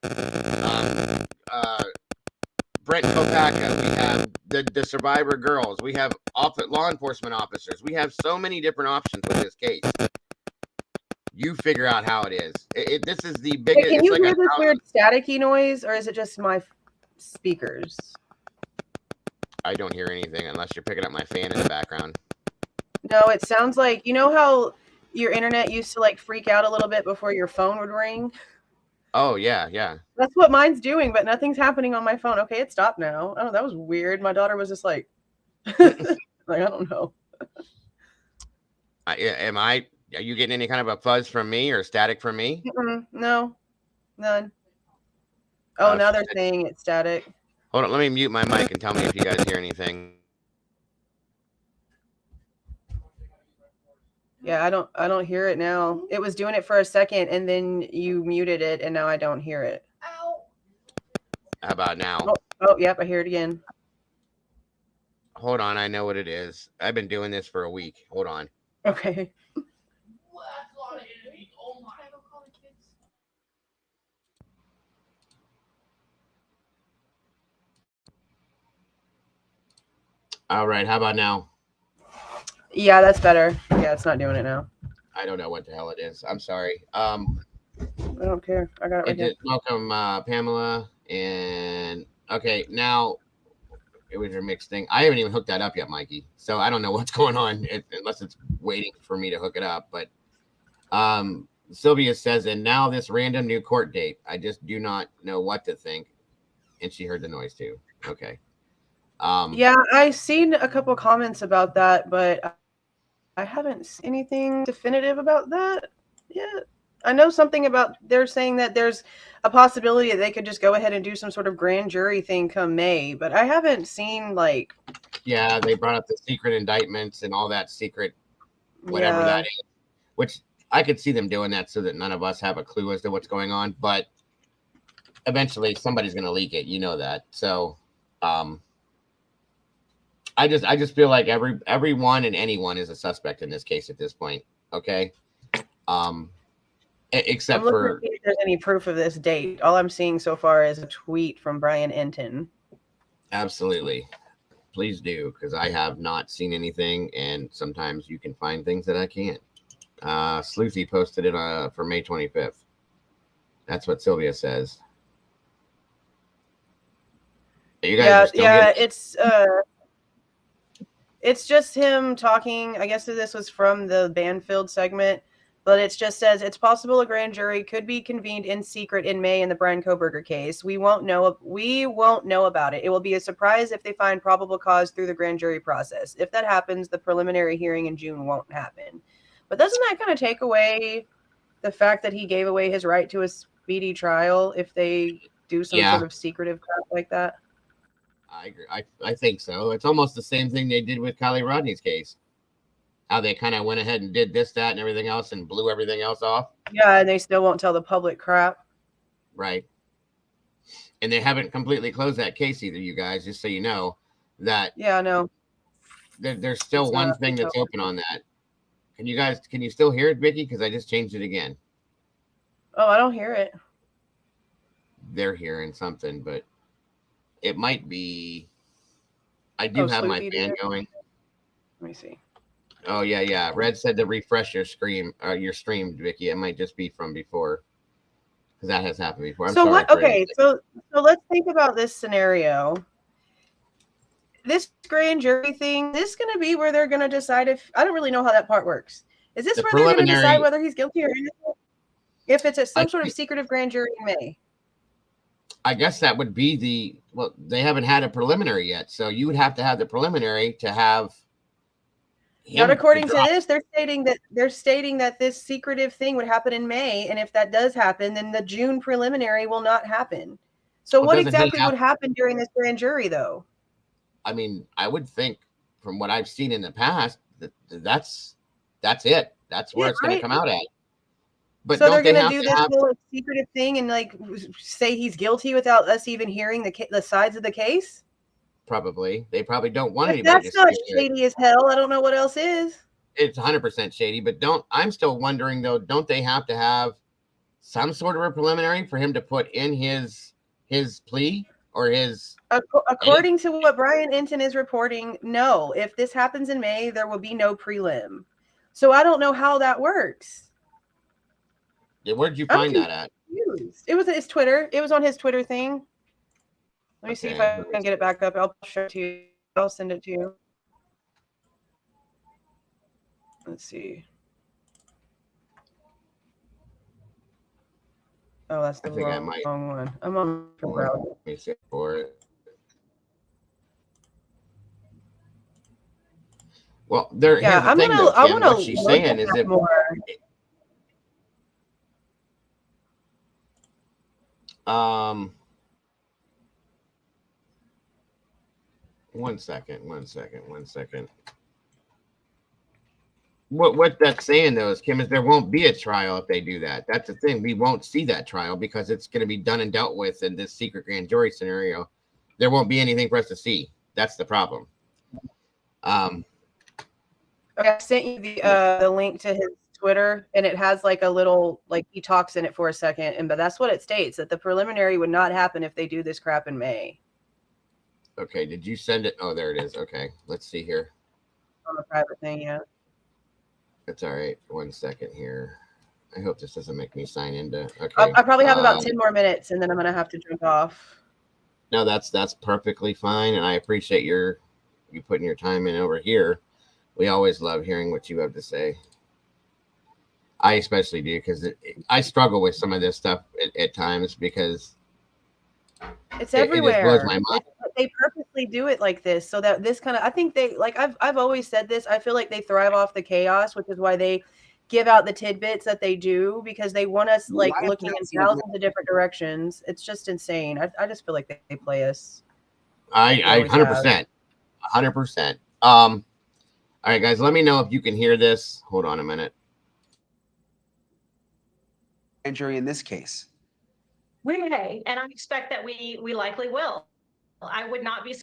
Brent Kopaka. We have the survivor girls. We have law enforcement officers. We have so many different options with this case. You figure out how it is. This is the biggest. Can you hear this weird staticky noise, or is it just my speakers? I don't hear anything unless you're picking up my fan in the background. No, it sounds like, you know how your internet used to like freak out a little bit before your phone would ring? Oh, yeah, yeah. That's what mine's doing, but nothing's happening on my phone. Okay, it stopped now. Oh, that was weird. My daughter was just like, like, I don't know. Are you getting any kind of a fuzz from me or static from me? No, none. Oh, now they're saying it's static. Hold on, let me mute my mic and tell me if you guys hear anything. Yeah, I don't hear it now. It was doing it for a second and then you muted it and now I don't hear it. How about now? Oh, yep, I hear it again. Hold on, I know what it is. I've been doing this for a week. Hold on. Okay. All right, how about now? Yeah, that's better. Yeah, it's not doing it now. I don't know what the hell it is. I'm sorry. I don't care. I got it right here. Welcome, Pamela. And okay, now it was your mixed thing. I haven't even hooked that up yet, Mikey. So I don't know what's going on unless it's waiting for me to hook it up. But Sylvia says, and now this random new court date. I just do not know what to think. And she heard the noise too. Okay. Yeah, I've seen a couple comments about that, but I haven't seen anything definitive about that yet. I know something about, they're saying that there's a possibility that they could just go ahead and do some sort of grand jury thing come May, but I haven't seen like. Yeah, they brought up the secret indictments and all that secret, whatever Yeah. that is, which I could see them doing that so that none of us have a clue as to what's going on. But eventually somebody's going to leak it. You know that. So I just feel like everyone and anyone is a suspect in this case at this point. Okay. Except I'm looking for to see if there's any proof of this date. All I'm seeing so far is a tweet from Brian Enton. absolutely. Please do, because I have not seen anything, and sometimes you can find things that I can't. Sleuthy posted it for May 25th. That's what Sylvia says. You guys it's just him talking. I guess this was from the Banfield segment, but it just says it's possible a grand jury could be convened in secret in May in the Brian Kohberger case. We won't know about it. It will be a surprise if they find probable cause through the grand jury process. If that happens, the preliminary hearing in June won't happen. But doesn't that kind of take away the fact that he gave away his right to a speedy trial if they do some sort of secretive crap like that? I agree. I think so. It's almost the same thing they did with Kylie Rodney's case. How they kind of went ahead and did this, that, and everything else and blew everything else off. Yeah, and they still won't tell the public crap. Right. And they haven't completely closed that case either, you guys, just so you know. That yeah, I know. There's still one thing that's open on that. Can you still hear it, Vicky? Because I just changed it again. Oh, I don't hear it. They're hearing something, but it might be. I do have my fan going. Let me see. Oh yeah. Red said to refresh your stream, Vicky. It might just be from before, because that has happened before. I'm sorry. Okay, so let's think about this scenario. This grand jury thing, this is going to be where they're going to decide if, I don't really know how that part works. Is this where they're going to decide whether he's guilty or innocent? If it's some sort of secretive grand jury in May? I guess that would be they haven't had a preliminary yet. So you would have to have the preliminary to have. Not according to this, they're stating that this secretive thing would happen in May. And if that does happen, then the June preliminary will not happen. So what exactly would happen during this grand jury though? I mean, I would think from what I've seen in the past that's it. That's where it's going to come out at. But so they're going to do this whole secretive thing and like say he's guilty without us even hearing the sides of the case? Probably. They probably don't want If anybody. That's not shady as hell. I don't know what else is. It's 100% shady, but I'm still wondering though, don't they have to have some sort of a preliminary for him to put in his plea or his? According to what Brian Enton is reporting, no. If this happens in May, there will be no prelim. So I don't know how that works. Yeah, where did you find that at? It was his Twitter. It was on his Twitter thing. Let me see if I can get it back up. I'll show it to you. I'll send it to you. Let's see. Oh, that's the wrong one. I'm on the browser. Let me see for it. Well, here's the thing, though, Kim, what she's saying is if one second. What that's saying though is, Kim, is there won't be a trial if they do that. That's the thing. We won't see that trial because it's going to be done and dealt with in this secret grand jury scenario. There won't be anything for us to see. That's the problem. Okay, I sent you the link to his Twitter, and it has like a little, like he talks in it for a second, but that's what it states, that the preliminary would not happen if they do this crap in May. Okay, did you send it? Oh, there it is. Okay, let's see here. On a private thing, yeah. That's all right. 1 second here. I hope this doesn't make me sign into. Okay. I probably have about 10 more minutes, and then I'm gonna have to jump off. No, that's perfectly fine, and I appreciate you putting your time in over here. We always love hearing what you have to say. I especially do, because I struggle with some of this stuff at times because it's everywhere. It just blows my mind. They purposely do it like this so that this kind of, I think they, like I've always said this, I feel like they thrive off the chaos, which is why they give out the tidbits that they do because they want us like Why have looking we not in seen a thousands of different directions. It's just insane. I just feel like they play us. I always have. 100%. All right, guys, let me know if you can hear this. Hold on a minute. Grand jury in this case. We may, and I expect that we likely will. I would not be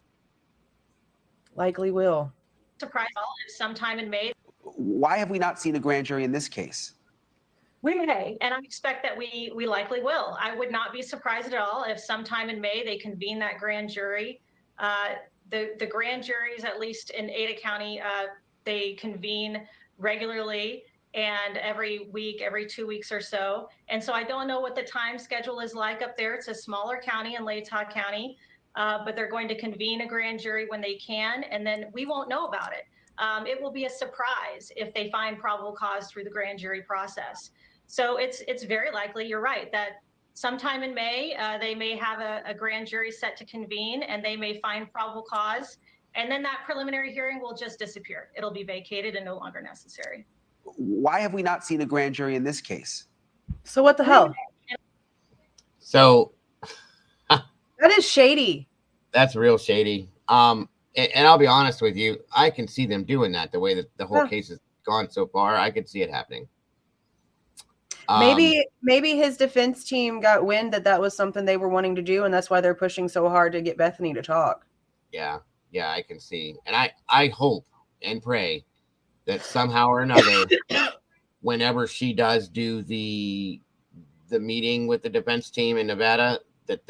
Likely will. surprised if sometime in May. Why have we not seen a grand jury in this case? We may, and I expect that we likely will. I would not be surprised at all if sometime in May they convene that grand jury. The grand juries, at least in Ada County, they convene regularly and every week, every 2 weeks or so. And so I don't know what the time schedule is like up there. It's a smaller county in Latah County, but they're going to convene a grand jury when they can, and then we won't know about it. It will be a surprise if they find probable cause through the grand jury process. So it's very likely, you're right, that sometime in May, they may have a grand jury set to convene and they may find probable cause. And then that preliminary hearing will just disappear. It'll be vacated and no longer necessary. Why have we not seen a grand jury in this case? So what the hell? So that is shady. That's real shady. And I'll be honest with you, I can see them doing that the way that the whole case has gone so far. I could see it happening. Maybe his defense team got wind that was something they were wanting to do, and that's why they're pushing so hard to get Bethany to talk. Yeah, I can see. And I hope and pray that somehow or another, whenever she does do the meeting with the defense team in Nevada, that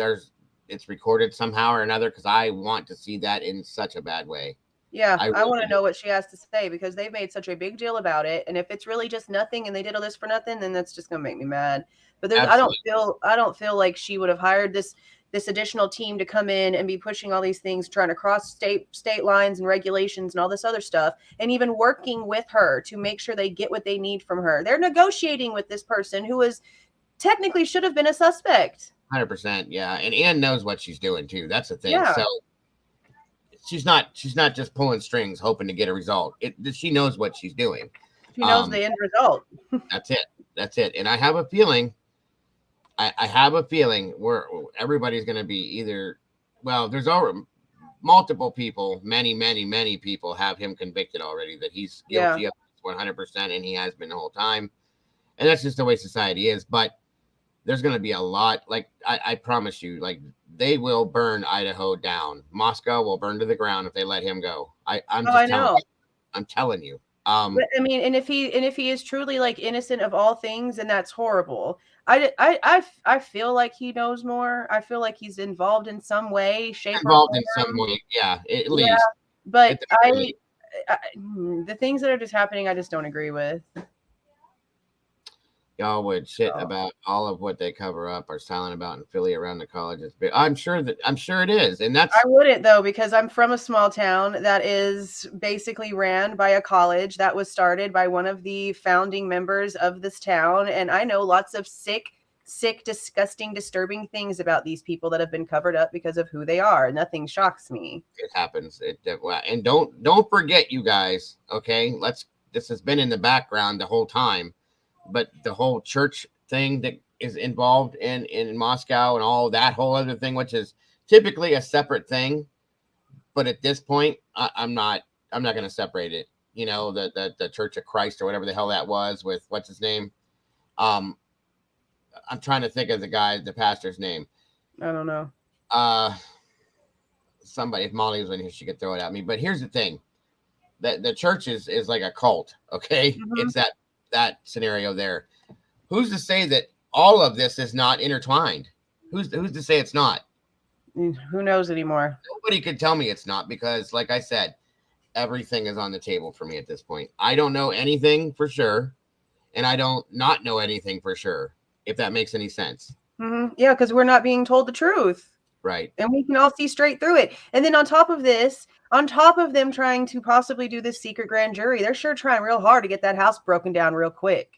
it's recorded somehow or another, because I want to see that in such a bad way. Yeah, I want to know what she has to say, because they've made such a big deal about it. And if it's really just nothing and they did all this for nothing, then that's just gonna make me mad. But I don't feel like she would have hired this additional team to come in and be pushing all these things, trying to cross state lines and regulations and all this other stuff, and even working with her to make sure they get what they need from her. They're negotiating with this person who was technically should have been a suspect. 100%, yeah. And Ann knows what she's doing too. That's the thing. Yeah. So she's not just pulling strings hoping to get a result. She knows what she's doing. She knows the end result. That's it. And I have a feeling where everybody's going to be either, well, there's already multiple people, many people have him convicted already, that he's guilty of 100%, and he has been the whole time. And that's just the way society is. But there's going to be a lot, like I promise you, like they will burn Idaho down. Moscow will burn to the ground if they let him go. I'm telling you. But, I mean, and if he is truly like innocent of all things, and that's horrible. I feel like he knows more. I feel like he's involved in some way, shape, involved in some way. Yeah, at least. But the things that are just happening, I just don't agree with. Y'all would shit about all of what they cover up or silent about in Philly around the colleges. But I'm sure it is. And that's, I wouldn't though, because I'm from a small town that is basically ran by a college that was started by one of the founding members of this town. And I know lots of sick, disgusting, disturbing things about these people that have been covered up because of who they are. Nothing shocks me. It happens. And don't forget, you guys, okay? This has been in the background the whole time. But the whole church thing that is involved in Moscow and all that whole other thing, which is typically a separate thing. But at this point, I'm not going to separate it. You know, the Church of Christ or whatever the hell that was with what's his name. I'm trying to think of the pastor's name. I don't know. Somebody, if Molly was in here, she could throw it at me. But here's the thing. The church is like a cult. Okay. Mm-hmm. It's that scenario there. Who's to say that all of this is not intertwined? Who's to say it's not? Who knows anymore? Nobody could tell me it's not, because like I said, everything is on the table for me at this point. I don't know anything for sure, and I don't not know anything for sure, if that makes any sense. Mm-hmm. Yeah, because we're not being told the truth. Right. And we can all see straight through it. And then on top of them trying to possibly do this secret grand jury, they're sure trying real hard to get that house broken down real quick.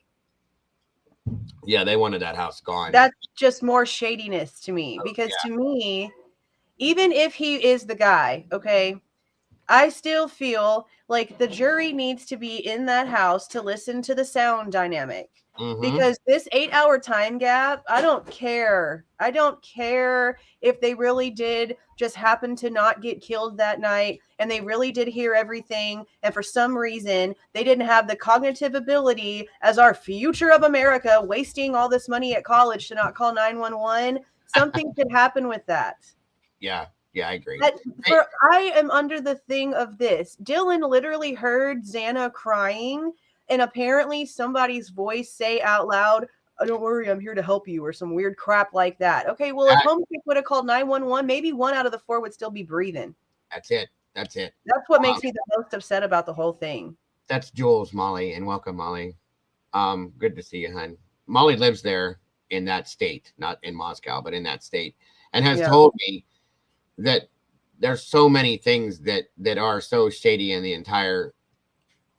Yeah, they wanted that house gone. That's just more shadiness to me, because to me, even if he is the guy, okay, I still feel like the jury needs to be in that house to listen to the sound dynamic. Because this 8-hour time gap, I don't care. I don't care if they really did just happen to not get killed that night and they really did hear everything. And for some reason, they didn't have the cognitive ability as our future of America wasting all this money at college to not call 911. Something could happen with that. Yeah, I agree. I am under the thing of this. Dylan literally heard Xana crying, and apparently somebody's voice say out loud, "Oh, don't worry, I'm here to help you," or some weird crap like that. Okay, well, if Homesick would have called 911, maybe 1 out of the 4 would still be breathing. That's it. That's what makes me the most upset about the whole thing. That's Jules, Molly, and welcome, Molly. Good to see you, hon. Molly lives there in that state, not in Moscow, but in that state, and has told me that there's so many things that are so shady in the entire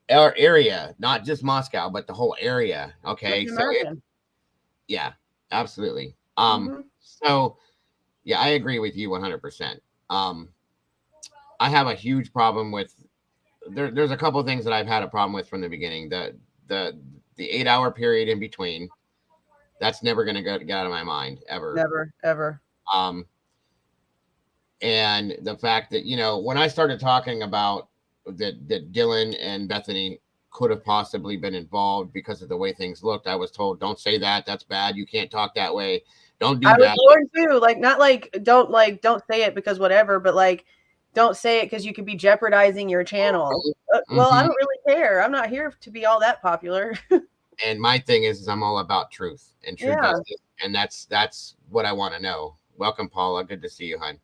area, not just Moscow, but the whole area. Okay, so yeah, absolutely. So yeah, I agree with you 100%. I have a huge problem with there's a couple of things that I've had a problem with from the beginning. The 8-hour period in between, that's never going to get out of my mind ever. Never, ever. And the fact that, you know, when I started talking about that Dylan and Bethany could have possibly been involved because of the way things looked, I was told, don't say that. That's bad. You can't talk that way. Don't do that. I was warned too. Like, not don't say it because whatever, but like, don't say it because you could be jeopardizing your channel. Well, I don't really care. I'm not here to be all that popular. And my thing is I'm all about truth and truth justice, and that's what I want to know. Welcome, Paula. Good to see you, hon.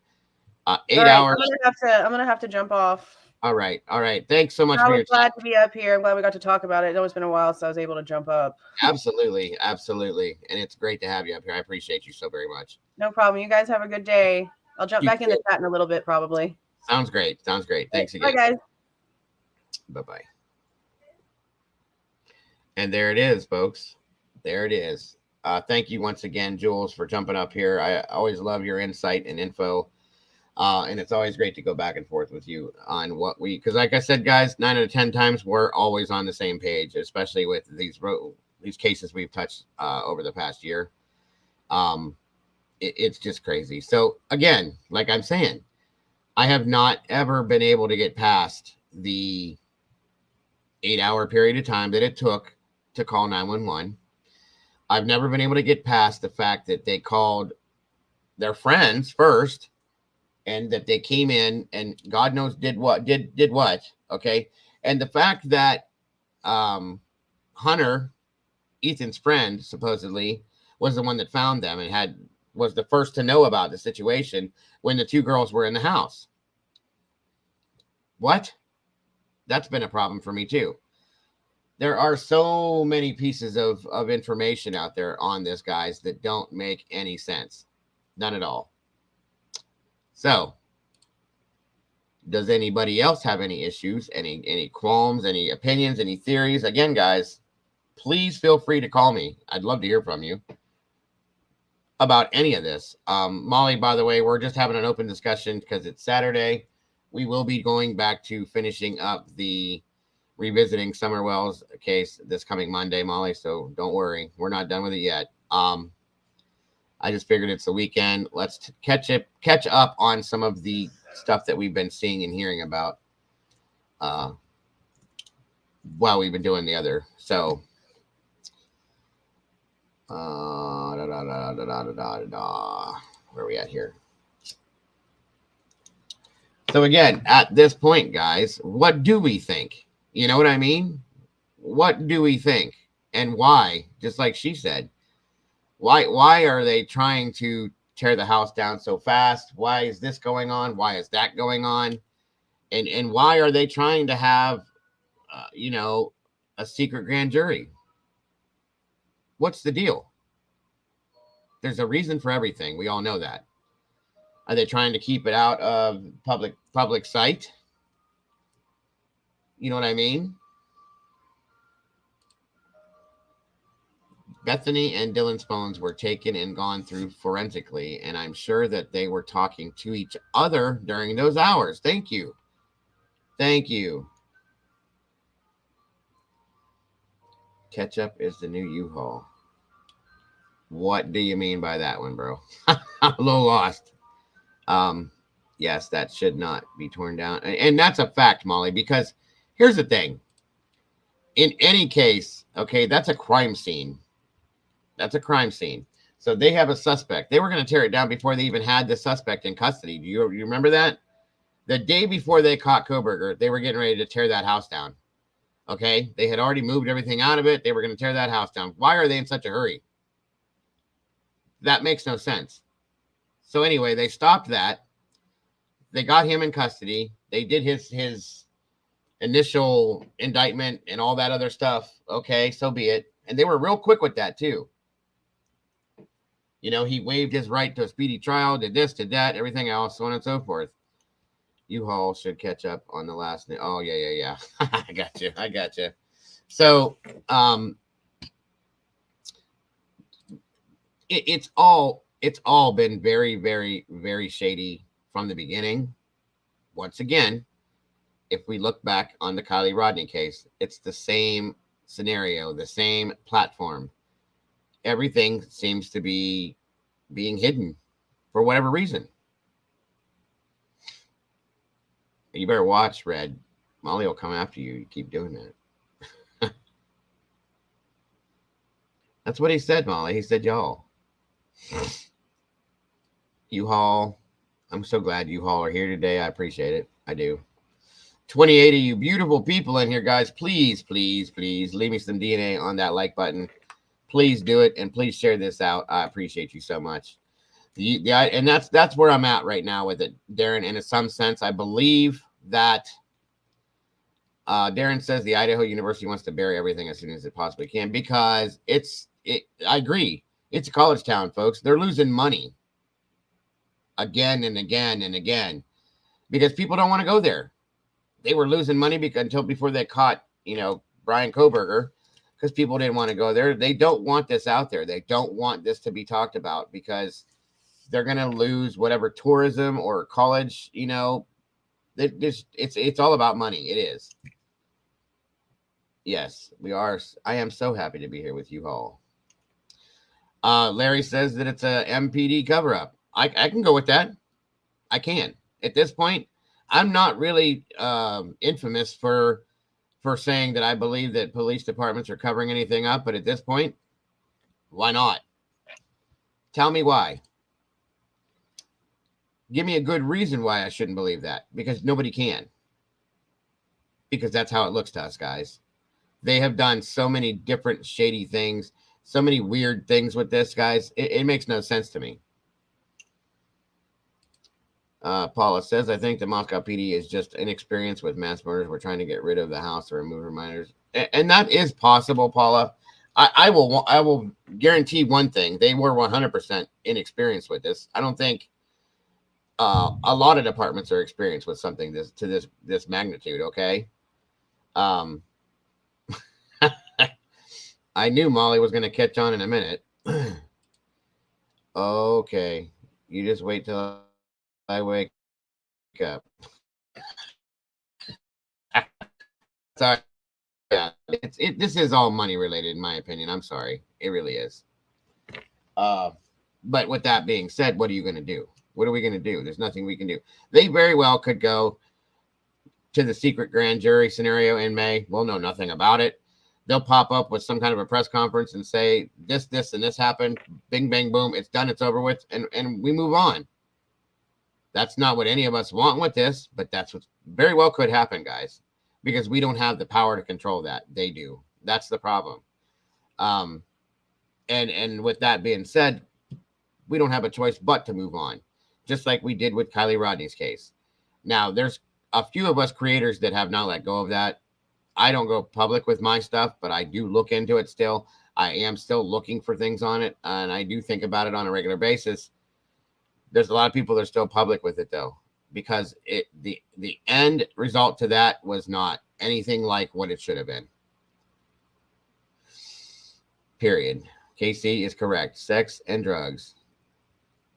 8 hours. I'm gonna have to jump off. All right. Thanks so much. I was glad to be up here. I'm glad we got to talk about it. It's been a while, so I was able to jump up. Absolutely, and it's great to have you up here. I appreciate you so very much. No problem. You guys have a good day. I'll jump back in the chat in a little bit, probably. Sounds great. Thanks again. Bye, guys. Bye-bye. And there it is, folks. There it is. Thank you once again, Jules, for jumping up here. I always love your insight and info. And it's always great to go back and forth with you on what because like I said, guys, 9 out of 10 times we're always on the same page, especially with these cases we've touched over the past year. It's just crazy. So again, like I'm saying, I have not ever been able to get past the 8-hour period of time that it took to call 911. I've never been able to get past the fact that they called their friends first and that they came in and God knows did what. Okay. And the fact that Hunter, Ethan's friend, supposedly was the one that found them and was the first to know about the situation when the 2 girls were in the house. What? That's been a problem for me too. There are so many pieces of information out there on this, guys, that don't make any sense. None at all. So, does anybody else have any issues, any qualms, any opinions, any theories? Again, guys, please feel free to call me. I'd love to hear from you about any of this. Molly, by the way, we're just having an open discussion because it's Saturday. We will be going back to finishing up the revisiting Summerwell's case this coming Monday, Molly. So don't worry, we're not done with it yet. I just figured it's the weekend. Let's catch up on some of the stuff that we've been seeing and hearing about while we've been doing the other. So where are we at here? So again, at this point, guys, what do we think? You know what I mean? What do we think? And why? Just like she said, why are they trying to tear the house down so fast? Why is this going on? Why is that going on? And why are they trying to have, a secret grand jury? What's the deal? There's a reason for everything. We all know that. Are they trying to keep it out of public sight? You know what I mean? Bethany and Dylan's phones were taken and gone through forensically, and I'm sure that they were talking to each other during those hours. Thank you. Thank you. Ketchup is the new U-Haul. What do you mean by that one, bro? I'm a little lost. Yes, that should not be torn down. And that's a fact, Molly, because here's the thing. In any case, okay, that's a crime scene. That's a crime scene. So they have a suspect. They were going to tear it down before they even had the suspect in custody. Do you remember that? The day before they caught Koberger, they were getting ready to tear that house down. Okay? They had already moved everything out of it. They were going to tear that house down. Why are they in such a hurry? That makes no sense. So anyway, they stopped that. They got him in custody. They did his initial indictment and all that other stuff. Okay, so be it. And they were real quick with that too. You know, he waived his right to a speedy trial, did this, did that, everything else, so on and so forth. U-Haul should catch up on the last name. Oh, yeah. I got you. So, it's all been very, very, very shady from the beginning. Once again, if we look back on the Kylie Rodney case, it's the same scenario, the same platform. Everything seems to be being hidden for whatever reason. You better watch, Red. Molly will come after you. You keep doing that. That's what he said, Molly. He said, y'all. U-Haul. I'm so glad U-Haul are here today. I appreciate it. I do. 28 of you beautiful people in here, guys. Please, please, please leave me some DNA on that like button. Please do it, and please share this out. I appreciate you so much. And that's where I'm at right now with it, Darren. And in some sense, I believe that Darren says the Idaho University wants to bury everything as soon as it possibly can because I agree. It's a college town, folks. They're losing money again and again and again because people don't want to go there. They were losing money until before they caught, Brian Koberger, because people didn't want to go there. They don't want this out there. They don't want this to be talked about because they're going to lose whatever tourism or college, it's all about money. It is. Yes, we are. I am so happy to be here with you all. Larry says that it's a MPD cover-up. I can go with that. I can. At this point, I'm not really infamous for saying that I believe that police departments are covering anything up, but at this point, why not? Tell me why. Give me a good reason why I shouldn't believe that, because nobody can. Because that's how it looks to us, guys. They have done so many different shady things, so many weird things with this, guys. It makes no sense to me. Paula says, I think the Moscow PD is just inexperienced with mass murders. We're trying to get rid of the house to remove reminders. And that is possible, Paula. I will guarantee one thing. They were 100% inexperienced with this. I don't think a lot of departments are experienced with something this magnitude, okay? I knew Molly was going to catch on in a minute. Okay. You just wait till I wake up. Sorry. Yeah, this is all money related, in my opinion. I'm sorry. It really is. But with that being said, what are you going to do? What are we going to do? There's nothing we can do. They very well could go to the secret grand jury scenario in May. We'll know nothing about it. They'll pop up with some kind of a press conference and say this, and this happened. Bing, bang, boom. It's done. It's over with. And we move on. That's not what any of us want with this, but that's what very well could happen, guys, because we don't have the power to control that. They do. That's the problem. And with that being said, we don't have a choice but to move on, just like we did with Kylie Rodney's case. Now, there's a few of us creators that have not let go of that. I don't go public with my stuff, but I do look into it still. I am still looking for things on it, and I do think about it on a regular basis. There's a lot of people that are still public with it, though, because the end result to that was not anything like what it should have been. Period. KC is correct. Sex and drugs.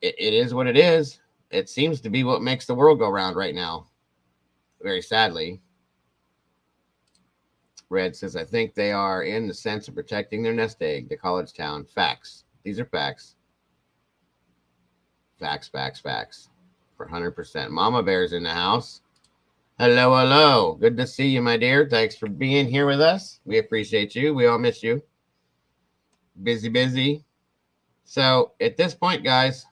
It is what it is. It seems to be what makes the world go round right now. Very sadly. Red says, I think they are in the sense of protecting their nest egg, the college town. Facts. These are facts. Facts for 100%. Mama Bear's in the house. Hello, hello. Good to see you, my dear. Thanks for being here with us. We appreciate you. We all miss you. Busy. So at this point, guys,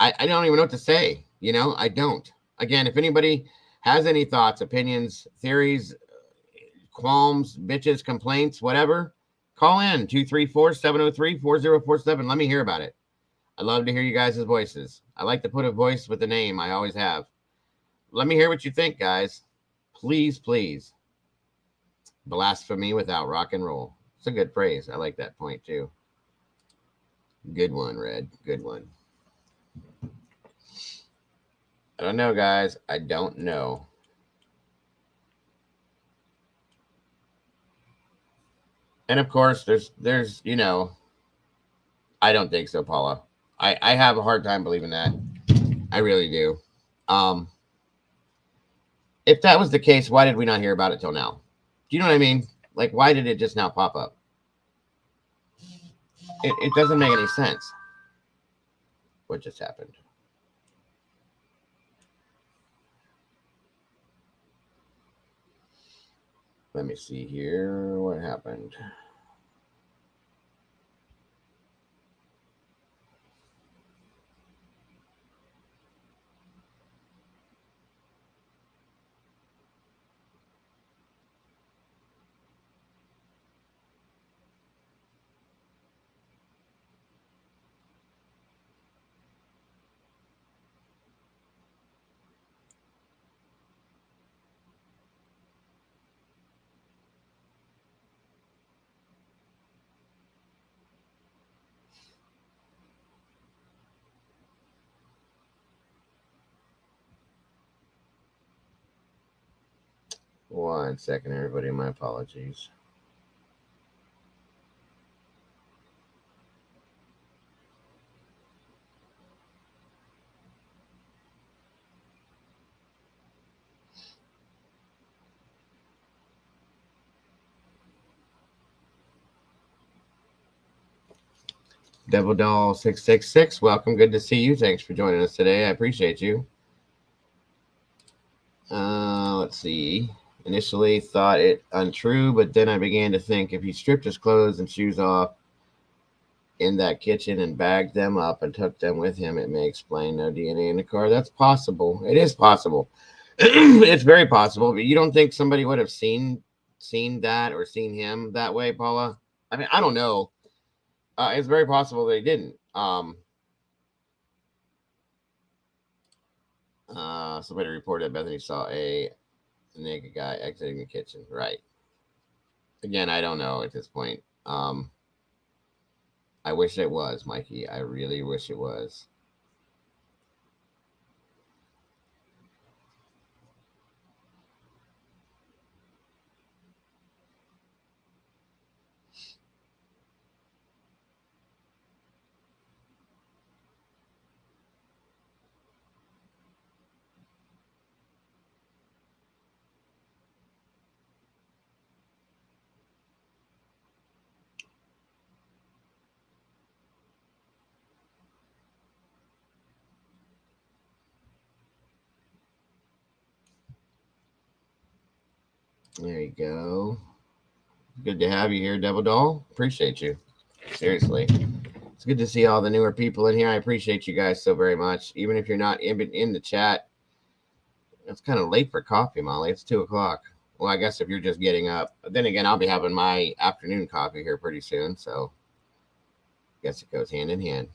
I don't even know what to say. You know, I don't. Again, if anybody has any thoughts, opinions, theories, qualms, bitches, complaints, whatever, call in 234-703-4047. Let me hear about it. I love to hear you guys' voices. I like to put a voice with a name. I always have. Let me hear what you think, guys. Please. Blasphemy without rock and roll. It's a good phrase. I like that point, too. Good one, Red. Good one. I don't know, guys. I don't know. And of course, there's, you know, I don't think so, Paula. I have a hard time believing that. I really do. If that was the case, why did we not hear about it till now? Do you know what I mean? Like, why did it just now pop up? It doesn't make any sense. What just happened? Let me see here. What happened? One second, everybody. My apologies. Devil Doll 666, welcome. Good to see you. Thanks for joining us today. I appreciate you. Let's see. Initially thought it untrue, but then I began to think if he stripped his clothes and shoes off in that kitchen and bagged them up and took them with him, it may explain no DNA in the car. That's possible. It is possible. It's very possible. But you don't think somebody would have seen that or seen him that way, Paula? I mean, I don't know. It's very possible they didn't. Somebody reported Bethany saw a naked guy exiting the kitchen. Right. Again, I don't know at this point. I wish it was, Mikey. I really wish it was. There you go. Good to have you here, Devil Doll. Appreciate you. Seriously. It's good to see all the newer people in here. I appreciate you guys so very much. Even if you're not in the chat. It's kind of late for coffee, Molly. It's 2 o'clock. Well, I guess if you're just getting up. But then again, I'll be having my afternoon coffee here pretty soon. So I guess it goes hand in hand.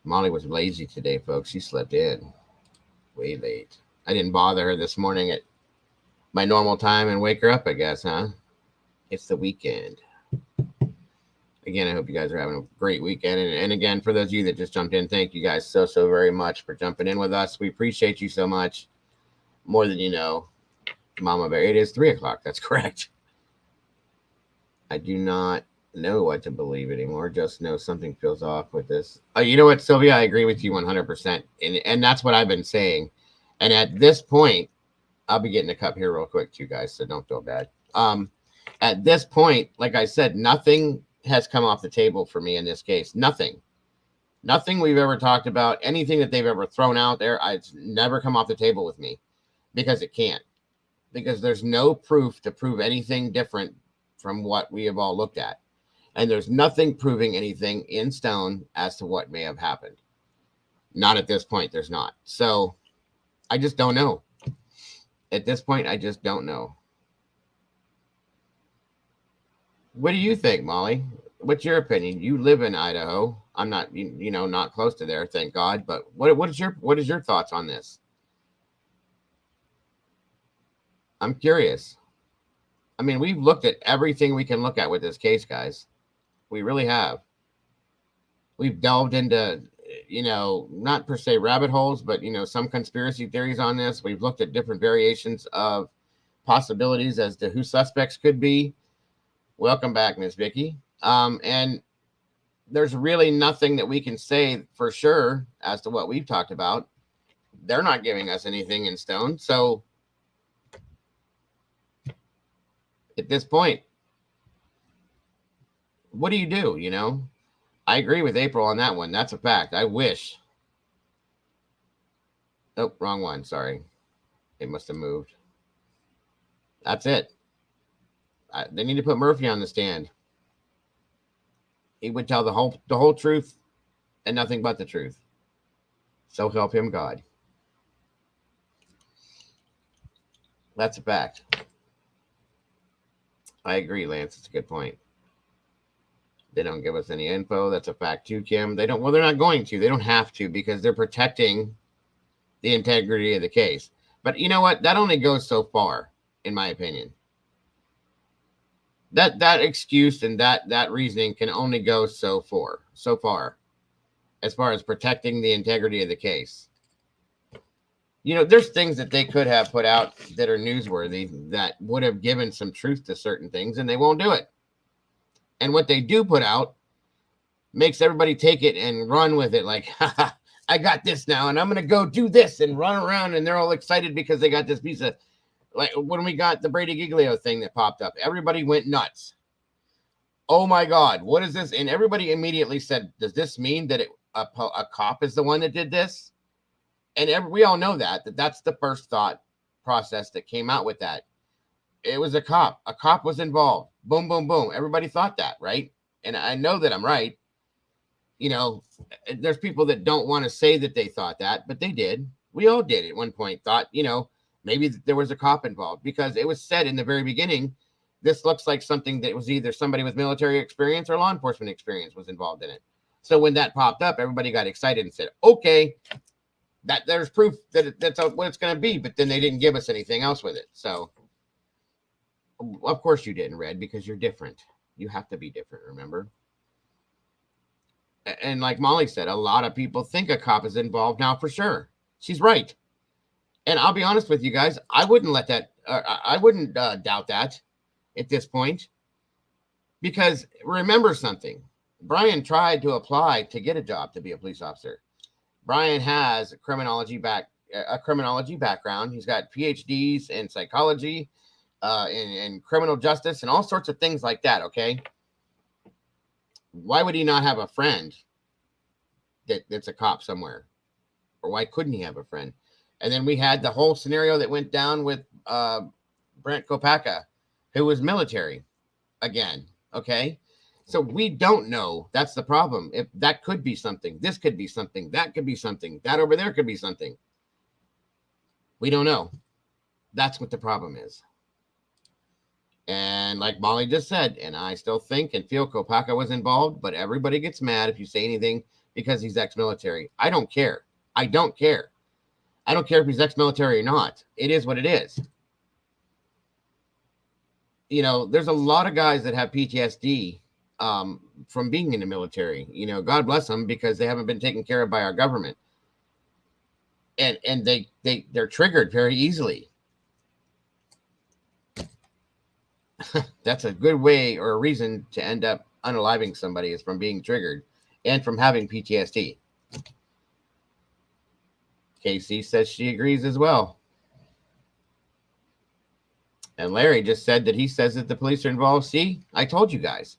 Molly was lazy today, folks. She slept in way late. I didn't bother her this morning at my normal time and wake her up, I guess, huh? It's the weekend. Again, I hope you guys are having a great weekend. And again, for those of you that just jumped in, thank you guys so very much for jumping in with us. We appreciate you so much. More than you know, Mama Bear. It is 3 o'clock. That's correct. I do not know what to believe anymore. Just know something feels off with this. You know what, Sylvia? I agree with you 100%. And that's what I've been saying. And at this point, I'll be getting a cup here real quick too, guys, so don't feel bad. At this point, like I said, nothing has come off the table for me in this case. Nothing we've ever talked about, anything that they've ever thrown out there, it's never come off the table with me, because it can't, because there's no proof to prove anything different from what we have all looked at. And there's nothing proving anything in stone as to what may have happened. Not at this point, there's not. So I just don't know. At this point, I just don't know. What do you think, Molly? What's your opinion? You live in Idaho. I'm not, not close to there, thank God. But what is your thoughts on this? I'm curious. I mean, we've looked at everything we can look at with this case, guys. We really have. We've delved into, not per se rabbit holes, but, some conspiracy theories on this. We've looked at different variations of possibilities as to who suspects could be. Welcome back, Miss Vicky. And there's really nothing that we can say for sure as to what we've talked about. They're not giving us anything in stone. So at this point, what do you do? I agree with April on that one. That's a fact. I wish. Oh, wrong one. Sorry. It must have moved. That's it. They need to put Murphy on the stand. He would tell the whole truth and nothing but the truth. So help him God. That's a fact. I agree, Lance. It's a good point. They don't give us any info. That's a fact too, Kim. They're not going to. They don't have to, because they're protecting the integrity of the case. But you know what? That only goes so far, in my opinion. That excuse and that reasoning can only go so far as far as protecting the integrity of the case. There's things that they could have put out that are newsworthy that would have given some truth to certain things, and they won't do it. And what they do put out makes everybody take it and run with it, like, haha, I got this now, and I'm going to go do this and run around, and they're all excited because they got this piece of, like when we got the Brady Giglio thing that popped up, everybody went nuts. Oh my God, what is this? And everybody immediately said, does this mean that a cop is the one that did this? And we all know that's the first thought process that came out with that. It was a cop. A cop was involved. Boom, boom, boom. Everybody thought that, right? And I know that I'm right. There's people that don't want to say that they thought that, but they did. We all did at one point. Thought, maybe there was a cop involved, because it was said in the very beginning, this looks like something that was either somebody with military experience or law enforcement experience was involved in it. So when that popped up, everybody got excited and said, okay, that there's proof that that's what it's going to be. But then they didn't give us anything else with it. So of course you didn't, Red, because you're different. You have to be different, remember? And like Molly said, a lot of people think a cop is involved now for sure. She's right. And I'll be honest with you guys, I wouldn't let that, I wouldn't doubt that at this point. Because remember something, Brian tried to apply to get a job to be a police officer. Brian has a criminology background. He's got PhDs in psychology, in criminal justice, and all sorts of things like that, okay? Why would he not have a friend that's a cop somewhere? Or why couldn't he have a friend? And then we had the whole scenario that went down with Brent Kopacka, who was military again. Okay. So we don't know. That's the problem. If that could be something, this could be something, that could be something, that over there could be something. We don't know. That's what the problem is. And like Molly just said, and I still think and feel Kopacka was involved, but everybody gets mad if you say anything because he's ex-military. I don't care. I don't care. I don't care if he's ex-military or not. It is what it is. There's a lot of guys that have PTSD from being in the military. God bless them, because they haven't been taken care of by our government. And they're triggered very easily. That's a good way or a reason to end up unaliving somebody, is from being triggered and from having PTSD. Casey says she agrees as well. And Larry just said that he says that the police are involved. See, I told you guys.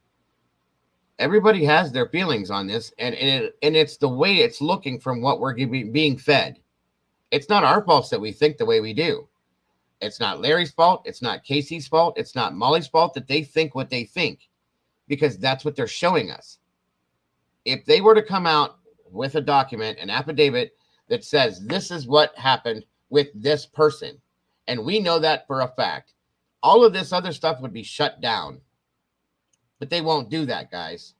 Everybody has their feelings on this, and it's the way it's looking from what we're being fed. It's not our fault that we think the way we do. It's not Larry's fault. It's not Casey's fault. It's not Molly's fault that they think what they think, because that's what they're showing us. If they were to come out with a document, an affidavit that says this is what happened with this person, and we know that for a fact, all of this other stuff would be shut down. But they won't do that, guys.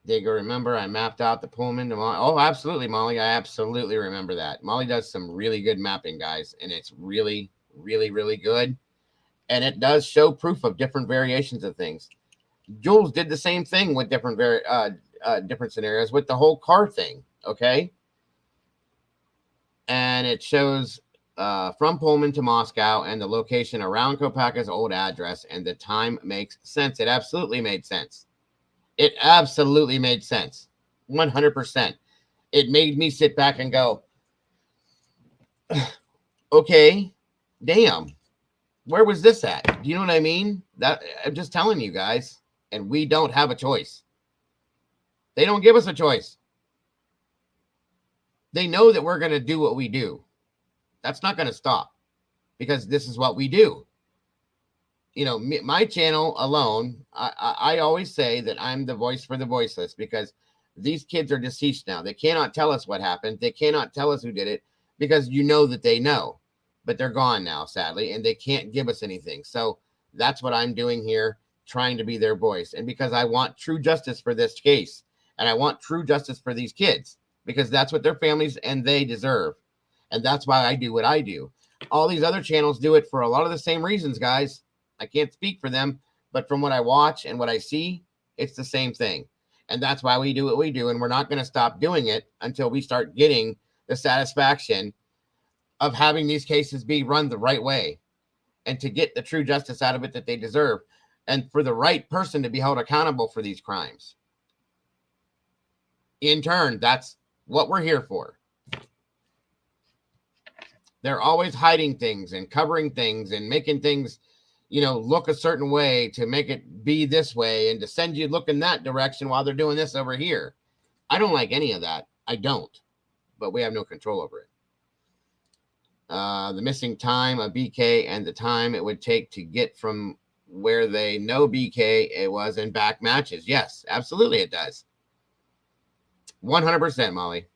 Digger, remember I mapped out the Pullman to Molly? Oh, absolutely, Molly. I absolutely remember that. Molly does some really good mapping, guys, and it's really, really, really good. And it does show proof of different variations of things. Jules did the same thing with different different scenarios with the whole car thing, okay? And it shows from Pullman to Moscow and the location around Kopaka's old address, and the time makes sense. It absolutely made sense. It absolutely made sense. 100%. It made me sit back and go, okay, damn, where was this at? Do you know what I mean? That I'm just telling you guys, and we don't have a choice. They don't give us a choice. They know that we're going to do what we do. That's not going to stop, because this is what we do. You know, my channel alone, I always say that I'm the voice for the voiceless, because these kids are deceased now. They cannot tell us what happened. They cannot tell us who did it, because you know that they know, but they're gone now, sadly, and they can't give us anything. So that's what I'm doing here, trying to be their voice. And because I want true justice for this case, and I want true justice for these kids, because that's what their families and they deserve. And that's why I do what I do. All these other channels do it for a lot of the same reasons, guys. I can't speak for them, but from what I watch and what I see, it's the same thing. And that's why we do what we do. And we're not going to stop doing it until we start getting the satisfaction of having these cases be run the right way, and to get the true justice out of it that they deserve, and for the right person to be held accountable for these crimes. In turn, that's what we're here for. They're always hiding things and covering things and making things, you know, look a certain way to make it be this way, and to send you looking that direction while they're doing this over here. I don't like any of that. I don't, but we have no control over it. The missing time of BK and the time it would take to get from where they know BK it was and back matches. Yes, absolutely it does. 100%, Molly.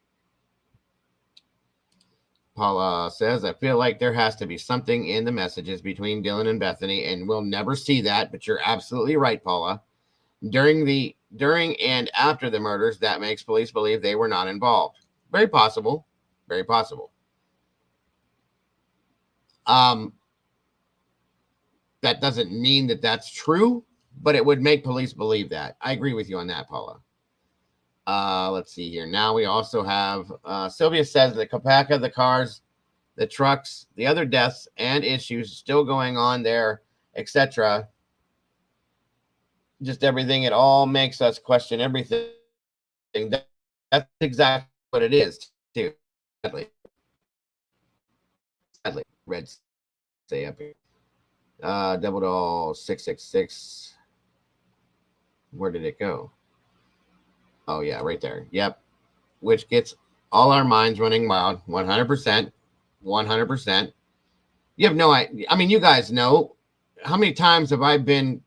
Paula says, I feel like there has to be something in the messages between Dylan and Bethany, and we'll never see that, but you're absolutely right, Paula. During and after the murders, that makes police believe they were not involved. Very possible. Very possible. That doesn't mean that that's true, but it would make police believe that. I agree with you on that, Paula. Let's see here. Now we also have Sylvia says that Kopaka, the cars, the trucks, the other deaths and issues still going on there, etc. Just everything. It all makes us question everything. That's exactly what it is, too. Sadly. Red stay up here. Double doll 666. Where did it go? Oh, yeah, right there. Yep. Which gets all our minds running wild. 100%. 100%. You have no idea. I mean, you guys know how many times have I been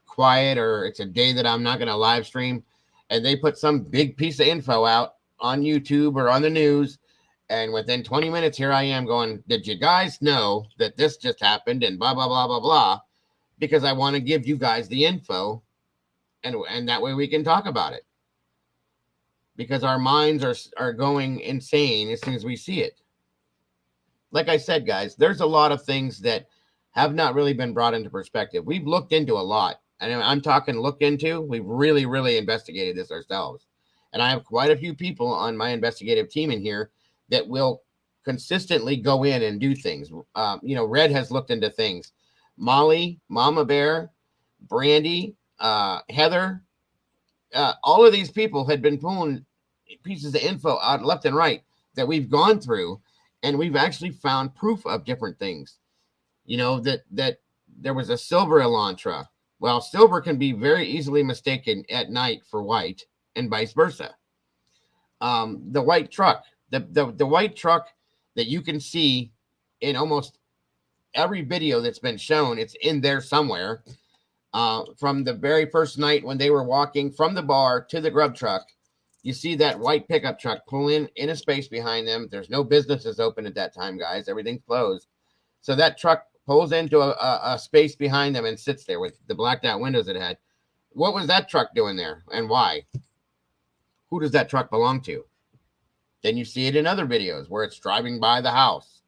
quiet, or it's a day that I'm not going to live stream, and they put some big piece of info out on YouTube or on the news, and within 20 minutes, here I am going, did you guys know that this just happened, and blah, blah, blah, blah, blah, because I want to give you guys the info, and that way we can talk about it. Because our minds are going insane as soon as we see it. Like I said, guys, there's a lot of things that have not really been brought into perspective. We've looked into a lot. And I'm talking look into. We've really, really investigated this ourselves. And I have quite a few people on my investigative team in here that will consistently go in and do things. You know, Red has looked into things. Molly, Mama Bear, Brandy, Heather, all of these people had been pulling pieces of info out left and right that we've gone through, And we've actually found proof of different things. You know, that there was a silver Elantra. Well, silver can be very easily mistaken at night for white and vice versa. The white truck, the white truck that you can see in almost every video that's been shown, it's in there somewhere. From the very first night when they were walking from the bar to the grub truck, you see that white pickup truck pull in a space behind them. There's no businesses open at that time, guys. Everything's closed. So that truck pulls into a space behind them and sits there with the blacked out windows it had. What was that truck doing there and why? Who does that truck belong to? Then you see it in other videos where it's driving by the house.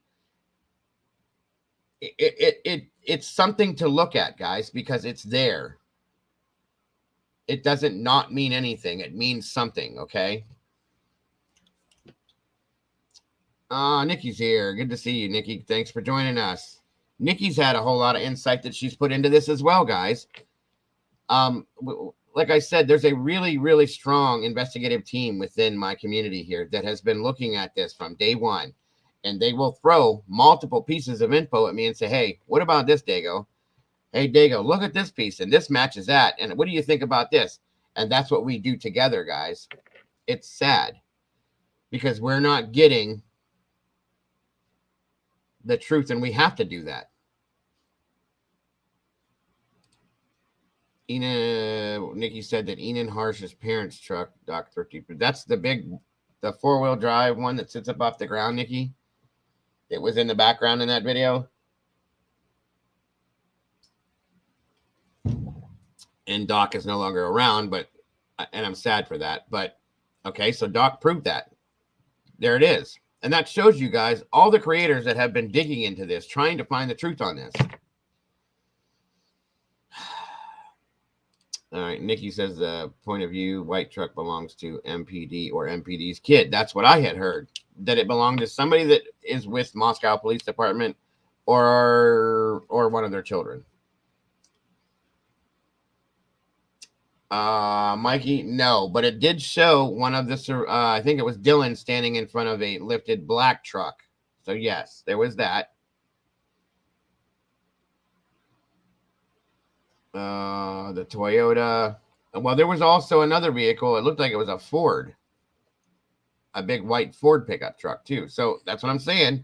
It's something to look at, guys, because it's there. It doesn't not mean anything. It means something, okay? Nikki's here. Good to see you, Nikki. Thanks for joining us. Nikki's had a whole lot of insight that she's put into this as well, guys. Like I said, there's a really, really strong investigative team within my community here that has been looking at this from day one. And they will throw multiple pieces of info at me and say, hey, what about this, Dago? Hey, Dago, look at this piece, and this matches that. And what do you think about this? And that's what we do together, guys. It's sad because we're not getting the truth, and we have to do that. Nikki said that Enan Harsh's parents' truck, Doc 30. That's the four-wheel drive one that sits up off the ground, Nikki. It was in the background in that video. And Doc is no longer around, and I'm sad for that. But okay, so Doc proved that. There it is. And that shows you guys all the creators that have been digging into this, trying to find the truth on this. All right, Nikki says the point of view, white truck belongs to MPD or MPD's kid. That's what I had heard, that it belonged to somebody that is with Moscow Police Department or one of their children. Mikey, no, but it did show one of the, I think it was Dylan standing in front of a lifted black truck. So yes, there was that. The Toyota. Well, there was also another vehicle. It looked like it was a Ford, a big white Ford pickup truck too. So that's what I'm saying.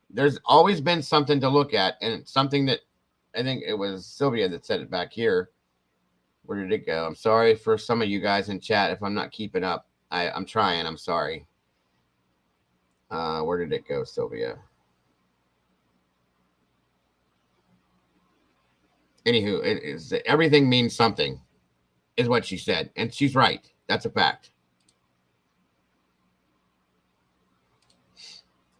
There's always been something to look at, and something that I think it was Sylvia that said it back here. Where did it go? I'm sorry for some of you guys in chat if I'm not keeping up. I'm trying. I'm sorry. Where did it go, Sylvia? Anywho, it is, everything means something, is what she said. And she's right. That's a fact.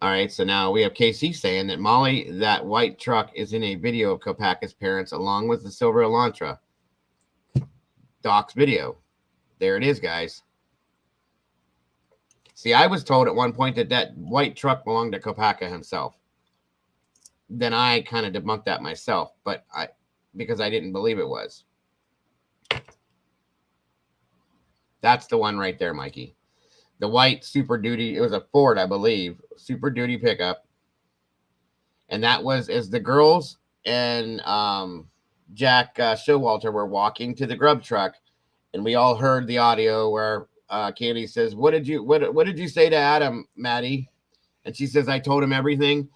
All right, so now we have KC saying that Molly, that white truck, is in a video of Kopaka's parents along with the silver Elantra. Doc's video. There it is, guys. See, I was told at one point that that white truck belonged to Kopaka himself. Then I kind of debunked that myself, but because I didn't believe it was. That's the one right there, Mikey. The white Super Duty, it was a Ford, I believe, Super Duty pickup. And that was as the girls and Jack Showalter were walking to the grub truck, and we all heard the audio where Kaylee says, what did you say to Adam, Maddie? And she says, I told him everything.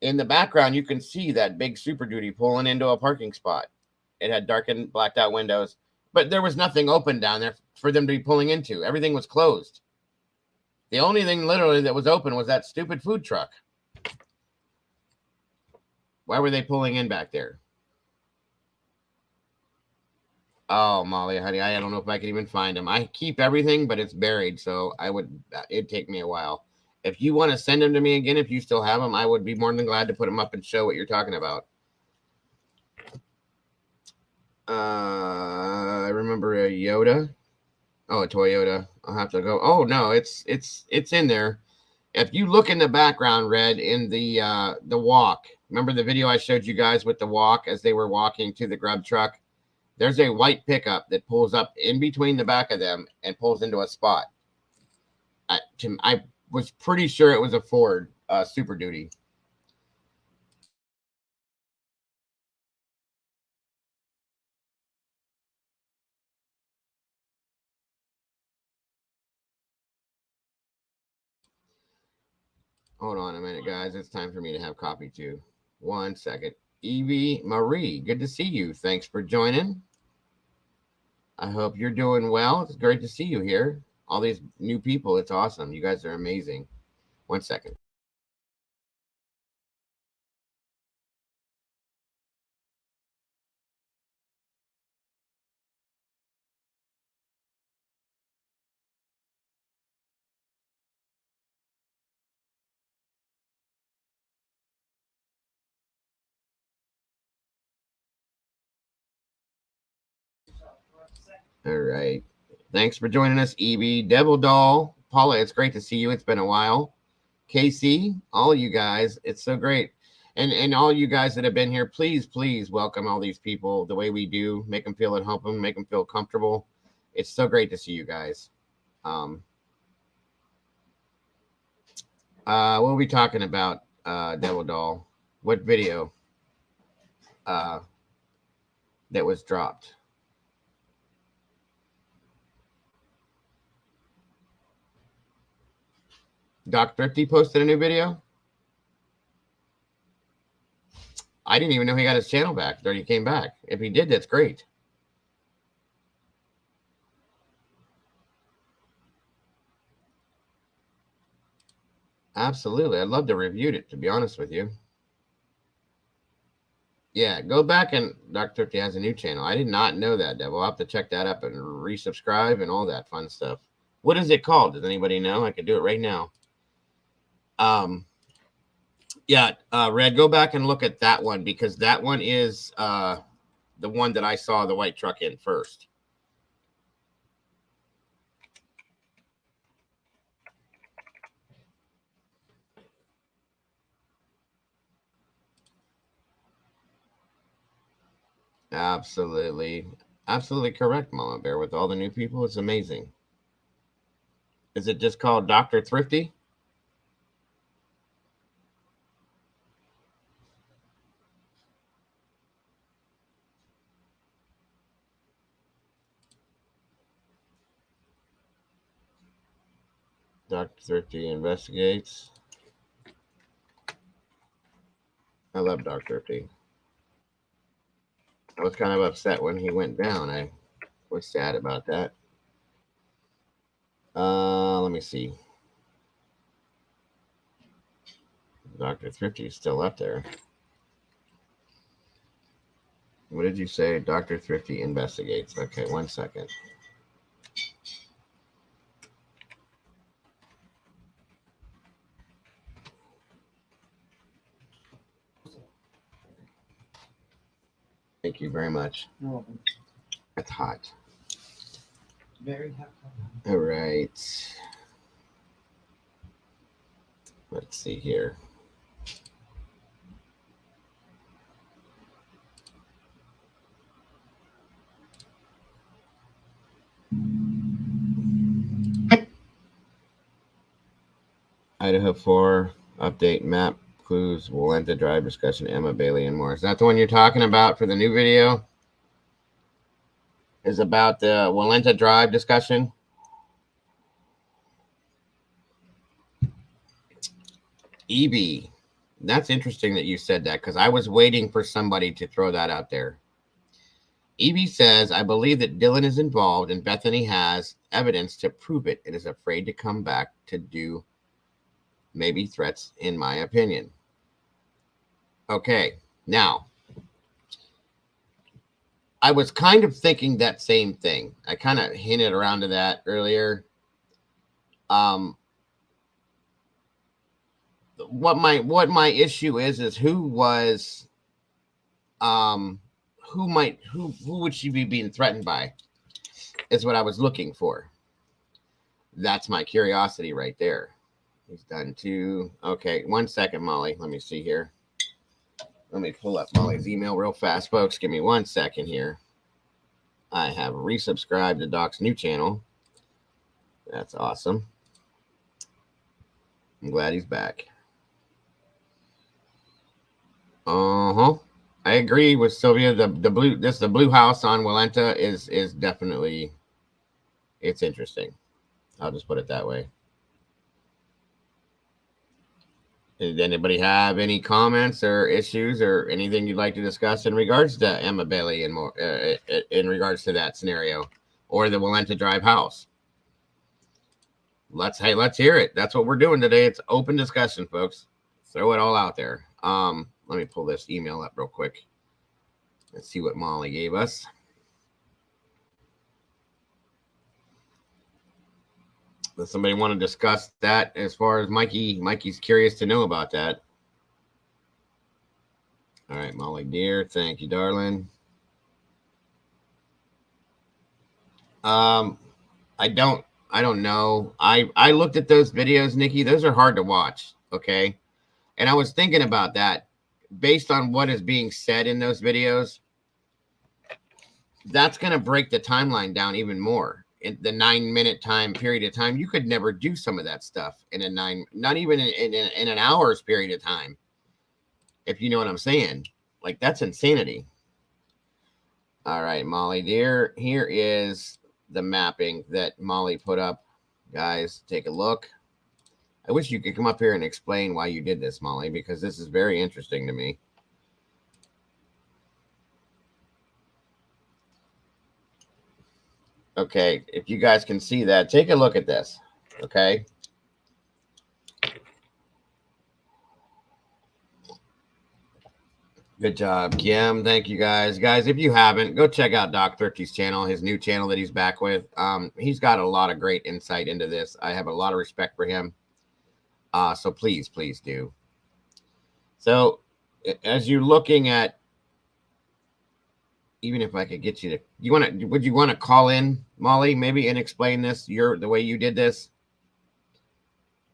In the background, you can see that big Super Duty pulling into a parking spot. It had darkened, blacked out windows, but there was nothing open down there for them to be pulling into. Everything was closed. The only thing literally that was open was that stupid food truck. Why were they pulling in back there? Oh, Molly, honey, I don't know if I can even find them. I keep everything, but it's buried, so it'd take me a while. If you want to send them to me again, if you still have them, I would be more than glad to put them up and show what you're talking about. I remember a Yoda. Oh, a Toyota. I'll have to go. Oh no, it's in there. If you look in the background, Red, in the walk. Remember the video I showed you guys with the walk as they were walking to the grub truck? There's a white pickup that pulls up in between the back of them and pulls into a spot. I was pretty sure it was a Ford Super Duty. Hold on a minute, guys. It's time for me to have coffee too. 1 second. Evie Marie, good to see you. Thanks for joining. I hope you're doing well. It's great to see you here. All these new people. It's awesome. You guys are amazing. 1 second. All right. Thanks for joining us, Evie. Devil Doll. Paula, it's great to see you. It's been a while. Casey, all you guys, it's so great. And all you guys that have been here, please welcome all these people the way we do. Make them feel at home, make them feel comfortable. It's so great to see you guys. We'll be talking about Devil Doll. What video that was dropped? Doc Thrifty posted a new video. I didn't even know he got his channel back. There he came back. If he did, that's great. Absolutely. I'd love to review it, to be honest with you. Yeah, go back and Dr. Thrifty has a new channel. I did not know that, Devil. I'll have to check that up and resubscribe and all that fun stuff. What is it called? Does anybody know? I could do it right now. Yeah, Red, go back and look at that one because that one is the one that I saw the white truck in first. Absolutely. Absolutely correct, Mama Bear. With all the new people, it's amazing. Is it just called Dr. Thrifty? Dr. Thrifty investigates. I love Dr. Thrifty. I was kind of upset when he went down. I was sad about that. Let me see. Dr. Thrifty is still up there. What did you say? Dr. Thrifty investigates. Okay, 1 second. Thank you very much. You're welcome. That's hot. Very hot. All right. Let's see here. Idaho 4 update map clues Walenta Drive discussion Emma Bailey and more. Is that the one you're talking about for the new video? Is about the Walenta Drive discussion? Evie, that's interesting that you said that because I was waiting for somebody to throw that out there. Evie says, I believe that Dylan is involved and Bethany has evidence to prove it and is afraid to come back to do maybe threats, in my opinion. Okay, now, I was kind of thinking that same thing. I kind of hinted around to that earlier. What my issue is who was, who would she be being threatened by? Is what I was looking for. That's my curiosity right there. He's done too. Okay, 1 second, Molly. Let me see here. Let me pull up Molly's email real fast, folks. Give me 1 second here. I have resubscribed to Doc's new channel. That's awesome. I'm glad he's back. Uh-huh. I agree with Sylvia. The blue house on Walenta is definitely, it's interesting. I'll just put it that way. Did anybody have any comments or issues or anything you'd like to discuss in regards to Emma Bailey and more in regards to that scenario or the Walenta Drive house? Let's hear it. That's what we're doing today. It's open discussion, folks. Throw it all out there. Let me pull this email up real quick. Let's see what Molly gave us. Does somebody want to discuss that as far as Mikey's curious to know about that? All right, Molly dear, thank you, darling. I don't know. I looked at those videos, Nikki. Those are hard to watch, okay? And I was thinking about that based on what is being said in those videos. That's going to break the timeline down even more. In the 9-minute time period of time, you could never do some of that stuff in not even in an hour's period of time. If you know what I'm saying, like that's insanity. All right, Molly dear, here is the mapping that Molly put up. Guys, take a look. I wish you could come up here and explain why you did this, Molly, because this is very interesting to me. Okay, if you guys can see that, take a look at this, okay? Good job, Kim. Thank you, guys. Guys, if you haven't, go check out Doc Thrifty's channel, his new channel that he's back with. He's got a lot of great insight into this. I have a lot of respect for him. So please do. So as you're looking at, even if I could get you to, would you want to call in, Molly, maybe, and explain this, the way you did this?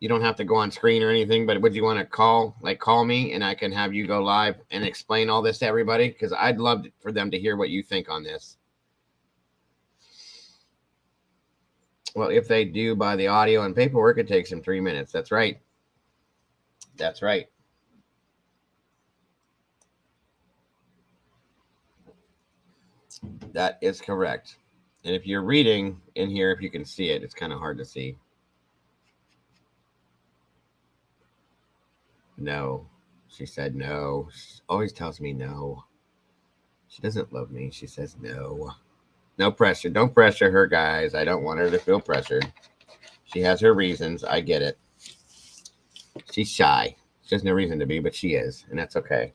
You don't have to go on screen or anything, but would you want to call me and I can have you go live and explain all this to everybody? Because I'd love for them to hear what you think on this. Well, if they do by the audio and paperwork, it takes them 3 minutes. That's right. That's right. That is correct. And if you're reading in here, if you can see it, it's kind of hard to see. No. She said no. She always tells me no. She doesn't love me. She says no. No pressure. Don't pressure her, guys. I don't want her to feel pressured. She has her reasons. I get it. She's shy. She has no reason to be, but she is, and that's okay.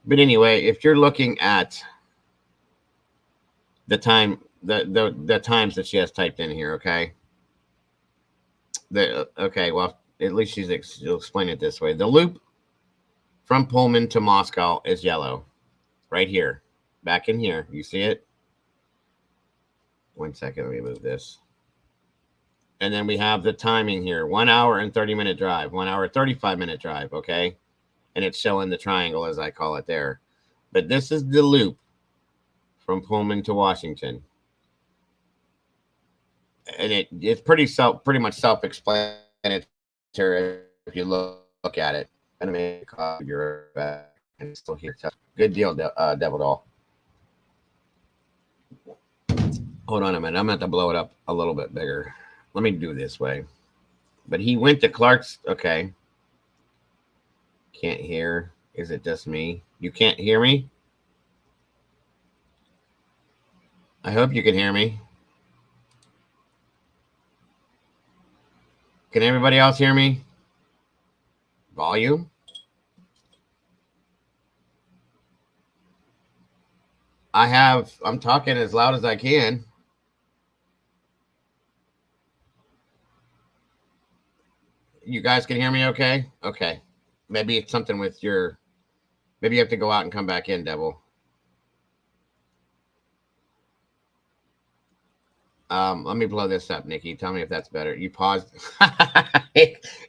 But anyway, if you're looking at the time, the times that she has typed in here, okay? Okay, well, at least she'll explain it this way. The loop from Pullman to Moscow is yellow. Right here. Back in here. You see it? 1 second. Let me move this. And then we have the timing here. 1 hour and 30-minute drive. 1 hour, 35-minute drive, okay? And it's showing the triangle, as I call it there. But this is the loop from Pullman to Washington. And it's pretty much self-explanatory if you look at it. And make a copy of your back and still here. Good deal, Devil Doll. Hold on a minute. I'm going to have to blow it up a little bit bigger. Let me do it this way. But he went to Clark's. Okay. Can't hear. Is it just me? You can't hear me? I hope you can hear me. Can everybody else hear me? Volume? I'm talking as loud as I can. You guys can hear me okay? Okay. Maybe it's something with your, maybe you have to go out and come back in, Devil. Let me blow this up, Nikki. Tell me if that's better. You paused.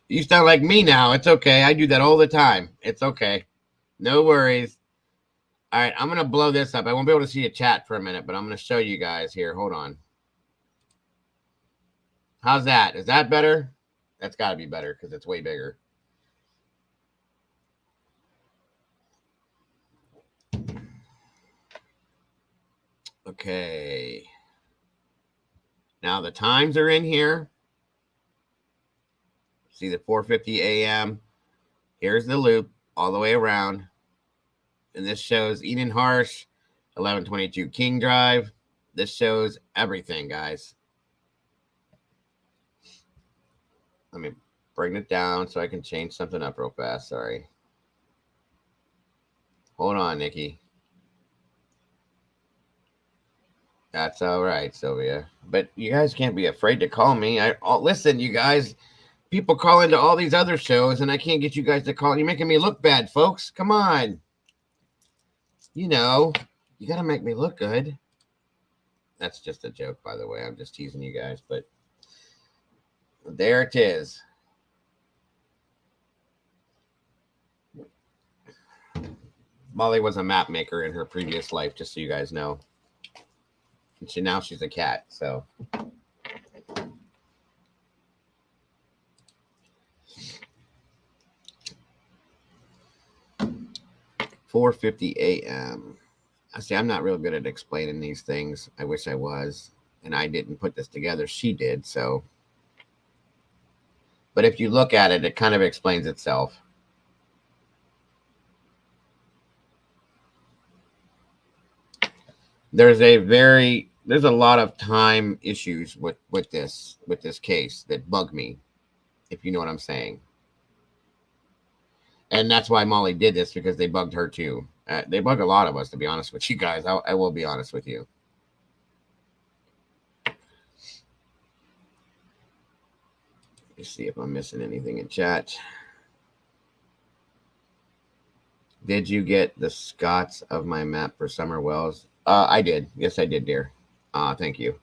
You sound like me now. It's okay. I do that all the time. It's okay. No worries. All right, I'm going to blow this up. I won't be able to see a chat for a minute, but I'm going to show you guys here. Hold on. How's that? Is that better? That's got to be better because it's way bigger. Okay. Now the times are in here. See the 4:50 a.m. Here's the loop all the way around. And this shows Eden Harsh, 1122 King Drive. This shows everything, guys. Let me bring it down so I can change something up real fast. Sorry. Hold on, Nikki. That's all right, Sylvia. But you guys can't be afraid to call me. Listen, you guys. People call into all these other shows, and I can't get you guys to call. You're making me look bad, folks. Come on. You know, you got to make me look good. That's just a joke, by the way. I'm just teasing you guys, but there it is. Molly was a map maker in her previous life, just so you guys know. And now she's a cat, so. $4:50 a.m. I see. I'm not real good at explaining these things. I wish I was, and I didn't put this together. She did, so. But if you look at it, it kind of explains itself. There's a lot of time issues with this case that bug me, if you know what I'm saying. And that's why Molly did this, because they bugged her too. They bug a lot of us, to be honest with you guys. I will be honest with you. Let me see if I'm missing anything in chat. Did you get the Scots of my map for Summer Wells? I did. Yes, I did, dear. Thank you.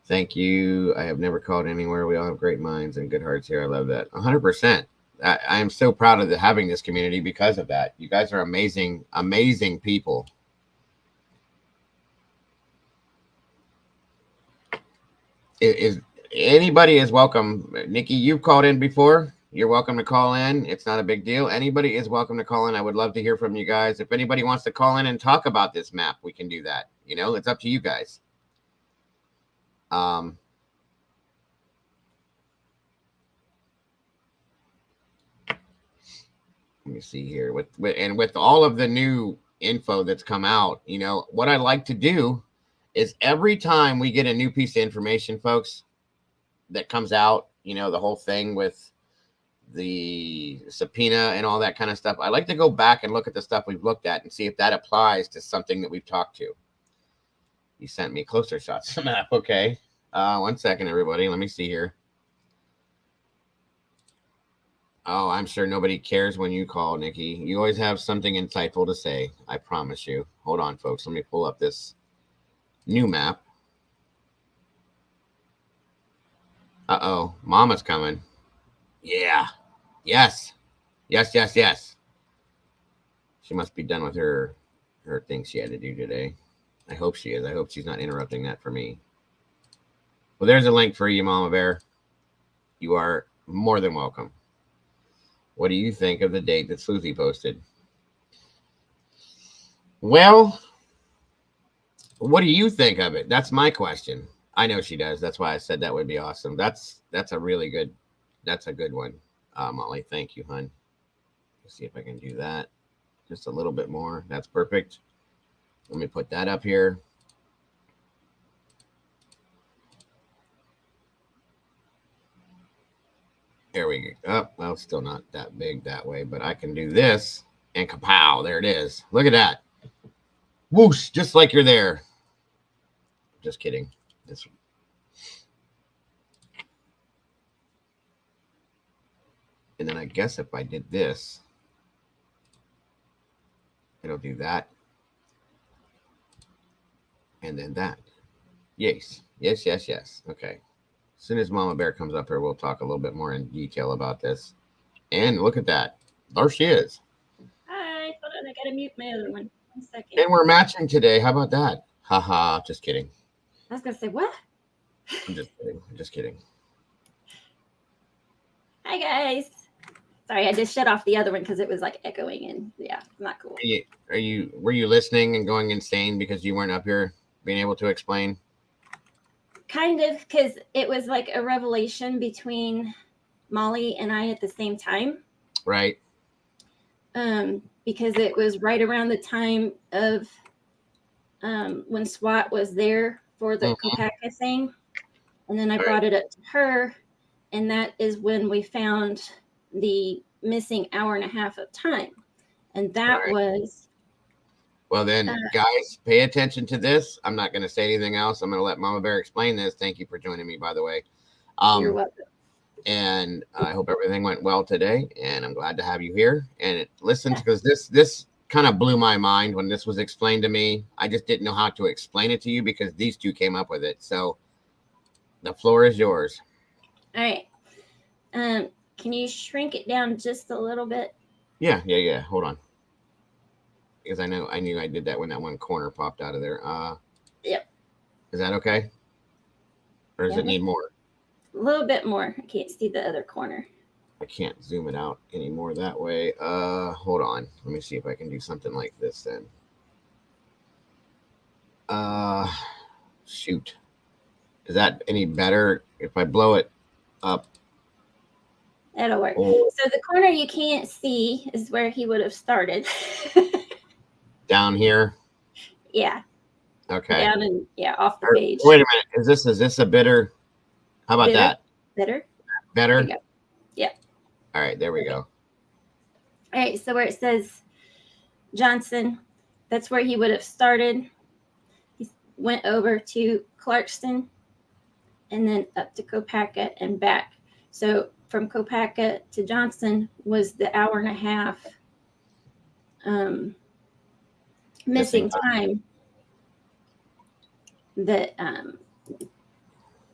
Thank you. I have never called anywhere. We all have great minds and good hearts here. I love that. 100%. I am so proud of having this community because of that. You guys are amazing, amazing people. Anybody is welcome. Nikki, you've called in before. You're welcome to call in. It's not a big deal. Anybody is welcome to call in. I would love to hear from you guys. If anybody wants to call in and talk about this map, we can do that. You know, it's up to you guys. Let me see here. With all of the new info that's come out, you know, what I like to do is every time we get a new piece of information, folks, that comes out, you know, the whole thing with the subpoena and all that kind of stuff, I like to go back and look at the stuff we've looked at and see if that applies to something that we've talked to. You sent me closer shots of the map. Okay. 1 second, everybody. Let me see here. Oh, I'm sure nobody cares when you call, Nikki. You always have something insightful to say. I promise you. Hold on, folks. Let me pull up this new map. Uh-oh. Mama's coming. Yeah. Yes. Yes, yes, yes. She must be done with her thing she had to do today. I hope she is. I hope she's not interrupting that for me. Well, there's a link for you, Mama Bear. You are more than welcome. What do you think of the date that Sleuthie posted? Well, what do you think of it? That's my question. I know she does. That's why I said that would be awesome. That's a really good, that's a good one. Molly, thank you, hon. Let's see if I can do that. Just a little bit more. That's perfect. Let me put that up here. There we go. Oh, well, still not that big that way, but I can do this and kapow. There it is. Look at that. Whoosh, just like you're there. Just kidding. And then I guess if I did this, it'll do that. And then that. Yes. Yes, yes, yes. Okay. As soon as Mama Bear comes up here, we'll talk a little bit more in detail about this. And look at that. There she is. Hi. Hold on. I got to mute my other one. 1 second. And we're matching today. How about that? Haha. Just kidding. I was going to say, what? I'm just kidding. I'm just kidding. Hi, guys. Sorry, I just shut off the other one because it was like echoing and yeah, not cool. Were you listening and going insane because you weren't up here? being able to explain? Kind of, because it was like a revelation between Molly and I at the same time. Right. Because it was right around the time of when SWAT was there for the Kopaka thing. And then I brought it up to her, and that is when we found the missing hour and a half of time. And that was... Well, then, guys, pay attention to this. I'm not going to say anything else. I'm going to let Mama Bear explain this. Thank you for joining me, by the way. You're welcome. And I hope everything went well today, and I'm glad to have you here. And listen, because this kind of blew my mind when this was explained to me. I just didn't know how to explain it to you because these two came up with it. So the floor is yours. All right. Can you shrink it down just a little bit? Yeah. Hold on. Because I knew I did that when that one corner popped out of there. Yep. Is that okay? Or does it need more? A little bit more. I can't see the other corner. I can't zoom it out anymore that way. Hold on. Let me see if I can do something like this then. Shoot. Is that any better if I blow it up? That'll work. Oh. So the corner you can't see is where he would have started. Down here? Yeah. Okay. Down and off the page. Wait a minute. Is this a bitter? How about that? Better? Better? Yeah. All right, there we go. All right, so where it says Johnson, that's where he would have started. He went over to Clarkston and then up to Kopaka and back. So from Kopaka to Johnson was the hour and a half missing time that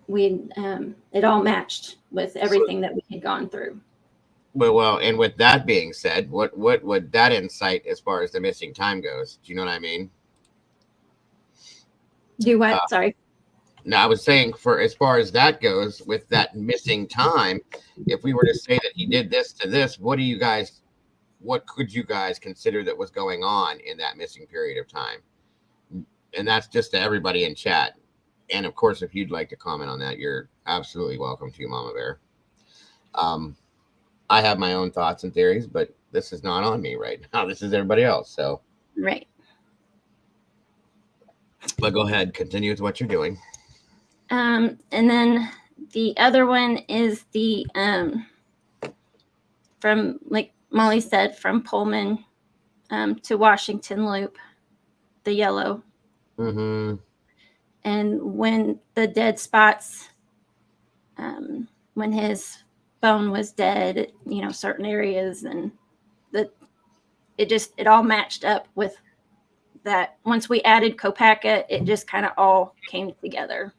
it all matched with everything that we had gone through. Well, and with that being said, what would that insight as far as the missing time goes? Do you know what I mean? Do what? Sorry. No, I was saying for as far as that goes, with that missing time, if we were to say that he did this to this, what could you guys consider that was going on in that missing period of time? And that's just to everybody in chat. And of course, if you'd like to comment on that, you're absolutely welcome to, Mama Bear. I have my own thoughts and theories, but this is not on me right now. This is everybody else. So, right. But go ahead, continue with what you're doing. And then the other one is the from, like Molly said, from Pullman to Washington Loop, the yellow. Mm-hmm. And when the dead spots, when his bone was dead at, certain areas, and it all matched up with that. Once we added Kopaka, it just kind of all came together.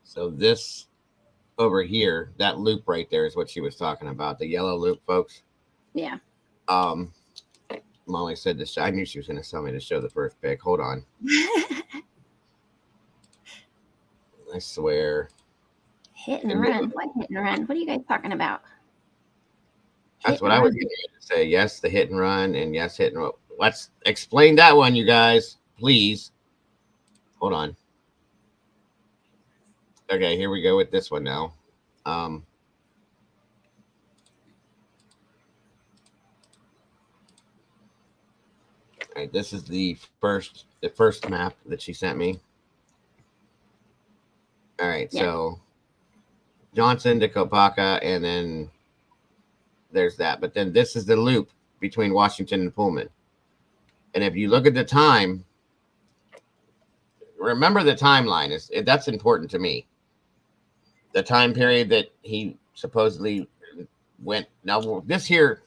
So this over here, that loop right there is what she was talking about, the yellow loop, folks. Yeah. Molly said this. I knew she was going to tell me to show the first pic. Hold on. I swear. Hit and run. What hit and run? What are you guys talking about? That's what I was going to say. Yes, the hit and run, and yes, hit and run. Let's explain that one, you guys, please. Hold on. Okay, here we go with this one now. All right, this is the first map that she sent me. All right, so Johnson to Kopaka, and then there's that. But then this is the loop between Washington and Pullman. And if you look at the time, remember the timeline. That's important to me. The time period that he supposedly went. Now, this here,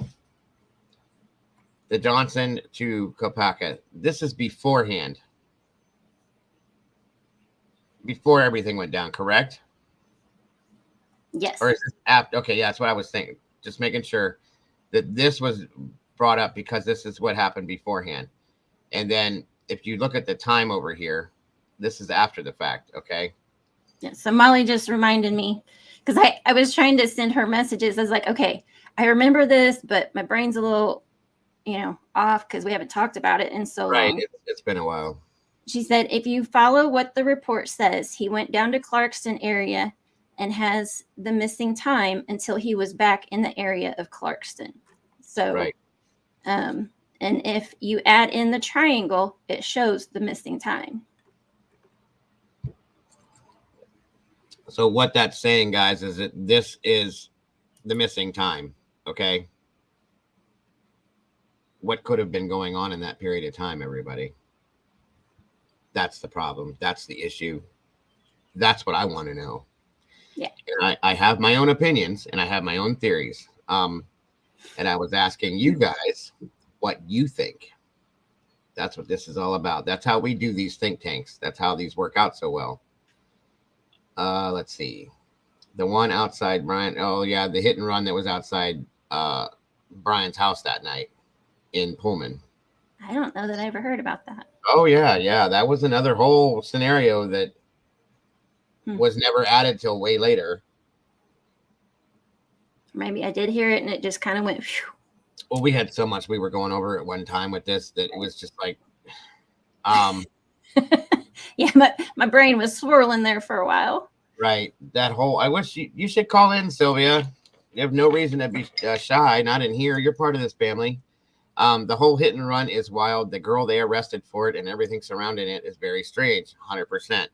the Johnson to Kopaka, this is beforehand. Before everything went down, correct? Yes. Or is this after? Okay, yeah, that's what I was thinking. Just making sure that this was brought up because this is what happened beforehand. And then if you look at the time over here, this is after the fact, okay? Yeah, so Molly just reminded me, because I was trying to send her messages. I was like, okay, I remember this, but my brain's a little, off because we haven't talked about it in so long. Right, it's been a while. She said, if you follow what the report says, he went down to Clarkston area and has the missing time until he was back in the area of Clarkston. So, Right. And if you add in the triangle, it shows the missing time. So what that's saying, guys, is that this is the missing time. Okay. What could have been going on in that period of time, everybody? That's the problem. That's the issue. That's what I want to know. Yeah. And I have my own opinions and I have my own theories. And I was asking you guys what you think. That's what this is all about. That's how we do these think tanks. That's how these work out so well. Let's see. The one outside Brian. Oh, yeah. The hit and run that was outside Brian's house that night in Pullman. I don't know that I ever heard about that. Oh, yeah. Yeah. That was another whole scenario that was never added till way later. Maybe I did hear it and it just kind of went. Whew. Well, we had so much we were going over at one time with this that it was just like, yeah, but my brain was swirling there for a while. Right. That whole, I wish you should call in, Sylvia. You have no reason to be shy. Not in here. You're part of this family. The whole hit and run is wild. The girl they arrested for it and everything surrounding it is very strange. 100%.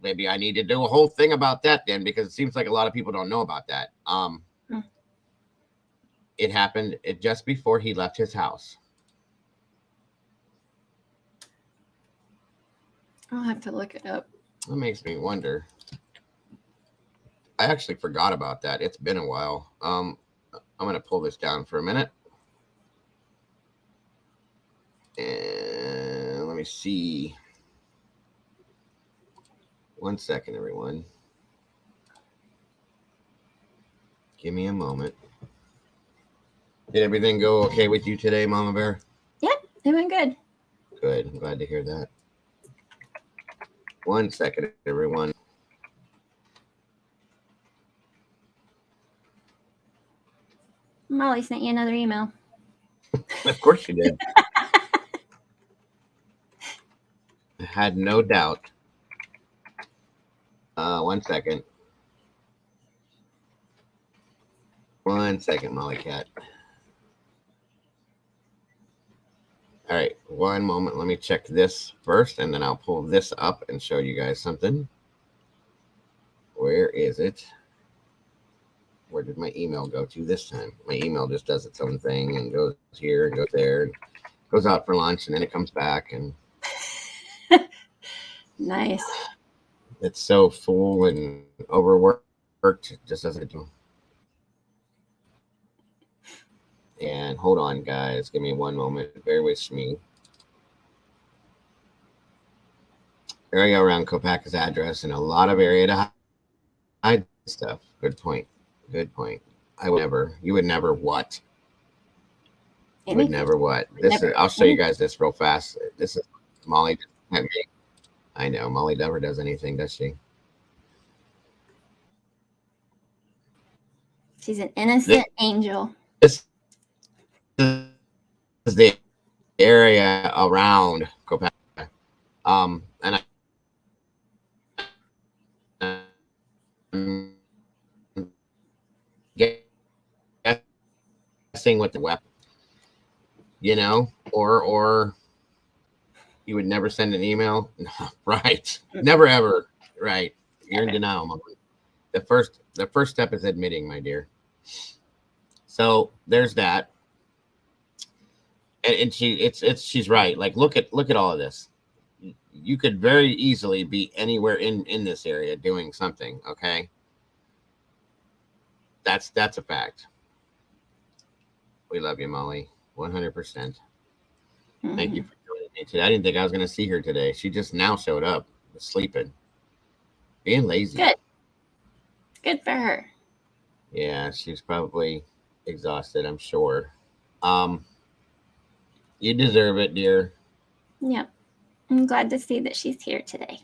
Maybe I need to do a whole thing about that then, because it seems like a lot of people don't know about that. It happened just before he left his house. I'll have to look it up. That makes me wonder. I actually forgot about that. It's been a while. I'm going to pull this down for a minute. And let me see. 1 second, everyone. Give me a moment. Did everything go okay with you today, Mama Bear? Yep, it went good. Good. I'm glad to hear that. 1 second, everyone. Molly sent you another email. Of course she did. I had no doubt. 1 second. 1 second, Molly Cat. All right, one moment. Let me check this first, and then I'll pull this up and show you guys something. Where is it? Where did my email go to this time? My email just does its own thing and goes here and goes there and goes out for lunch, and then it comes back. And nice. It's so full and overworked. It just doesn't do. And hold on, guys. Give me one moment. Bear with me. Area around Kopaka's address and a lot of area to hide stuff. Good point. Good point. You would never what? You would never what? I'll show you guys this real fast. This is Molly. I know. Molly never does anything, does she? She's an innocent angel. This is the area around Kopaka. And I'm guessing with the weapon, or you would never send an email. Right. Never ever. Right. You're in denial, Mom. The first step is admitting, my dear. So there's that. And she's right. Like, look at all of this. You could very easily be anywhere in this area doing something. Okay. That's a fact. We love you, Molly. 100%. Thank you for joining me today. I didn't think I was going to see her today. She just now showed up, sleeping, being lazy. Good for her. Yeah, she's probably exhausted, I'm sure. You deserve it, dear. Yep. I'm glad to see that she's here today.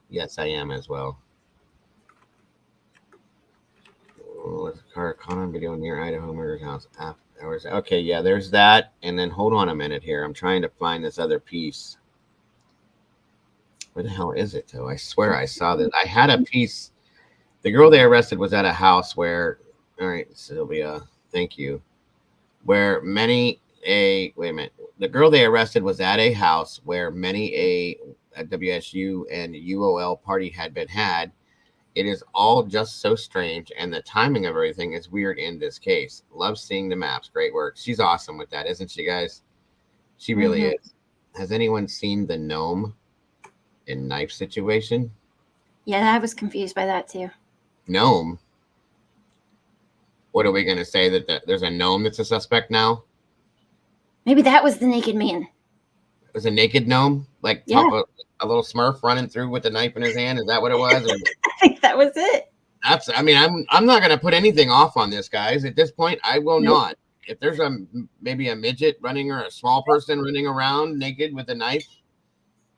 Yes, I am as well. Oh, there's a car caught on video near Idaho murder's house. There was, okay, yeah, there's that. And then hold on a minute here. I'm trying to find this other piece. Where the hell is it, though? I swear I saw that. I had a piece. The girl they arrested was at a house where, all right, Sylvia, thank you. Where many wait a minute. The girl they arrested was at a house where many a WSU and UOL party had been had. It is all just so strange, and the timing of everything is weird in this case. Love seeing the maps. Great work. She's awesome with that, isn't she, guys? She really is. Has anyone seen the gnome in knife situation? Yeah, I was confused by that too. Gnome? What are we going to say? That there's a gnome that's a suspect now? Maybe that was the naked man. It was a naked gnome? Like Yeah. a little Smurf running through with a knife in his hand? Is that what it was? Or... I think that was it. That's, I mean, I'm not going to put anything off on this, guys. At this point, I will not. If there's maybe a midget running or a small person running around naked with a knife,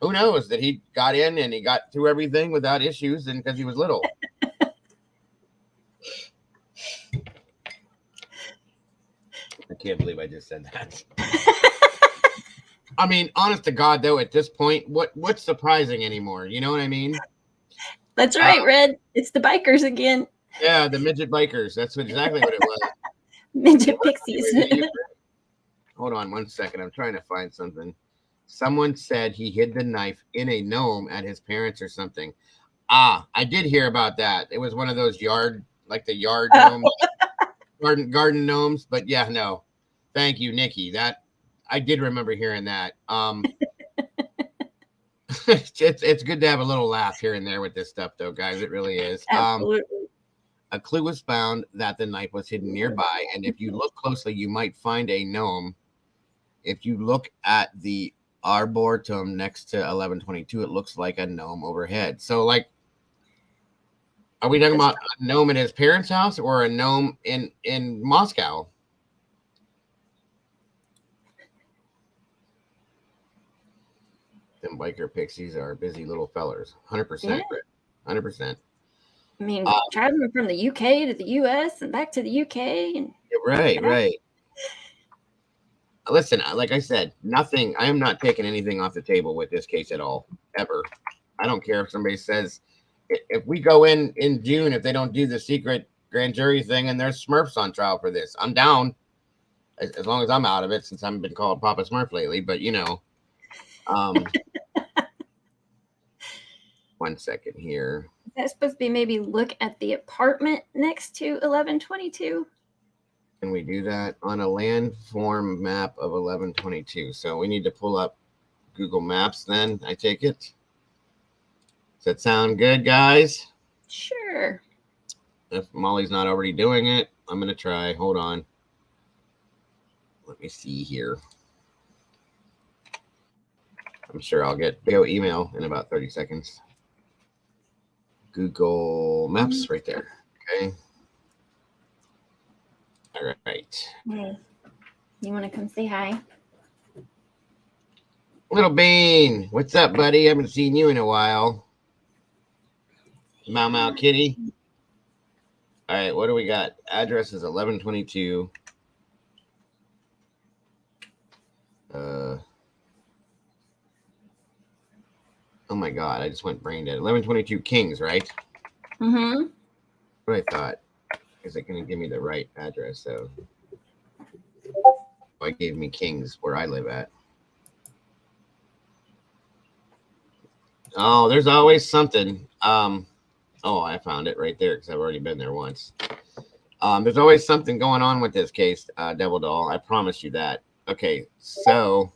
who knows that he got in and he got through everything without issues and because he was little. I can't believe I just said that. I mean, honest to God, though, at this point, what's surprising anymore? You know what I mean? That's right, Red. It's the bikers again. Yeah, the midget bikers. That's exactly what it was. Midget pixies. Hold on 1 second. I'm trying to find something. Someone said he hid the knife in a gnome at his parents or something. Ah, I did hear about that. It was one of those yard gnomes, garden gnomes. But yeah, no. Thank you, Nikki. That I did remember hearing that. It's good to have a little laugh here and there with this stuff, though, guys. It really is. Absolutely. A clue was found that the knife was hidden nearby, and if you look closely, you might find a gnome. If you look at the arboretum next to 1122, it looks like a gnome overhead. So, like, are we talking about a gnome at his parents' house or a gnome in Moscow? Them biker pixies are busy little fellers. 100%. 100%. I mean, traveling from the UK to the US and back to the UK. And right. Listen, like I said, nothing. I am not taking anything off the table with this case at all, ever. I don't care if somebody says, if we go in June, if they don't do the secret grand jury thing and there's Smurfs on trial for this, I'm down. As long as I'm out of it, since I haven't been called Papa Smurf lately. But, you know, 1 second here. Is that supposed to be maybe look at the apartment next to 1122? Can we do that on a landform map of 1122? So we need to pull up Google Maps then, I take it. Does that sound good, guys? Sure. If Molly's not already doing it, I'm going to try. Hold on. Let me see here. I'm sure I'll get video email in about 30 seconds. Google Maps right there. Okay. All right. Hey, you want to come say hi? Little Bean, what's up, buddy? Haven't seen you in a while. Mau Kitty. All right, what do we got? Address is 1122. Oh my God, I just went brain dead. 1122 Kings, right? Mm-hmm. What I thought. Is it going to give me the right address? So it gave me Kings where I live at. Oh, there's always something. Oh, I found it right there because I've already been there once. There's always something going on with this case, Devil Doll. I promise you that. Okay, so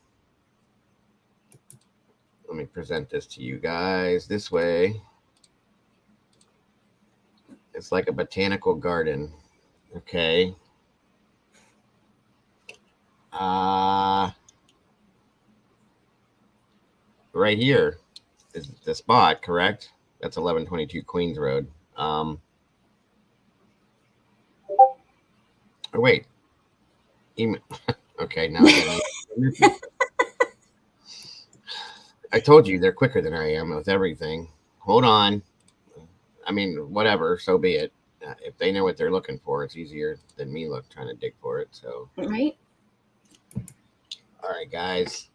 let me present this to you guys this way. It's like a botanical garden. Okay. Right here is the spot, correct? That's 1122 Queens Road. Oh, wait. Okay, now I told you they're quicker than I am with everything. Hold on. I mean, whatever, so be it. if they know what they're looking for, it's easier than me trying to dig for it. So, Right. All right, guys.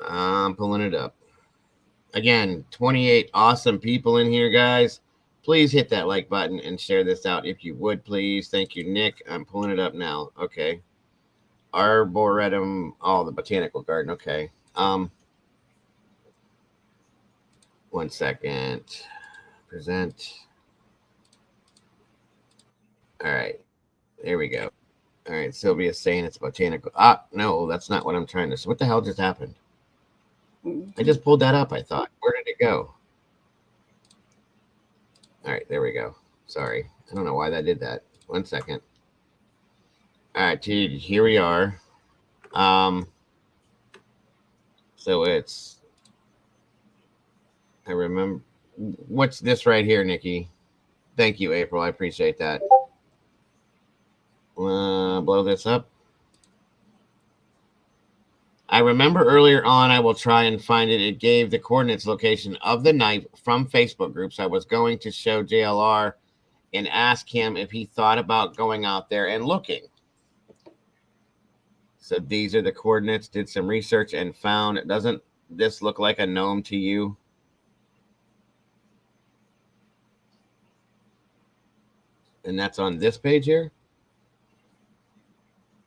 I'm pulling it up. Again, 28 awesome people in here, guys. Please hit that like button and share this out if you would, please. Thank you, Nick. I'm pulling it up now. Okay. Arboretum, the botanical garden. Okay. 1 second. Present. All right. There we go. All right. Sylvia's saying it's botanical. No, that's not what I'm trying to say. What the hell just happened? I just pulled that up, I thought. Where did it go? All right, there we go. Sorry. I don't know why that did that. 1 second. All right, dude, here we are. So it's, I remember, what's this right here, Nikki? Thank you, April. I appreciate that. Blow this up. I remember earlier on, I will try and find it. It gave the coordinates location of the knife from Facebook groups. I was going to show JLR and ask him if he thought about going out there and looking. So these are the coordinates. Did some research and found, doesn't this look like a gnome to you? And that's on this page here.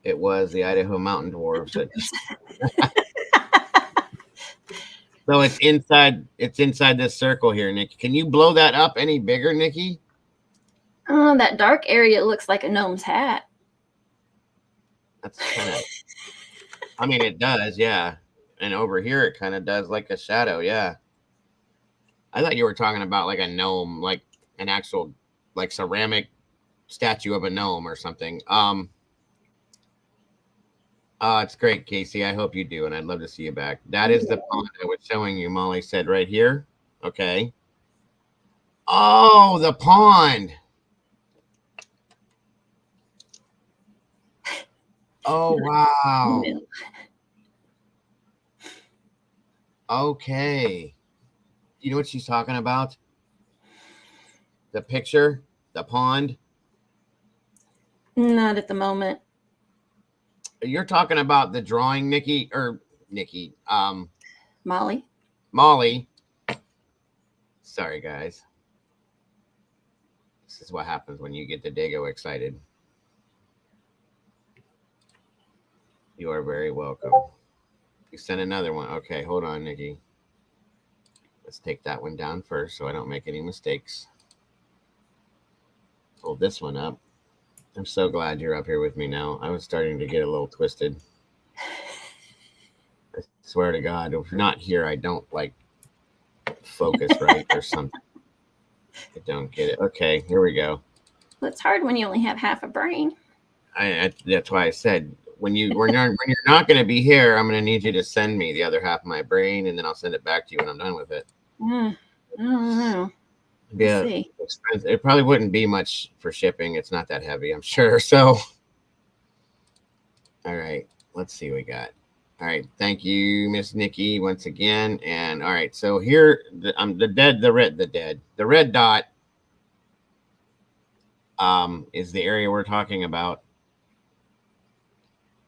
It was the Idaho Mountain Dwarves. So it's inside this circle here, Nikki. Can you blow that up any bigger, Nikki? Oh, that dark area looks like a gnome's hat. That's kind of, I mean, it does, yeah. And over here, it kind of does like a shadow, yeah. I thought you were talking about like a gnome, like an actual, like ceramic statue of a gnome or something. It's great, Casey. I hope you do, and I'd love to see you back. That is the pond I was showing you, Molly said right here. Okay. Oh, the pond. Oh, wow. Okay. You know what she's talking about? The picture, the pond. Not at the moment. You're talking about the drawing, Nikki. Molly. Sorry, guys. This is what happens when you get the Dago excited. You are very welcome. You sent another one. Okay, hold on, Nikki. Let's take that one down first so I don't make any mistakes. Hold this one up. I'm so glad you're up here with me now. I was starting to get a little twisted. I swear to God, if you're not here, I don't like focus right or something. I don't get it. Okay, here we go. Well, it's hard when you only have half a brain. That's why I said when you're not going to be here, I'm going to need you to send me the other half of my brain, and then I'll send it back to you when I'm done with it. I don't know. Yeah, it probably wouldn't be much for shipping. It's not that heavy, I'm sure. So, all right, let's see what we got. All right, thank you, Miss Nikki, once again. And all right, so here, the red dot is the area we're talking about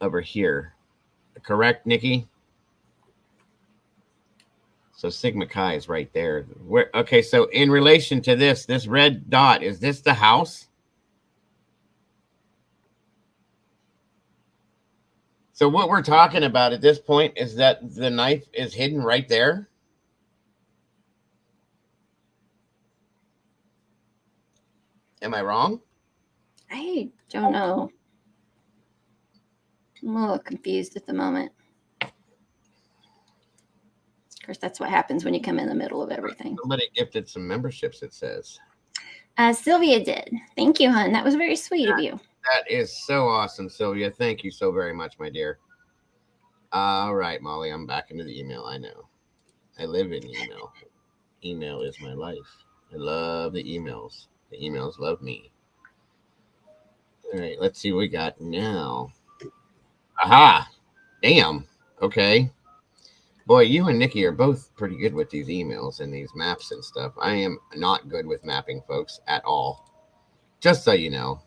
over here. Correct, Nikki? So Sigma Chi is right there. Okay, so in relation to this red dot, is this the house? So what we're talking about at this point is that the knife is hidden right there. Am I wrong? I don't know. I'm a little confused at the moment. Of course, that's what happens when you come in the middle of everything. Somebody gifted some memberships, it says. Sylvia did. Thank you, hon. That was very sweet of you. That is so awesome, Sylvia. Thank you so very much, my dear. All right, Molly, I'm back into the email. I know. I live in email. Email is my life. I love the emails. The emails love me. All right, let's see what we got now. Aha! Damn. Okay. Boy, you and Nikki are both pretty good with these emails and these maps and stuff. I am not good with mapping, folks, at all. Just so you know.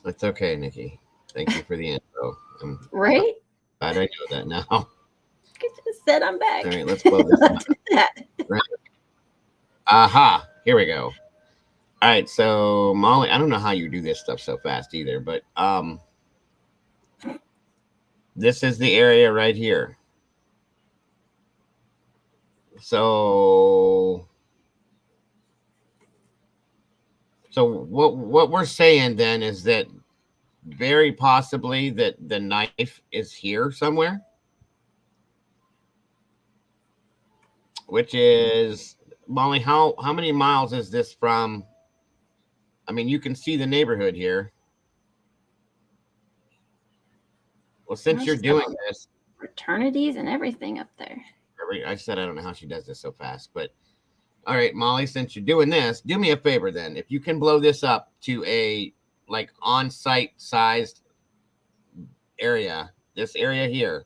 It's okay, Nikki. Thank you for the info. I'm Right? glad I know that now. You just said I'm back. All right, let's blow this up. Right. Aha, here we go. All right, so Molly, I don't know how you do this stuff so fast either, but this is the area right here. So what we're saying then is that very possibly that the knife is here somewhere, which is, Molly, how many miles is this from? I mean, you can see the neighborhood here. Well, since you're doing this, fraternities and everything up there. I said I don't know how she does this so fast, but all right, Molly, since you're doing this, do me a favor then. If you can blow this up to a like on-site sized area, this area here,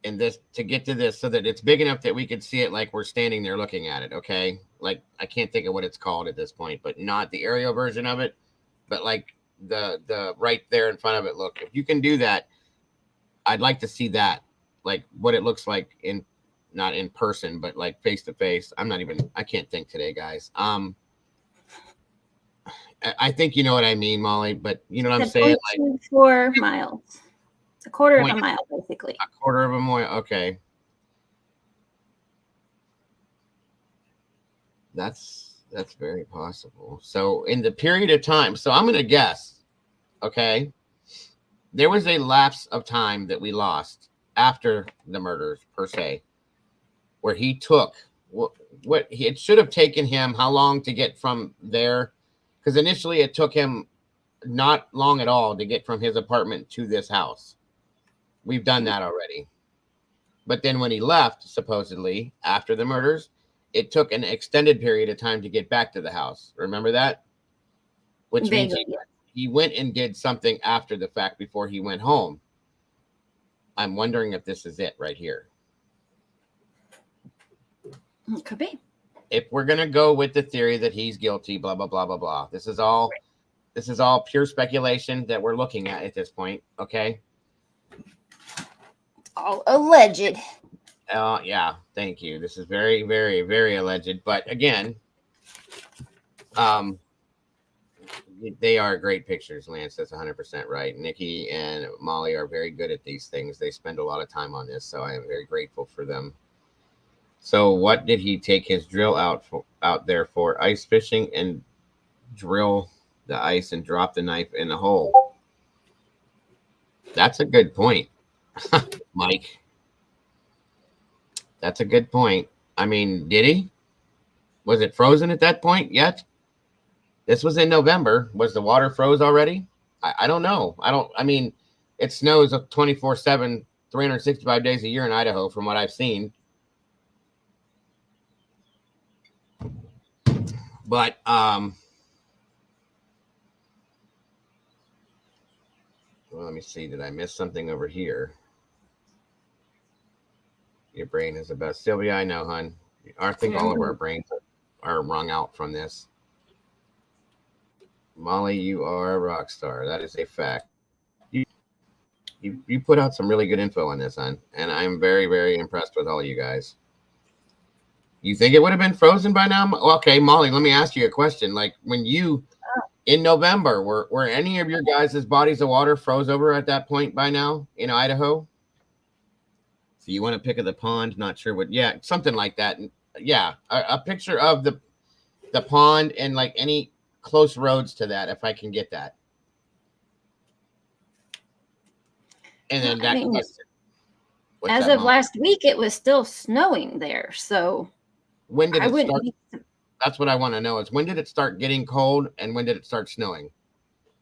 and this to get to this so that it's big enough that we can see it like we're standing there looking at it, okay? Like, I can't think of what it's called at this point, but not the aerial version of it, but like the right there in front of it. Look, if you can do that, I'd like to see that, like what it looks like in, not in person, but like face to face. I can't think today, guys. I think you know what I mean, Molly, but you know what I'm saying? Like 4 miles. It's a quarter of a mile, basically. A quarter of a mile. Okay. That's very possible. So in the period of time, so I'm going to guess, okay, there was a lapse of time that we lost after the murders per se, where he took what it should have taken him how long to get from there, because initially it took him not long at all to get from his apartment to this house. We've done that already. But then when he left, supposedly after the murders, it took an extended period of time to get back to the house. Remember that? Which means he went and did something after the fact before he went home. I'm wondering if this is it right here. It could be. If we're going to go with the theory that he's guilty, blah, blah, blah, blah, blah. This is all pure speculation that we're looking at this point. Okay. All alleged. Yeah, thank you. This is very, very, very alleged. But again, they are great pictures, Lance. That's 100% right. Nikki and Molly are very good at these things. They spend a lot of time on this, so I am very grateful for them. So what did he take his drill out there for? Ice fishing, and drill the ice and drop the knife in the hole. That's a good point, Mike. That's a good point. I mean, did he? Was it frozen at that point yet? This was in November. Was the water froze already? I don't know. I mean, it snows 24/7, 365 days a year in Idaho, from what I've seen. But well, let me see. Did I miss something over here? Your brain is the best, Sylvia. I know, hon. I think all of our brains are wrung out from this. Molly, you are a rock star. That is a fact. You put out some really good info on this, hon, and I'm very, very impressed with all you guys. You think it would have been frozen by now? Okay, Molly, let me ask you a question. Like, when you, in November, were any of your guys' bodies of water froze over at that point by now in Idaho? So you want to pick of the pond? Not sure what. Yeah, something like that. Yeah, a picture of the pond and like any close roads to that, if I can get that. And then that question. As of last week, it was still snowing there. So when did it start? That's what I want to know, is when did it start getting cold and when did it start snowing?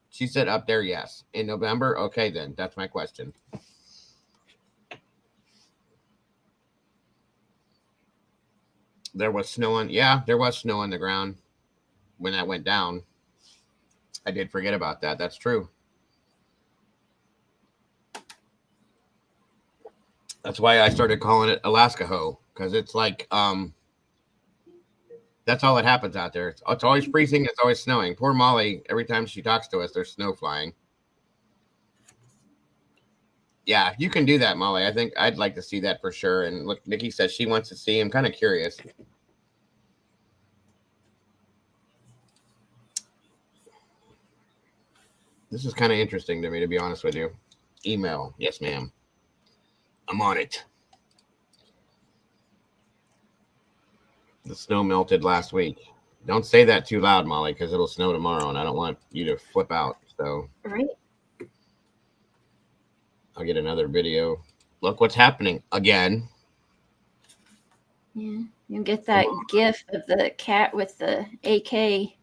She said up there, yes. In November? Okay, then. That's my question. There was snow on, yeah, there was snow on the ground when that went down. I did forget about that. That's true. That's why I started calling it Alaska Ho, because it's like that's all that happens out there. It's always freezing. It's always snowing. Poor Molly. Every time she talks to us, there's snow flying. Yeah, you can do that, Molly. I think I'd like to see that for sure. And look, Nikki says she wants to see. I'm kind of curious. This is kind of interesting to me, to be honest with you. Email. Yes, ma'am. I'm on it. The snow melted last week. Don't say that too loud, Molly, because it'll snow tomorrow, and I don't want you to flip out. So Right. I'll get another video. Look what's happening again. Yeah. You get that gif of the cat with the AK.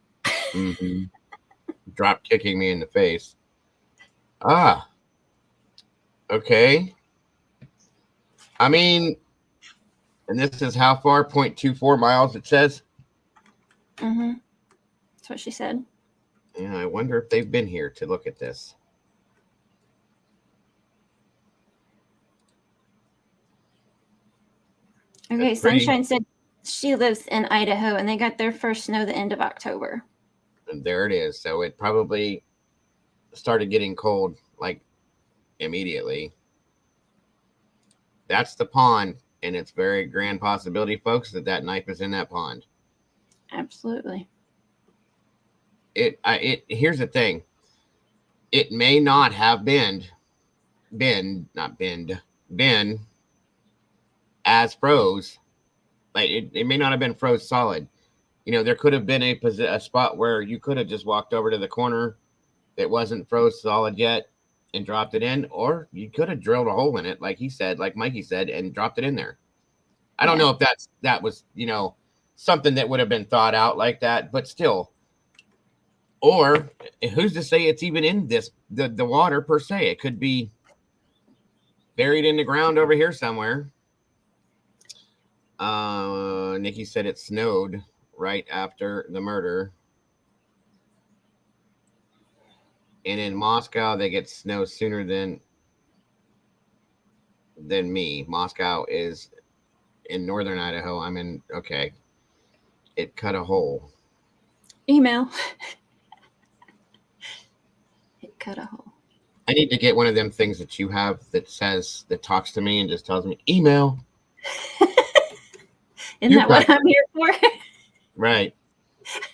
Mm-hmm. Drop kicking me in the face. Ah. Okay. I mean, and this is how far? 0.24 miles, it says. Mm-hmm. That's what she said. Yeah, I wonder if they've been here to look at this. Okay, Sunshine said she lives in Idaho and they got their first snow the end of October. And there it is. So it probably started getting cold like immediately. That's the pond, and it's very grand possibility, folks, that knife is in that pond. Absolutely. Here's the thing. It may not have been as froze. Like it may not have been froze solid. You know, there could have been a spot where you could have just walked over to the corner that wasn't froze solid yet and dropped it in, or you could have drilled a hole in it, like he said, like Mikey said, and dropped it in there. I don't know if that was, you know, something that would have been thought out like that, but still. Or who's to say it's even in the water per se? It could be buried in the ground over here somewhere. Nikki said it snowed right after the murder. And in Moscow, they get snow sooner than me. Moscow is in northern Idaho. I'm in, okay. It cut a hole. Email. It cut a hole. I need to get one of them things that you have that talks to me and just tells me, email. Isn't that what I'm here for? Right.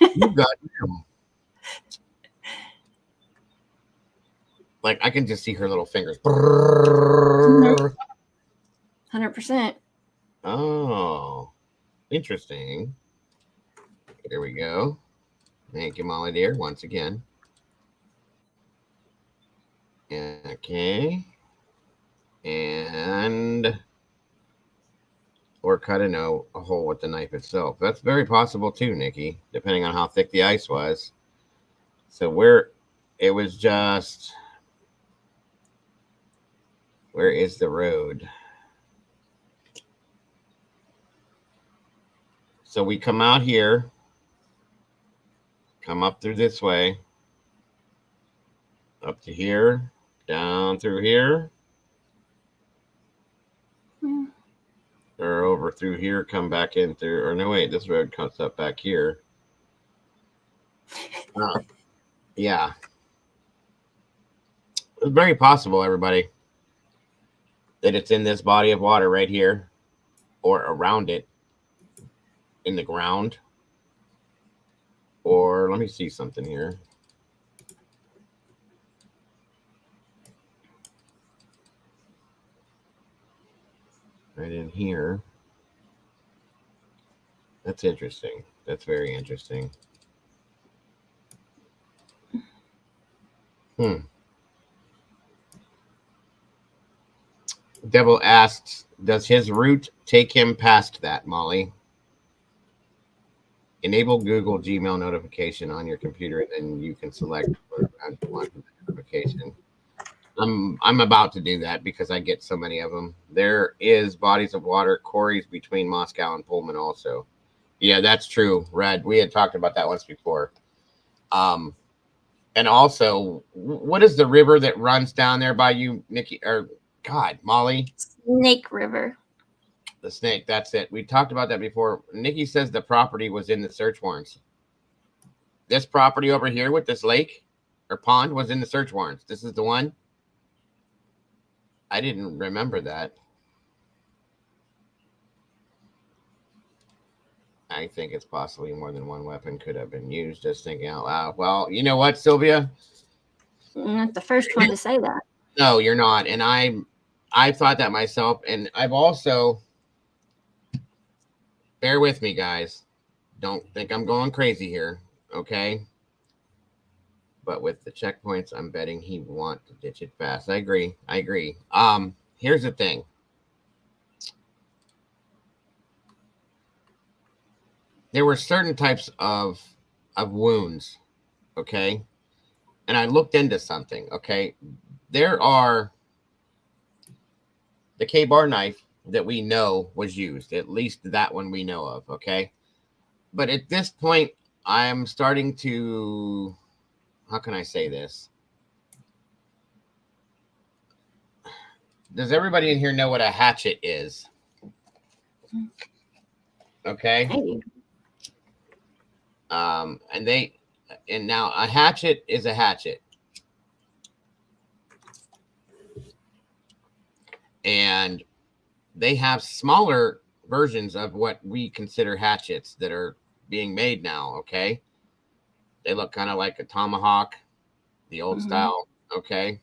You got him. Like, I can just see her little fingers. 100%. Oh, interesting. Here we go. Thank you, Molly dear, once again. Okay. And or cut a hole with the knife itself. That's very possible too, Nikki, depending on how thick the ice was. So where is the road? So we come out here, come up through this way, up to here, down through here, or over through here, come back in through, or no, wait, this road comes up back here. Yeah. It's very possible, everybody, that it's in this body of water right here or around it in the ground. Or let me see something here. Right in here. That's interesting. That's very interesting. Devil asks, does his route take him past that, Molly? Enable Google Gmail notification on your computer, and you can select notification. I'm about to do that because I get so many of them. There is bodies of water quarries between Moscow and Pullman also. Yeah, that's true, Red. We had talked about that once before. And also, what is the river that runs down there by you, Nikki? Or God, Molly? Snake River. The Snake, that's it. We talked about that before. Nikki says the property was in the search warrants. This property over here with this lake or pond was in the search warrants. This is the one. I didn't remember that. I think it's possibly more than one weapon could have been used. Just thinking out loud. Well, you know what, Sylvia? I'm not the first one to say that. No, you're not. And I thought that myself. And I've also, bear with me, guys. Don't think I'm going crazy here. Okay. But with the checkpoints, I'm betting he want to ditch it fast. I agree. Here's the thing. There were certain types of wounds, okay? And I looked into something, okay? There are the K-bar knife that we know was used, at least that one we know of, okay? But at this point, I'm starting to, how can I say this? Does everybody in here know what a hatchet is? Okay. And now a hatchet is a hatchet. And they have smaller versions of what we consider hatchets that are being made now, okay? They look kind of like a tomahawk, the old style, okay?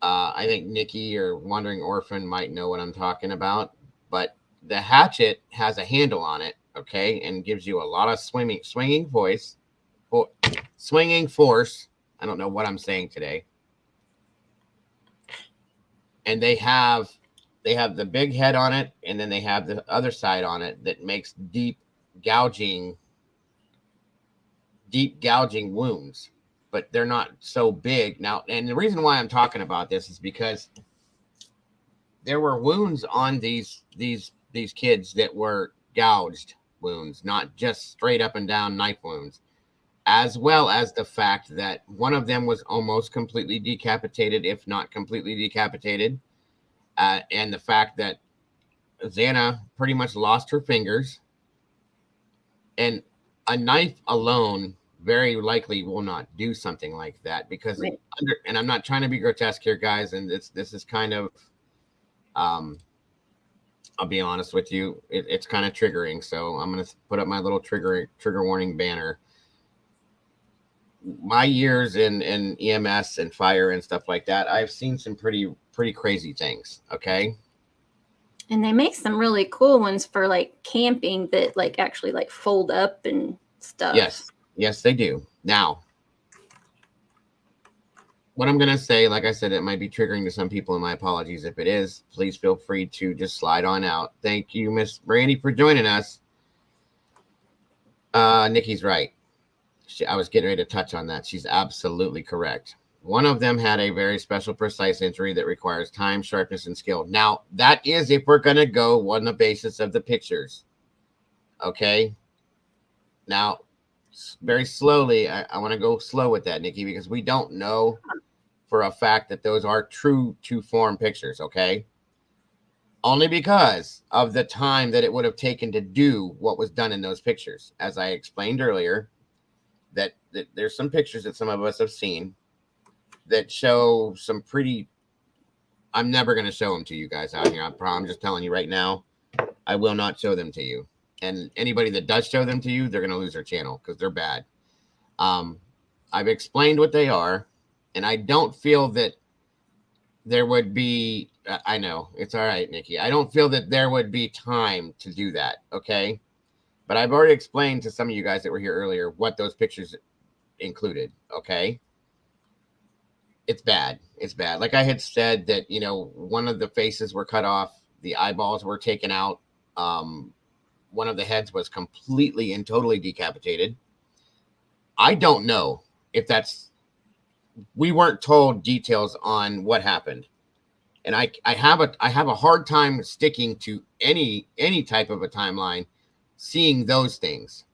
I think Nikki or Wandering Orphan might know what I'm talking about, but the hatchet has a handle on it, okay, and gives you a lot of swinging force. I don't know what I'm saying today. And they have the big head on it, and then they have the other side on it that makes deep gouging wounds, but they're not so big now. And the reason why I'm talking about this is because there were wounds on these kids that were gouged wounds, not just straight up and down knife wounds, as well as the fact that one of them was almost completely decapitated, if not completely decapitated, and the fact that Xana pretty much lost her fingers, and a knife alone very likely will not do something like that, because and I'm not trying to be grotesque here, guys, and this is kind of I'll be honest with you, it's kind of triggering, so I'm going to put up my little trigger warning banner. My years in EMS and fire and stuff like that, I've seen some pretty crazy things, okay? And they make some really cool ones for like camping that like actually like fold up and stuff. Yes, they do. Now, what I'm going to say, like I said, it might be triggering to some people, and my apologies if it is. Please feel free to just slide on out. Thank you, Miss Brandy, for joining us. Nikki's right. I was getting ready to touch on that. She's absolutely correct. One of them had a very special, precise injury that requires time, sharpness, and skill. Now, that is if we're going to go on the basis of the pictures. Okay? Now, very slowly, I want to go slow with that, Nikki, because we don't know for a fact that those are true to-form pictures, okay? Only because of the time that it would have taken to do what was done in those pictures. As I explained earlier, that there's some pictures that some of us have seen that show some pretty, I'm never going to show them to you guys out here. I'm just telling you right now, I will not show them to you. And anybody that does show them to you, they're going to lose their channel because they're bad. I've explained what they are, and I don't feel that there would be, I know, it's all right, Nikki. I don't feel that there would be time to do that, okay? But I've already explained to some of you guys that were here earlier what those pictures included, okay? It's bad. It's bad. Like I had said that, you know, one of the faces were cut off. The eyeballs were taken out. One of the heads was completely and totally decapitated. I don't know if that's, we weren't told details on what happened. And I have a hard time sticking to any type of a timeline, seeing those things.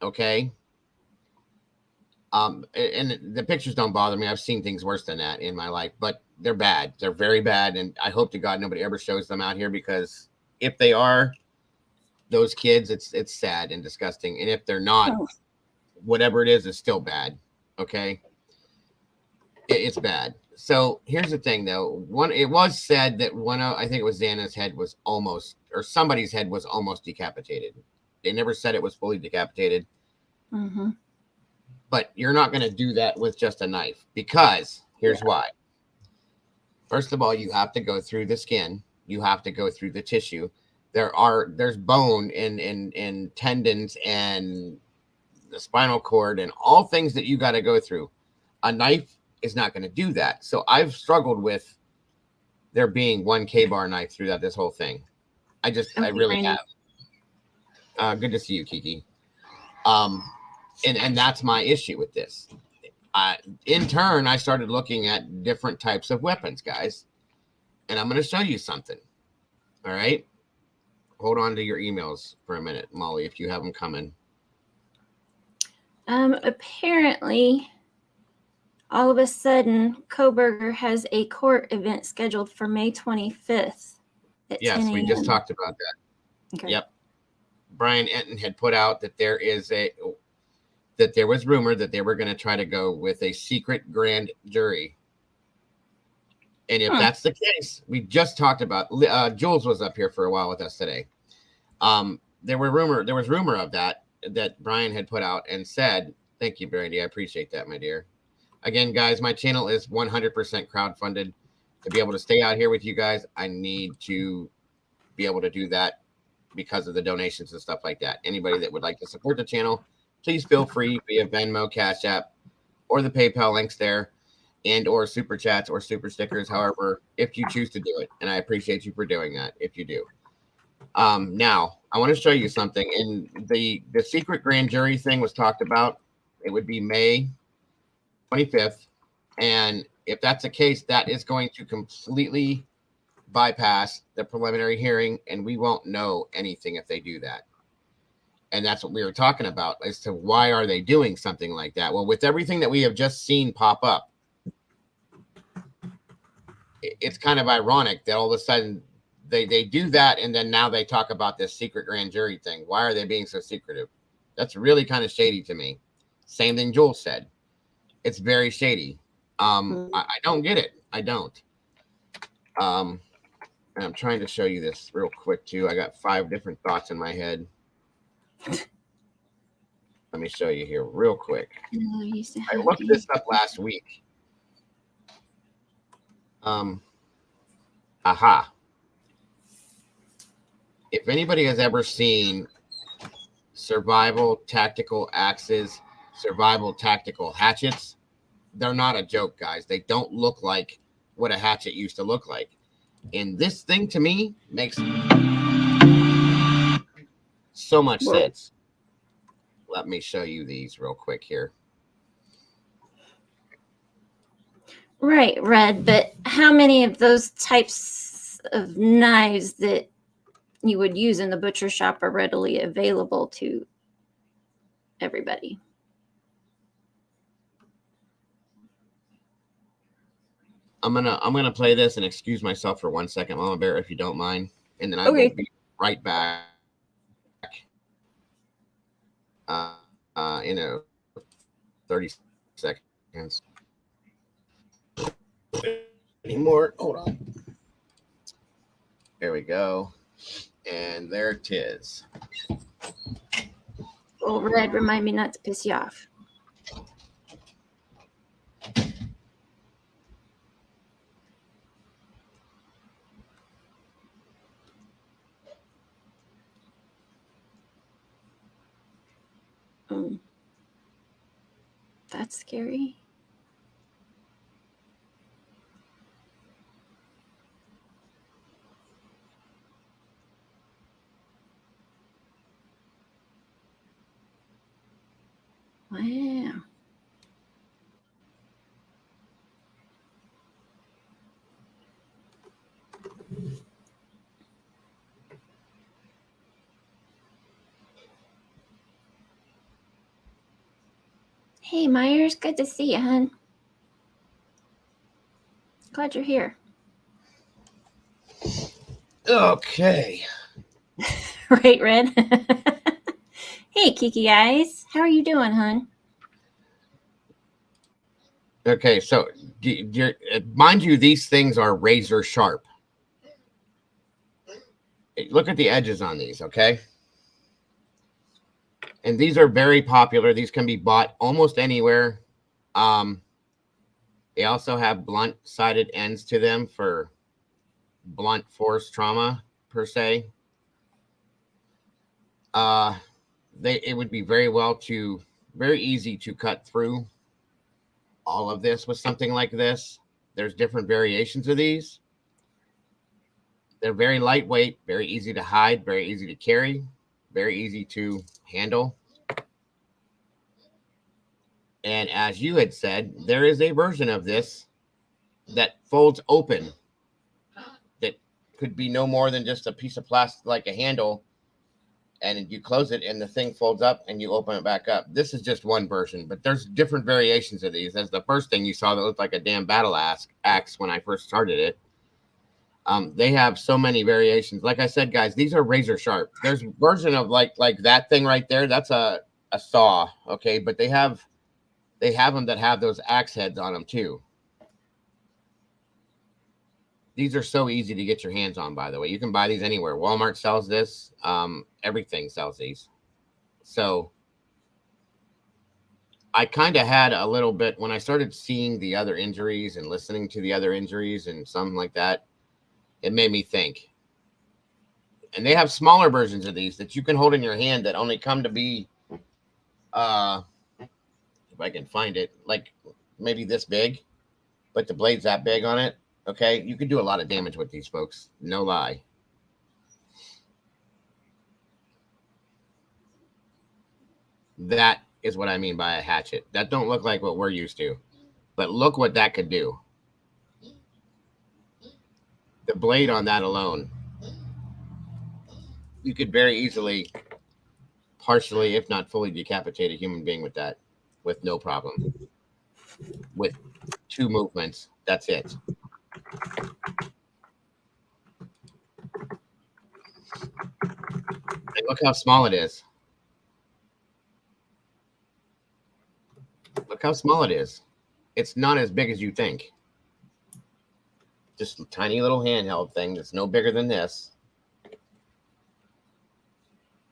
Okay. And the pictures don't bother me. I've seen things worse than that in my life, but they're bad. They're very bad, and I hope to God nobody ever shows them out here, because if they are those kids, it's sad and disgusting. And if they're not, whatever it is still bad. Okay, it's bad. So here's the thing, though. It was said that I think it was Xana's head was almost, or somebody's head was almost decapitated. They never said it was fully decapitated. Mm-hmm. But you're not going to do that with just a knife, because here's why. First of all, you have to go through the skin. You have to go through the tissue. There's bone and tendons and the spinal cord and all things that you got to go through. A knife is not going to do that. So I've struggled with there being one K-bar knife throughout this whole thing. I really have. Good to see you, Kiki. And that's my issue with this. In turn, I started looking at different types of weapons, guys. And I'm going to show you something. All right? Hold on to your emails for a minute, Molly, if you have them coming. Apparently, all of a sudden, Koberger has a court event scheduled for May 25th at 10 a.m. We just talked about that. Okay. Yep. Brian Enton had put out that there was rumor that they were going to try to go with a secret grand jury. And if that's the case, we just talked about, Jules was up here for a while with us today. There was rumor of that Brian had put out and said, thank you, Brandy. I appreciate that, my dear. Again, guys, my channel is 100% crowdfunded. To be able to stay out here with you guys, I need to be able to do that because of the donations and stuff like that. Anybody that would like to support the channel, please feel free via Venmo, Cash App, or the PayPal links there, and or super chats or super stickers, however, if you choose to do it. And I appreciate you for doing that if you do. Now, I want to show you something. And the secret grand jury thing was talked about. It would be May 25th. And if that's the case, that is going to completely bypass the preliminary hearing, and we won't know anything if they do that. And that's what we were talking about as to why are they doing something like that? Well, with everything that we have just seen pop up, it's kind of ironic that all of a sudden they do that, and then now they talk about this secret grand jury thing. Why are they being so secretive? That's really kind of shady to me. Same thing Joel said. It's very shady. I don't get it. I don't. And I'm trying to show you this real quick too. I got 5 different thoughts in my head. Let me show you here real quick. I looked this up last week. If anybody has ever seen survival tactical axes, survival tactical hatchets, they're not a joke, guys. They don't look like what a hatchet used to look like. And this thing to me makes so much sense. Let me show you these real quick here. Right, Red, but how many of those types of knives that you would use in the butcher shop are readily available to everybody? I'm gonna play this and excuse myself for 1 second, Mama Bear, if you don't mind, and then I will be right back. In 30 seconds. Anymore? Hold on. There we go, and there it is. Well, Red, remind me not to piss you off. That's scary. Wow. Hey, Myers, good to see you, hon. Glad you're here. Okay. Right, Red? Hey, Kiki guys. How are you doing, hon? Okay, so mind you, these things are razor sharp. Look at the edges on these, okay? And these are very popular. These can be bought almost anywhere. They also have blunt-sided ends to them for blunt force trauma, per se. It would be very easy to cut through all of this with something like this. There's different variations of these. They're very lightweight, very easy to hide, very easy to carry, very easy to handle. And as you had said, there is a version of this that folds open that could be no more than just a piece of plastic, like a handle, and you close it and the thing folds up and you open it back up. This is just one version, but there's different variations of these. That's the first thing you saw that looked like a damn battle axe when I first started it. They have so many variations. Like I said, guys, these are razor sharp. There's a version of like that thing right there. That's a saw, okay? But they have them that have those axe heads on them too. These are so easy to get your hands on, by the way. You can buy these anywhere. Walmart sells this. Everything sells these. So I kind of had a little bit when I started seeing the other injuries and listening to the other injuries and something like that. It made me think. And they have smaller versions of these that you can hold in your hand that only come to be, if I can find it, like maybe this big, but the blade's that big on it. Okay, you can do a lot of damage with these, folks. No lie. That is what I mean by a hatchet. That don't look like what we're used to, but look what that could do. The blade on that alone, you could very easily, partially, if not fully, decapitate a human being with that, with no problem. With 2 movements, that's it. And look how small it is. Look how small it is. It's not as big as you think. Just a tiny little handheld thing that's no bigger than this.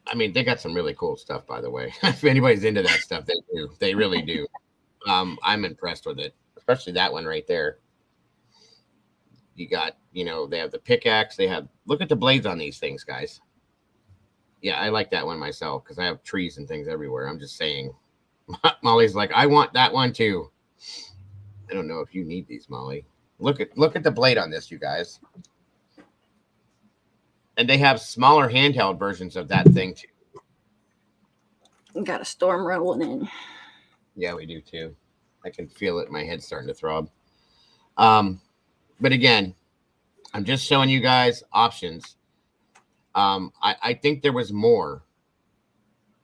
I mean, they got some really cool stuff, by the way. If anybody's into that stuff, they do. They really do. I'm impressed with it, especially that one right there. You got, they have the pickaxe. They have, look at the blades on these things, guys. Yeah, I like that one myself because I have trees and things everywhere. I'm just saying. Molly's like, I want that one too. I don't know if you need these, Molly. Look at the blade on this, you guys. And they have smaller handheld versions of that thing too. We got a storm rolling in. Yeah, we do too. I can feel it. My head's starting to throb. But again, I'm just showing you guys options. I think there was more.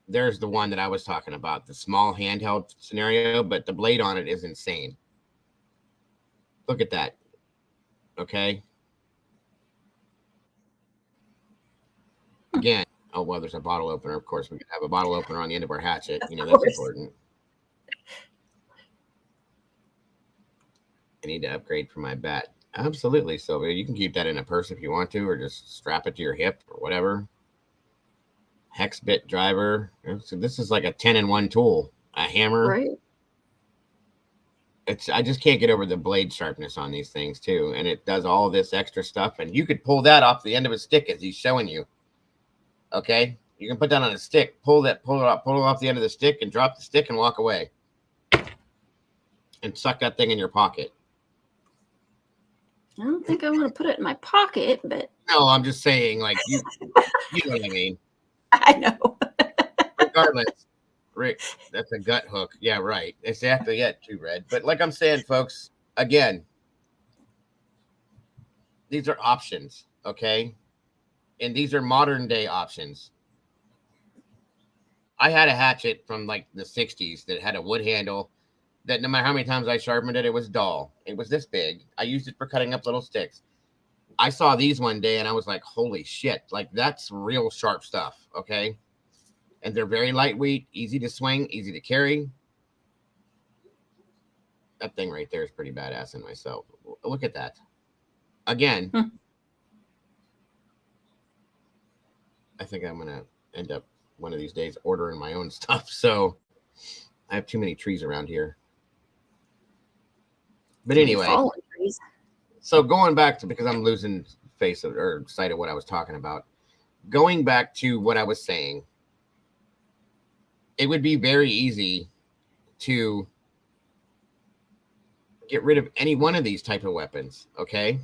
There's the one that I was talking about, the small handheld scenario, but the blade on it is insane. Look at that. Okay. Again, oh, well, there's a bottle opener. Of course, we could have a bottle opener on the end of our hatchet. That's important. I need to upgrade for my bat. Absolutely, Sylvia. You can keep that in a purse if you want to, or just strap it to your hip or whatever. Hex bit driver. So this is like a 10-in-1 tool. A hammer. Right. I just can't get over the blade sharpness on these things too. And it does all this extra stuff. And you could pull that off the end of a stick as he's showing you. Okay. You can put that on a stick, pull it off the end of the stick and drop the stick and walk away. And suck that thing in your pocket. I don't think I want to put it in my pocket, but no, I'm just saying, like, you know what I mean. I know. Regardless, Rick, that's a gut hook. Yeah, right. Exactly it too, Red. But like I'm saying, folks, again, these are options, okay? And these are modern day options. I had a hatchet from like the 60s that had a wood handle that no matter how many times I sharpened it, it was dull. It was this big. I used it for cutting up little sticks. I saw these one day and I was like, holy shit, like that's real sharp stuff. Okay. And they're very lightweight, easy to swing, easy to carry. That thing right there is pretty badass in myself. Look at that. Again, I think I'm going to end up one of these days ordering my own stuff. So I have too many trees around here. But anyway, so going back to, because I'm losing face of, or sight of what I was talking about, going back to what I was saying, it would be very easy to get rid of any one of these type of weapons. Okay.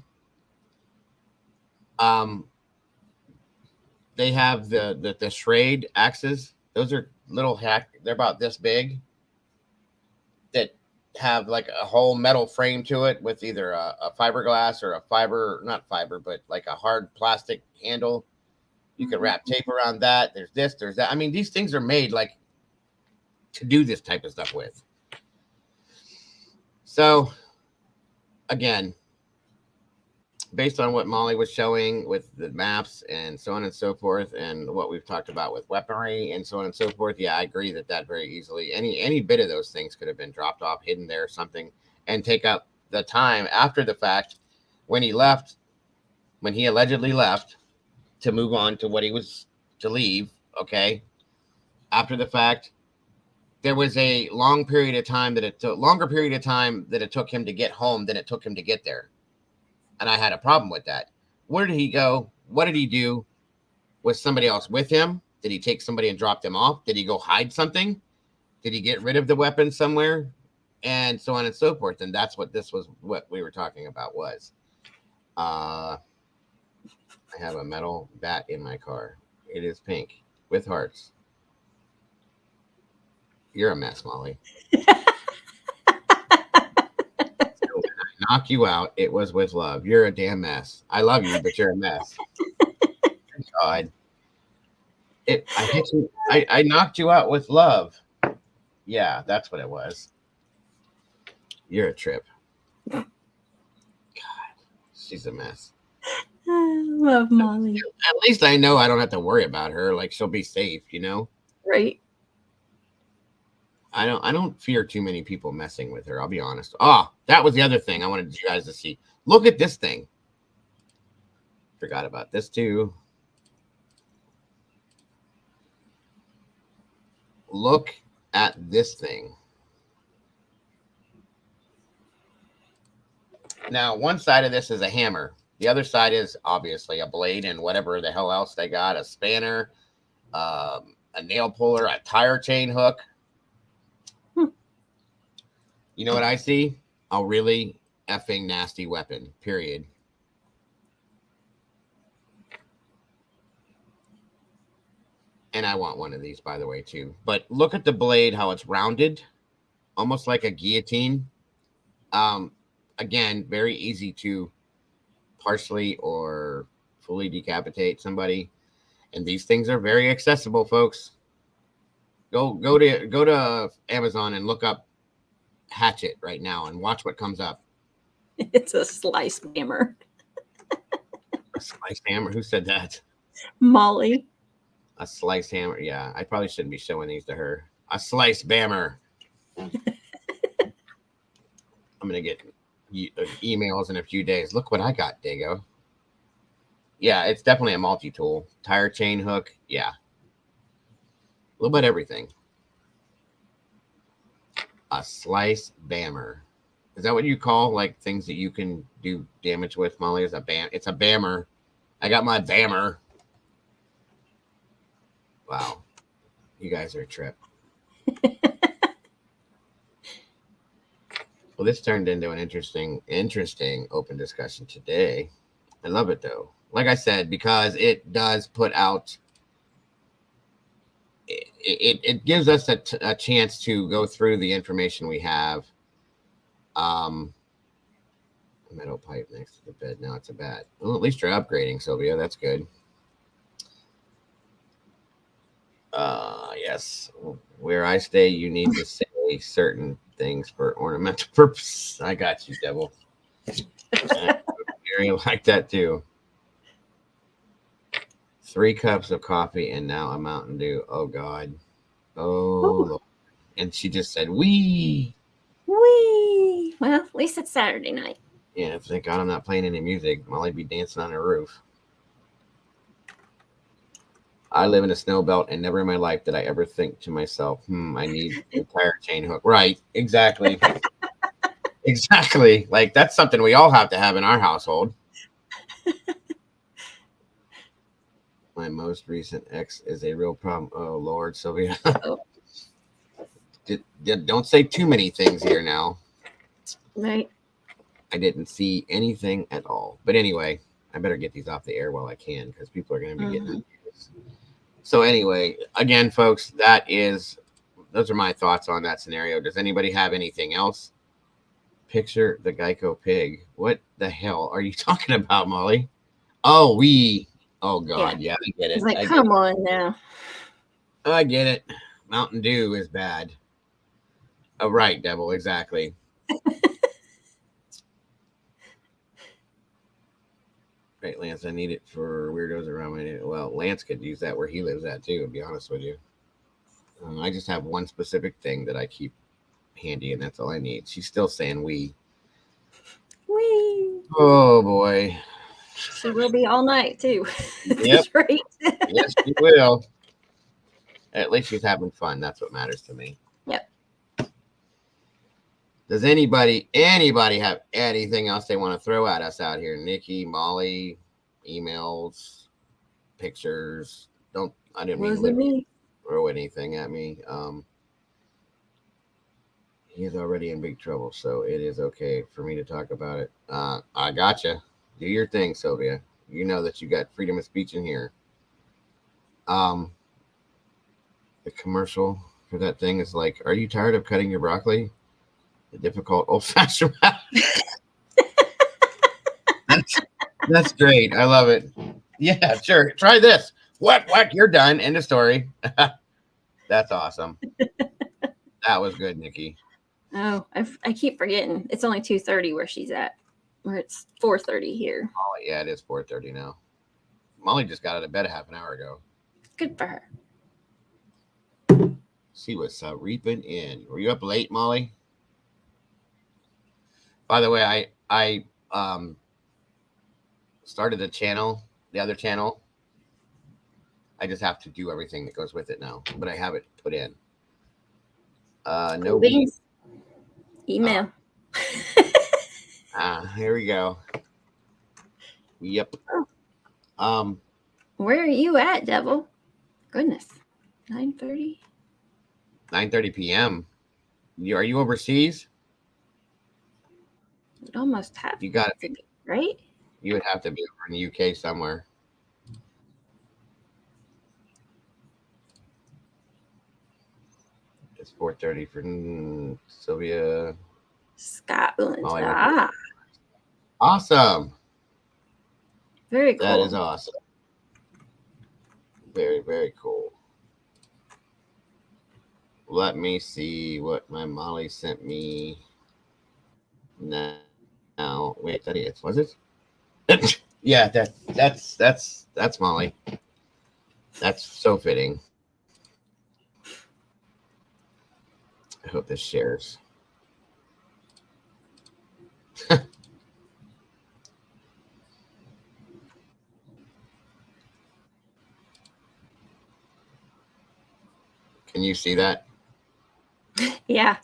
They have the Schrade axes. Those are little they're about this big, that have like a whole metal frame to it with either a fiberglass or a fiber, not fiber, but like a hard plastic handle. You can wrap tape around that. There's this, there's that. I mean, these things are made like to do this type of stuff with. So again, based on what Molly was showing with the maps and so on and so forth, and what we've talked about with weaponry and so on and so forth, yeah, I agree that very easily, any bit of those things could have been dropped off, hidden there or something, and take up the time after the fact when he allegedly left to move on to what he was to leave. Okay. After the fact, there was a longer period of time that it took him to get home than it took him to get there. And I had a problem with that. Where did he go? What did he do? Was somebody else with him? Did he take somebody and drop them off? Did he go hide something? Did he get rid of the weapon somewhere? And so on and so forth. And that's what what we were talking about was. I have a metal bat in my car. It is pink with hearts. You're a mess, Molly. Knock you out. It was with love. You're a damn mess. I love you, but you're a mess. God. I hit you. I knocked you out with love. Yeah, that's what it was. You're a trip. God, she's a mess. I love Molly. At least I know I don't have to worry about her. Like, she'll be safe, you know? Right. I don't fear too many people messing with her. I'll be honest. Oh, that was the other thing I wanted you guys to see. Look at this thing. Forgot about this too. Look at this thing. Now, one side of this is a hammer. The other side is obviously a blade and whatever the hell else they got. A spanner, a nail puller, a tire chain hook. You know what I see? A really effing nasty weapon, period. And I want one of these, by the way, too. But look at the blade, how it's rounded, almost like a guillotine. Again, very easy to partially or fully decapitate somebody. And these things are very accessible, folks. Go to Amazon and look up hatchet right now and watch what comes up. It's a slice hammer. A slice hammer? Who said that? Molly. A slice hammer. Yeah, I probably shouldn't be showing these to her. A slice bammer. I'm gonna get emails in a few days. Look what I got, Dago. Yeah, it's definitely a multi-tool. Tire chain hook. Yeah. A little bit everything. A slice bammer. Is that what you call like things that you can do damage with, Molly? It's a bammer. I got my bammer. Wow. You guys are a trip. Well, this turned into an interesting open discussion today. I love it though. Like I said, because it does put out it gives us a chance to go through the information we have. Metal pipe next to the bed. Now it's a bat. Well, at least you're upgrading, Sylvia. That's good. Yes. Where I stay, you need to say say certain things for ornamental purpose. I got you, devil. Mary like that too. 3 cups of coffee and now a Mountain Dew. Oh God. Oh Lord. And she just said, "Wee." Whee! Well, at least it's Saturday night. Yeah, thank God I'm not playing any music. Molly'd be dancing on the roof. I live in a snow belt, and never in my life did I ever think to myself, I need a tire chain hook. Right, exactly. Exactly. Like, that's something we all have to have in our household. My most recent ex is a real problem. Oh, Lord, Sylvia. Don't say too many things here now. Right. I didn't see anything at all. But anyway, I better get these off the air while I can because people are going to be getting on this. So anyway, again, folks, those are my thoughts on that scenario. Does anybody have anything else? Picture the Geico pig. What the hell are you talking about, Molly? Oh, God, yeah, I get it. It's like, come on now. I get it. Mountain Dew is bad. Oh, right, devil, exactly. Right, Lance, I need it for weirdos around me. Well, Lance could use that where he lives at too, to be honest with you. I just have one specific thing that I keep handy, and that's all I need. She's still saying we. Whee! Oh, boy. She will be all night, too. Yep. Right. Yes, she will. At least she's having fun. That's what matters to me. Yep. Does anybody have anything else they want to throw at us out here? Nikki, Molly, emails, pictures. I didn't mean to throw anything at me. He is already in big trouble, so it is okay for me to talk about it. I gotcha. Do your thing, Sylvia. You know that you got freedom of speech in here. The commercial for that thing is like, "Are you tired of cutting your broccoli? The difficult old-fashioned." That's great. I love it. Yeah, sure. Try this. Whack, you're done. End of story. That's awesome. That was good, Nikki. Oh, I keep forgetting. It's only 2:30 where she's at, where it's 4:30 here. Oh, yeah, it is 4:30 now. Molly just got out of bed a half an hour ago. Good for her. She was reaping in. Were you up late, Molly? By the way, I started the other channel. I just have to do everything that goes with it now, but I have it put in. No beans. Email. Here we go. Yep. Where are you at, devil? Goodness. 9:30. 9:30 p.m. Are you overseas? It almost have. You got it, right? You would have to be over in the UK somewhere. It's 4:30 for Sylvia. Scotland. Awesome. Very cool. That is awesome. Very, very cool. Let me see what my Molly sent me. Now, wait, that is, was it? Yeah, that's Molly. That's so fitting. I hope this shares. Can you see that? Yeah.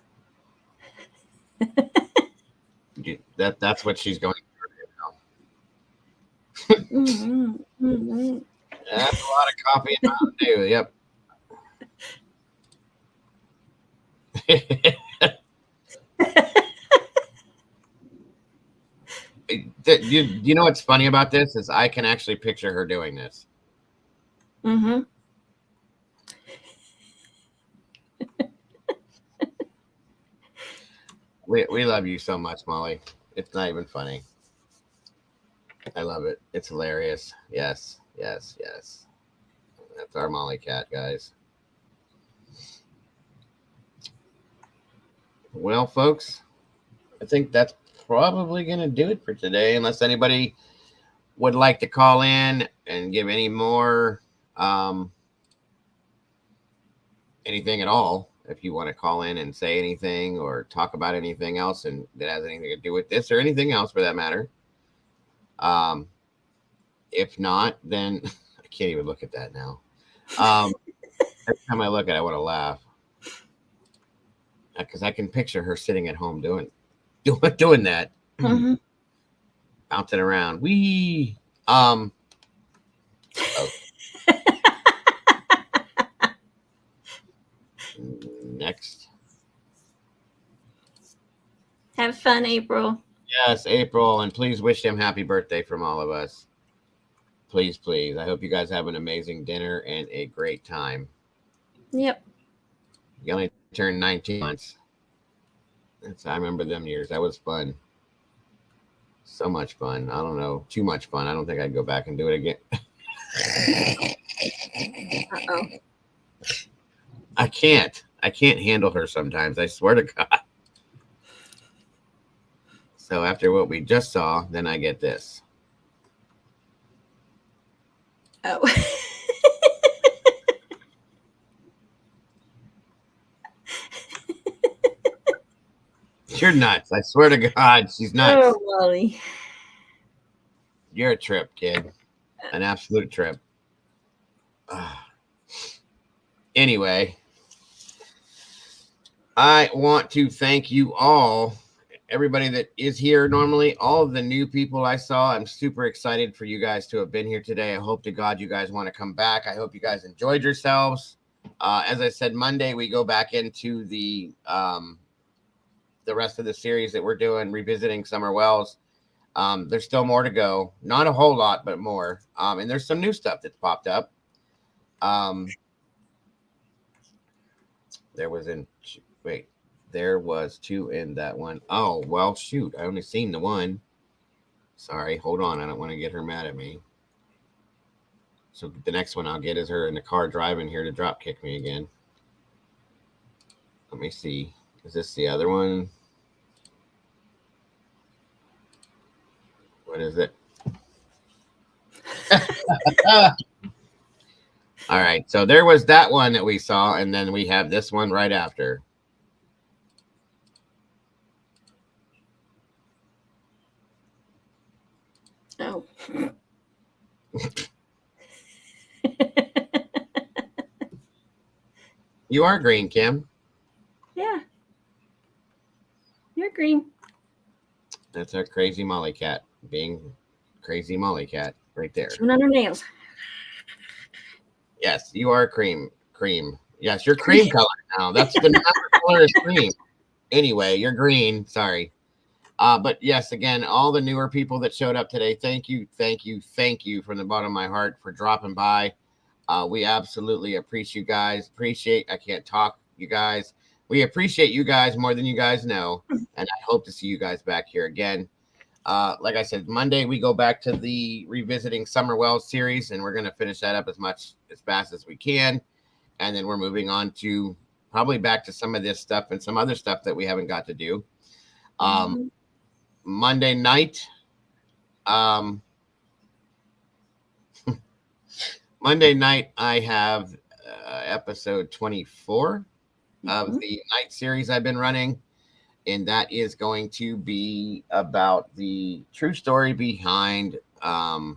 That's what she's going through now. That's a lot of coffee and Mountain Dew. Yep. You know what's funny about this is I can actually picture her doing this. Mm-hmm. We love you so much, Molly. It's not even funny. I love it. It's hilarious. Yes. That's our Molly cat, guys. Well, folks, I think that's probably going to do it for today, unless anybody would like to call in and give any more anything at all. If you want to call in and say anything or talk about anything else and that has anything to do with this or anything else for that matter. If not, then I can't even look at that now. Every time I look at it, I want to laugh because I can picture her sitting at home doing that, bouncing around. Wee. Oh. Next. Have fun, April. Yes, April, and please wish him happy birthday from all of us. Please, please. I hope you guys have an amazing dinner and a great time. Yep. You only turned 19 months. I remember them years. That was fun. So much fun. I don't know. Too much fun. I don't think I'd go back and do it again. Uh-oh. I can't handle her sometimes. I swear to God. So after what we just saw, then I get this. Oh. You're nuts. I swear to God, she's nuts. Oh, Molly. You're a trip, kid. An absolute trip. Anyway, I want to thank you all, everybody that is here normally, all of the new people I saw. I'm super excited for you guys to have been here today. I hope to God you guys want to come back. I hope you guys enjoyed yourselves. As I said, Monday we go back into the rest of the series that we're doing, revisiting Summer Wells. There's still more to go. Not a whole lot, but more. And there's some new stuff that's popped up. There was two in that one. Oh, well, shoot. I only seen the one. Sorry. Hold on. I don't want to get her mad at me. So the next one I'll get is her in the car driving here to drop kick me again. Let me see. Is this the other one? What is it? All right. So there was that one that we saw, and then we have this one right after. Oh. You are green, Kim. Yeah. You're green. That's our crazy Molly cat being crazy Molly cat right there. Chewing on her nails. Yes, you are cream. Yes, you're cream color now. That's the number color is cream. Anyway, you're green. Sorry. But yes, again, all the newer people that showed up today, thank you from the bottom of my heart for dropping by. We absolutely appreciate you guys. I can't talk, you guys. We appreciate you guys more than you guys know. And I hope to see you guys back here again. Like I said, Monday we go back to the revisiting Summer Wells series, and we're going to finish that up as fast as we can. And then we're moving on to probably back to some of this stuff and some other stuff that we haven't got to do. Monday night, I have episode 24 of the night series I've been running. And that is going to be about the true story behind The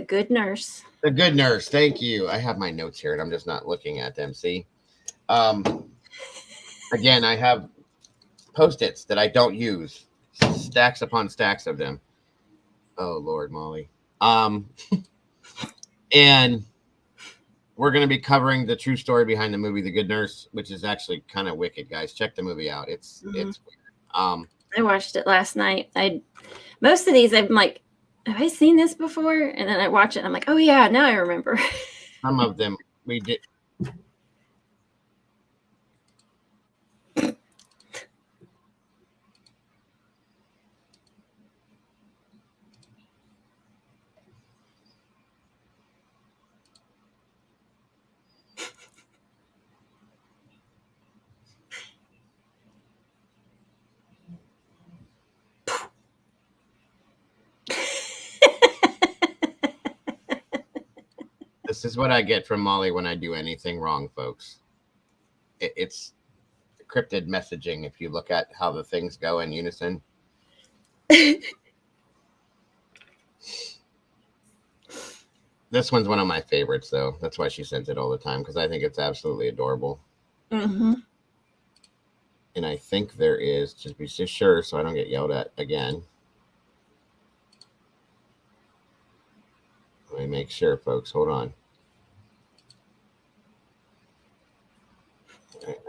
Good Nurse. The Good Nurse. Thank you. I have my notes here and I'm just not looking at them. See? Again, I have Post-its that I don't use. Stacks upon stacks of them. Oh, Lord, Molly. And we're going to be covering the true story behind the movie The Good Nurse, which is actually kind of wicked, guys. Check the movie out. It's weird. I watched it last night. Most of these I'm like, have I seen this before? And then I watch it and I'm like, oh yeah, now I remember. Some of them we did. This is what I get from Molly when I do anything wrong, folks. It's cryptid messaging if you look at how the things go in unison. This one's one of my favorites, though. That's why she sends it all the time, because I think it's absolutely adorable. Mm-hmm. And I think there is, just be so sure so I don't get yelled at again. Let me make sure, folks. Hold on.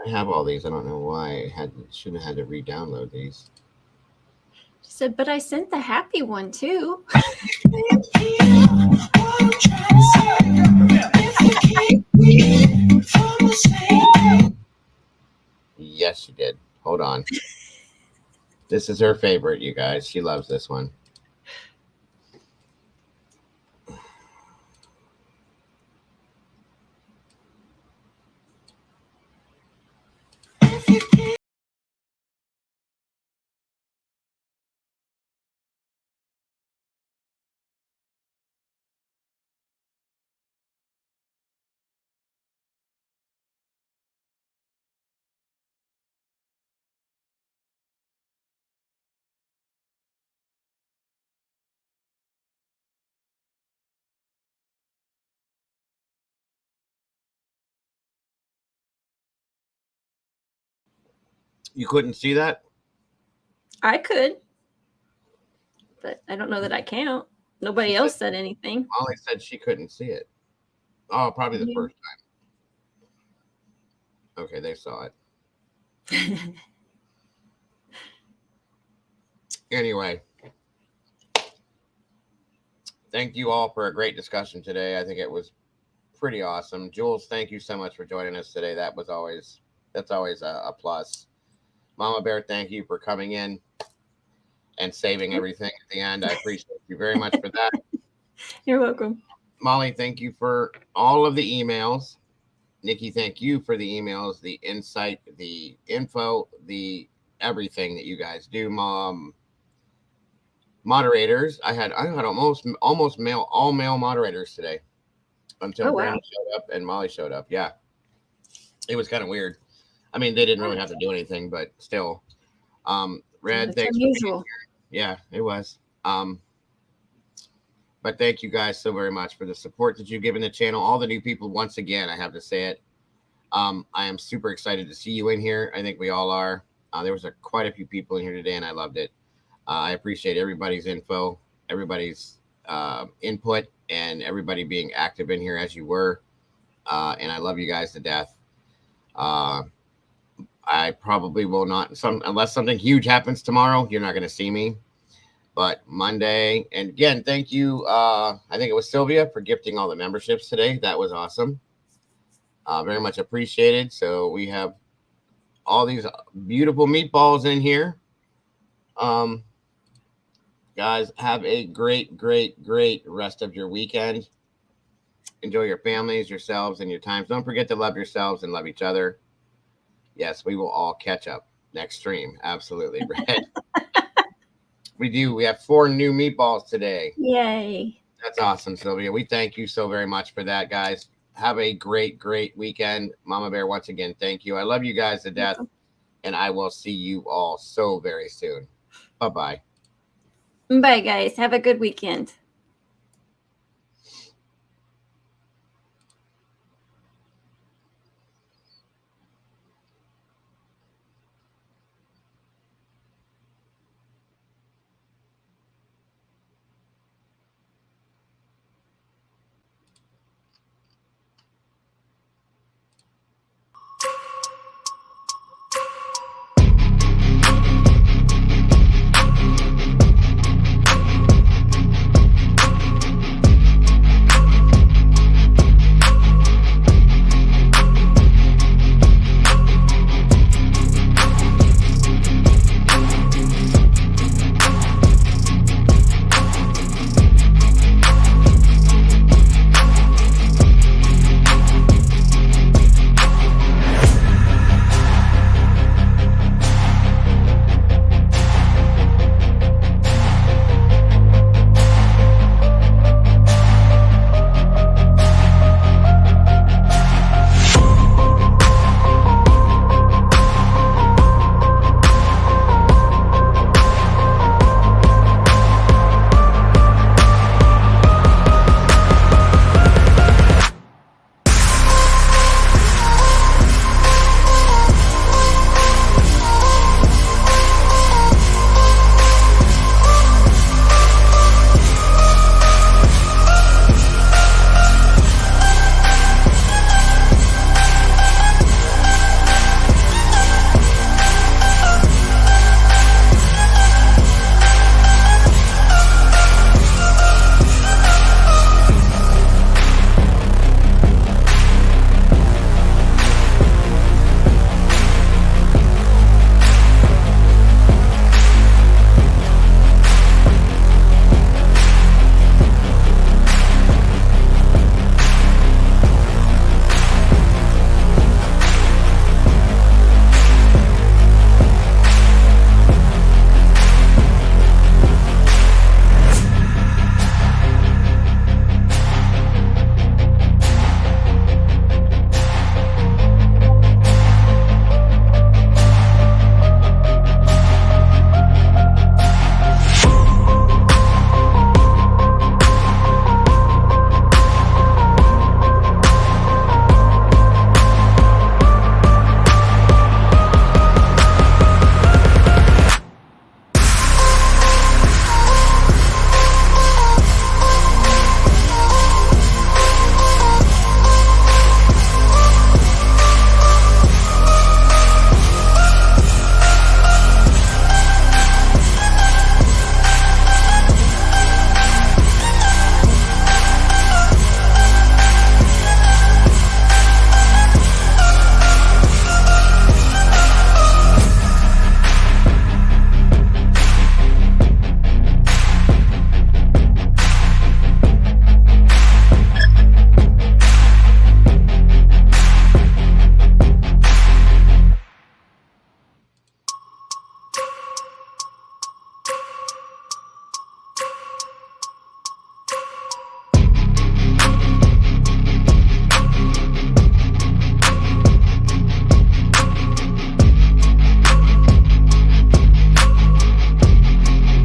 I have all these. I don't know why I shouldn't have had to re-download these. She said, but I sent the happy one too. Yes, she did. Hold on. This is her favorite, you guys. She loves this one. You couldn't see that? I could, but I don't know that I count. Nobody else said anything. Molly said she couldn't see it. Oh, probably the first time. Okay, they saw it. Anyway, thank you all for a great discussion today. I think it was pretty awesome. Jules, thank you so much for joining us today. That's always a plus. Mama Bear, thank you for coming in and saving everything at the end. I appreciate you very much for that. You're welcome. Molly, thank you for all of the emails. Nikki, thank you for the emails, the insight, the info, the everything that you guys do. Mom, moderators, I had almost all male moderators today until Brandon showed up and Molly showed up. Yeah, it was kind of weird. I mean, they didn't really have to do anything, but still. Red, thanks for being here. Yeah, it was. But thank you guys so very much for the support that you've given the channel. All the new people, once again, I have to say it. I am super excited to see you in here. I think we all are. There was quite a few people in here today, and I loved it. I appreciate everybody's info, everybody's input, and everybody being active in here as you were. And I love you guys to death. I probably will not, unless something huge happens tomorrow, you're not going to see me. But Monday, and again, thank you. I think it was Sylvia for gifting all the memberships today. That was awesome. Very much appreciated. So we have all these beautiful meatballs in here. Guys, have a great rest of your weekend. Enjoy your families, yourselves, and your times. Don't forget to love yourselves and love each other. Yes, we will all catch up next stream. Absolutely. Red. We do. We have 4 new meatballs today. Yay. That's awesome, Sylvia. We thank you so very much for that, guys. Have a great weekend. Mama Bear, once again, thank you. I love you guys to death, and I will see you all so very soon. Bye-bye. Bye, guys. Have a good weekend.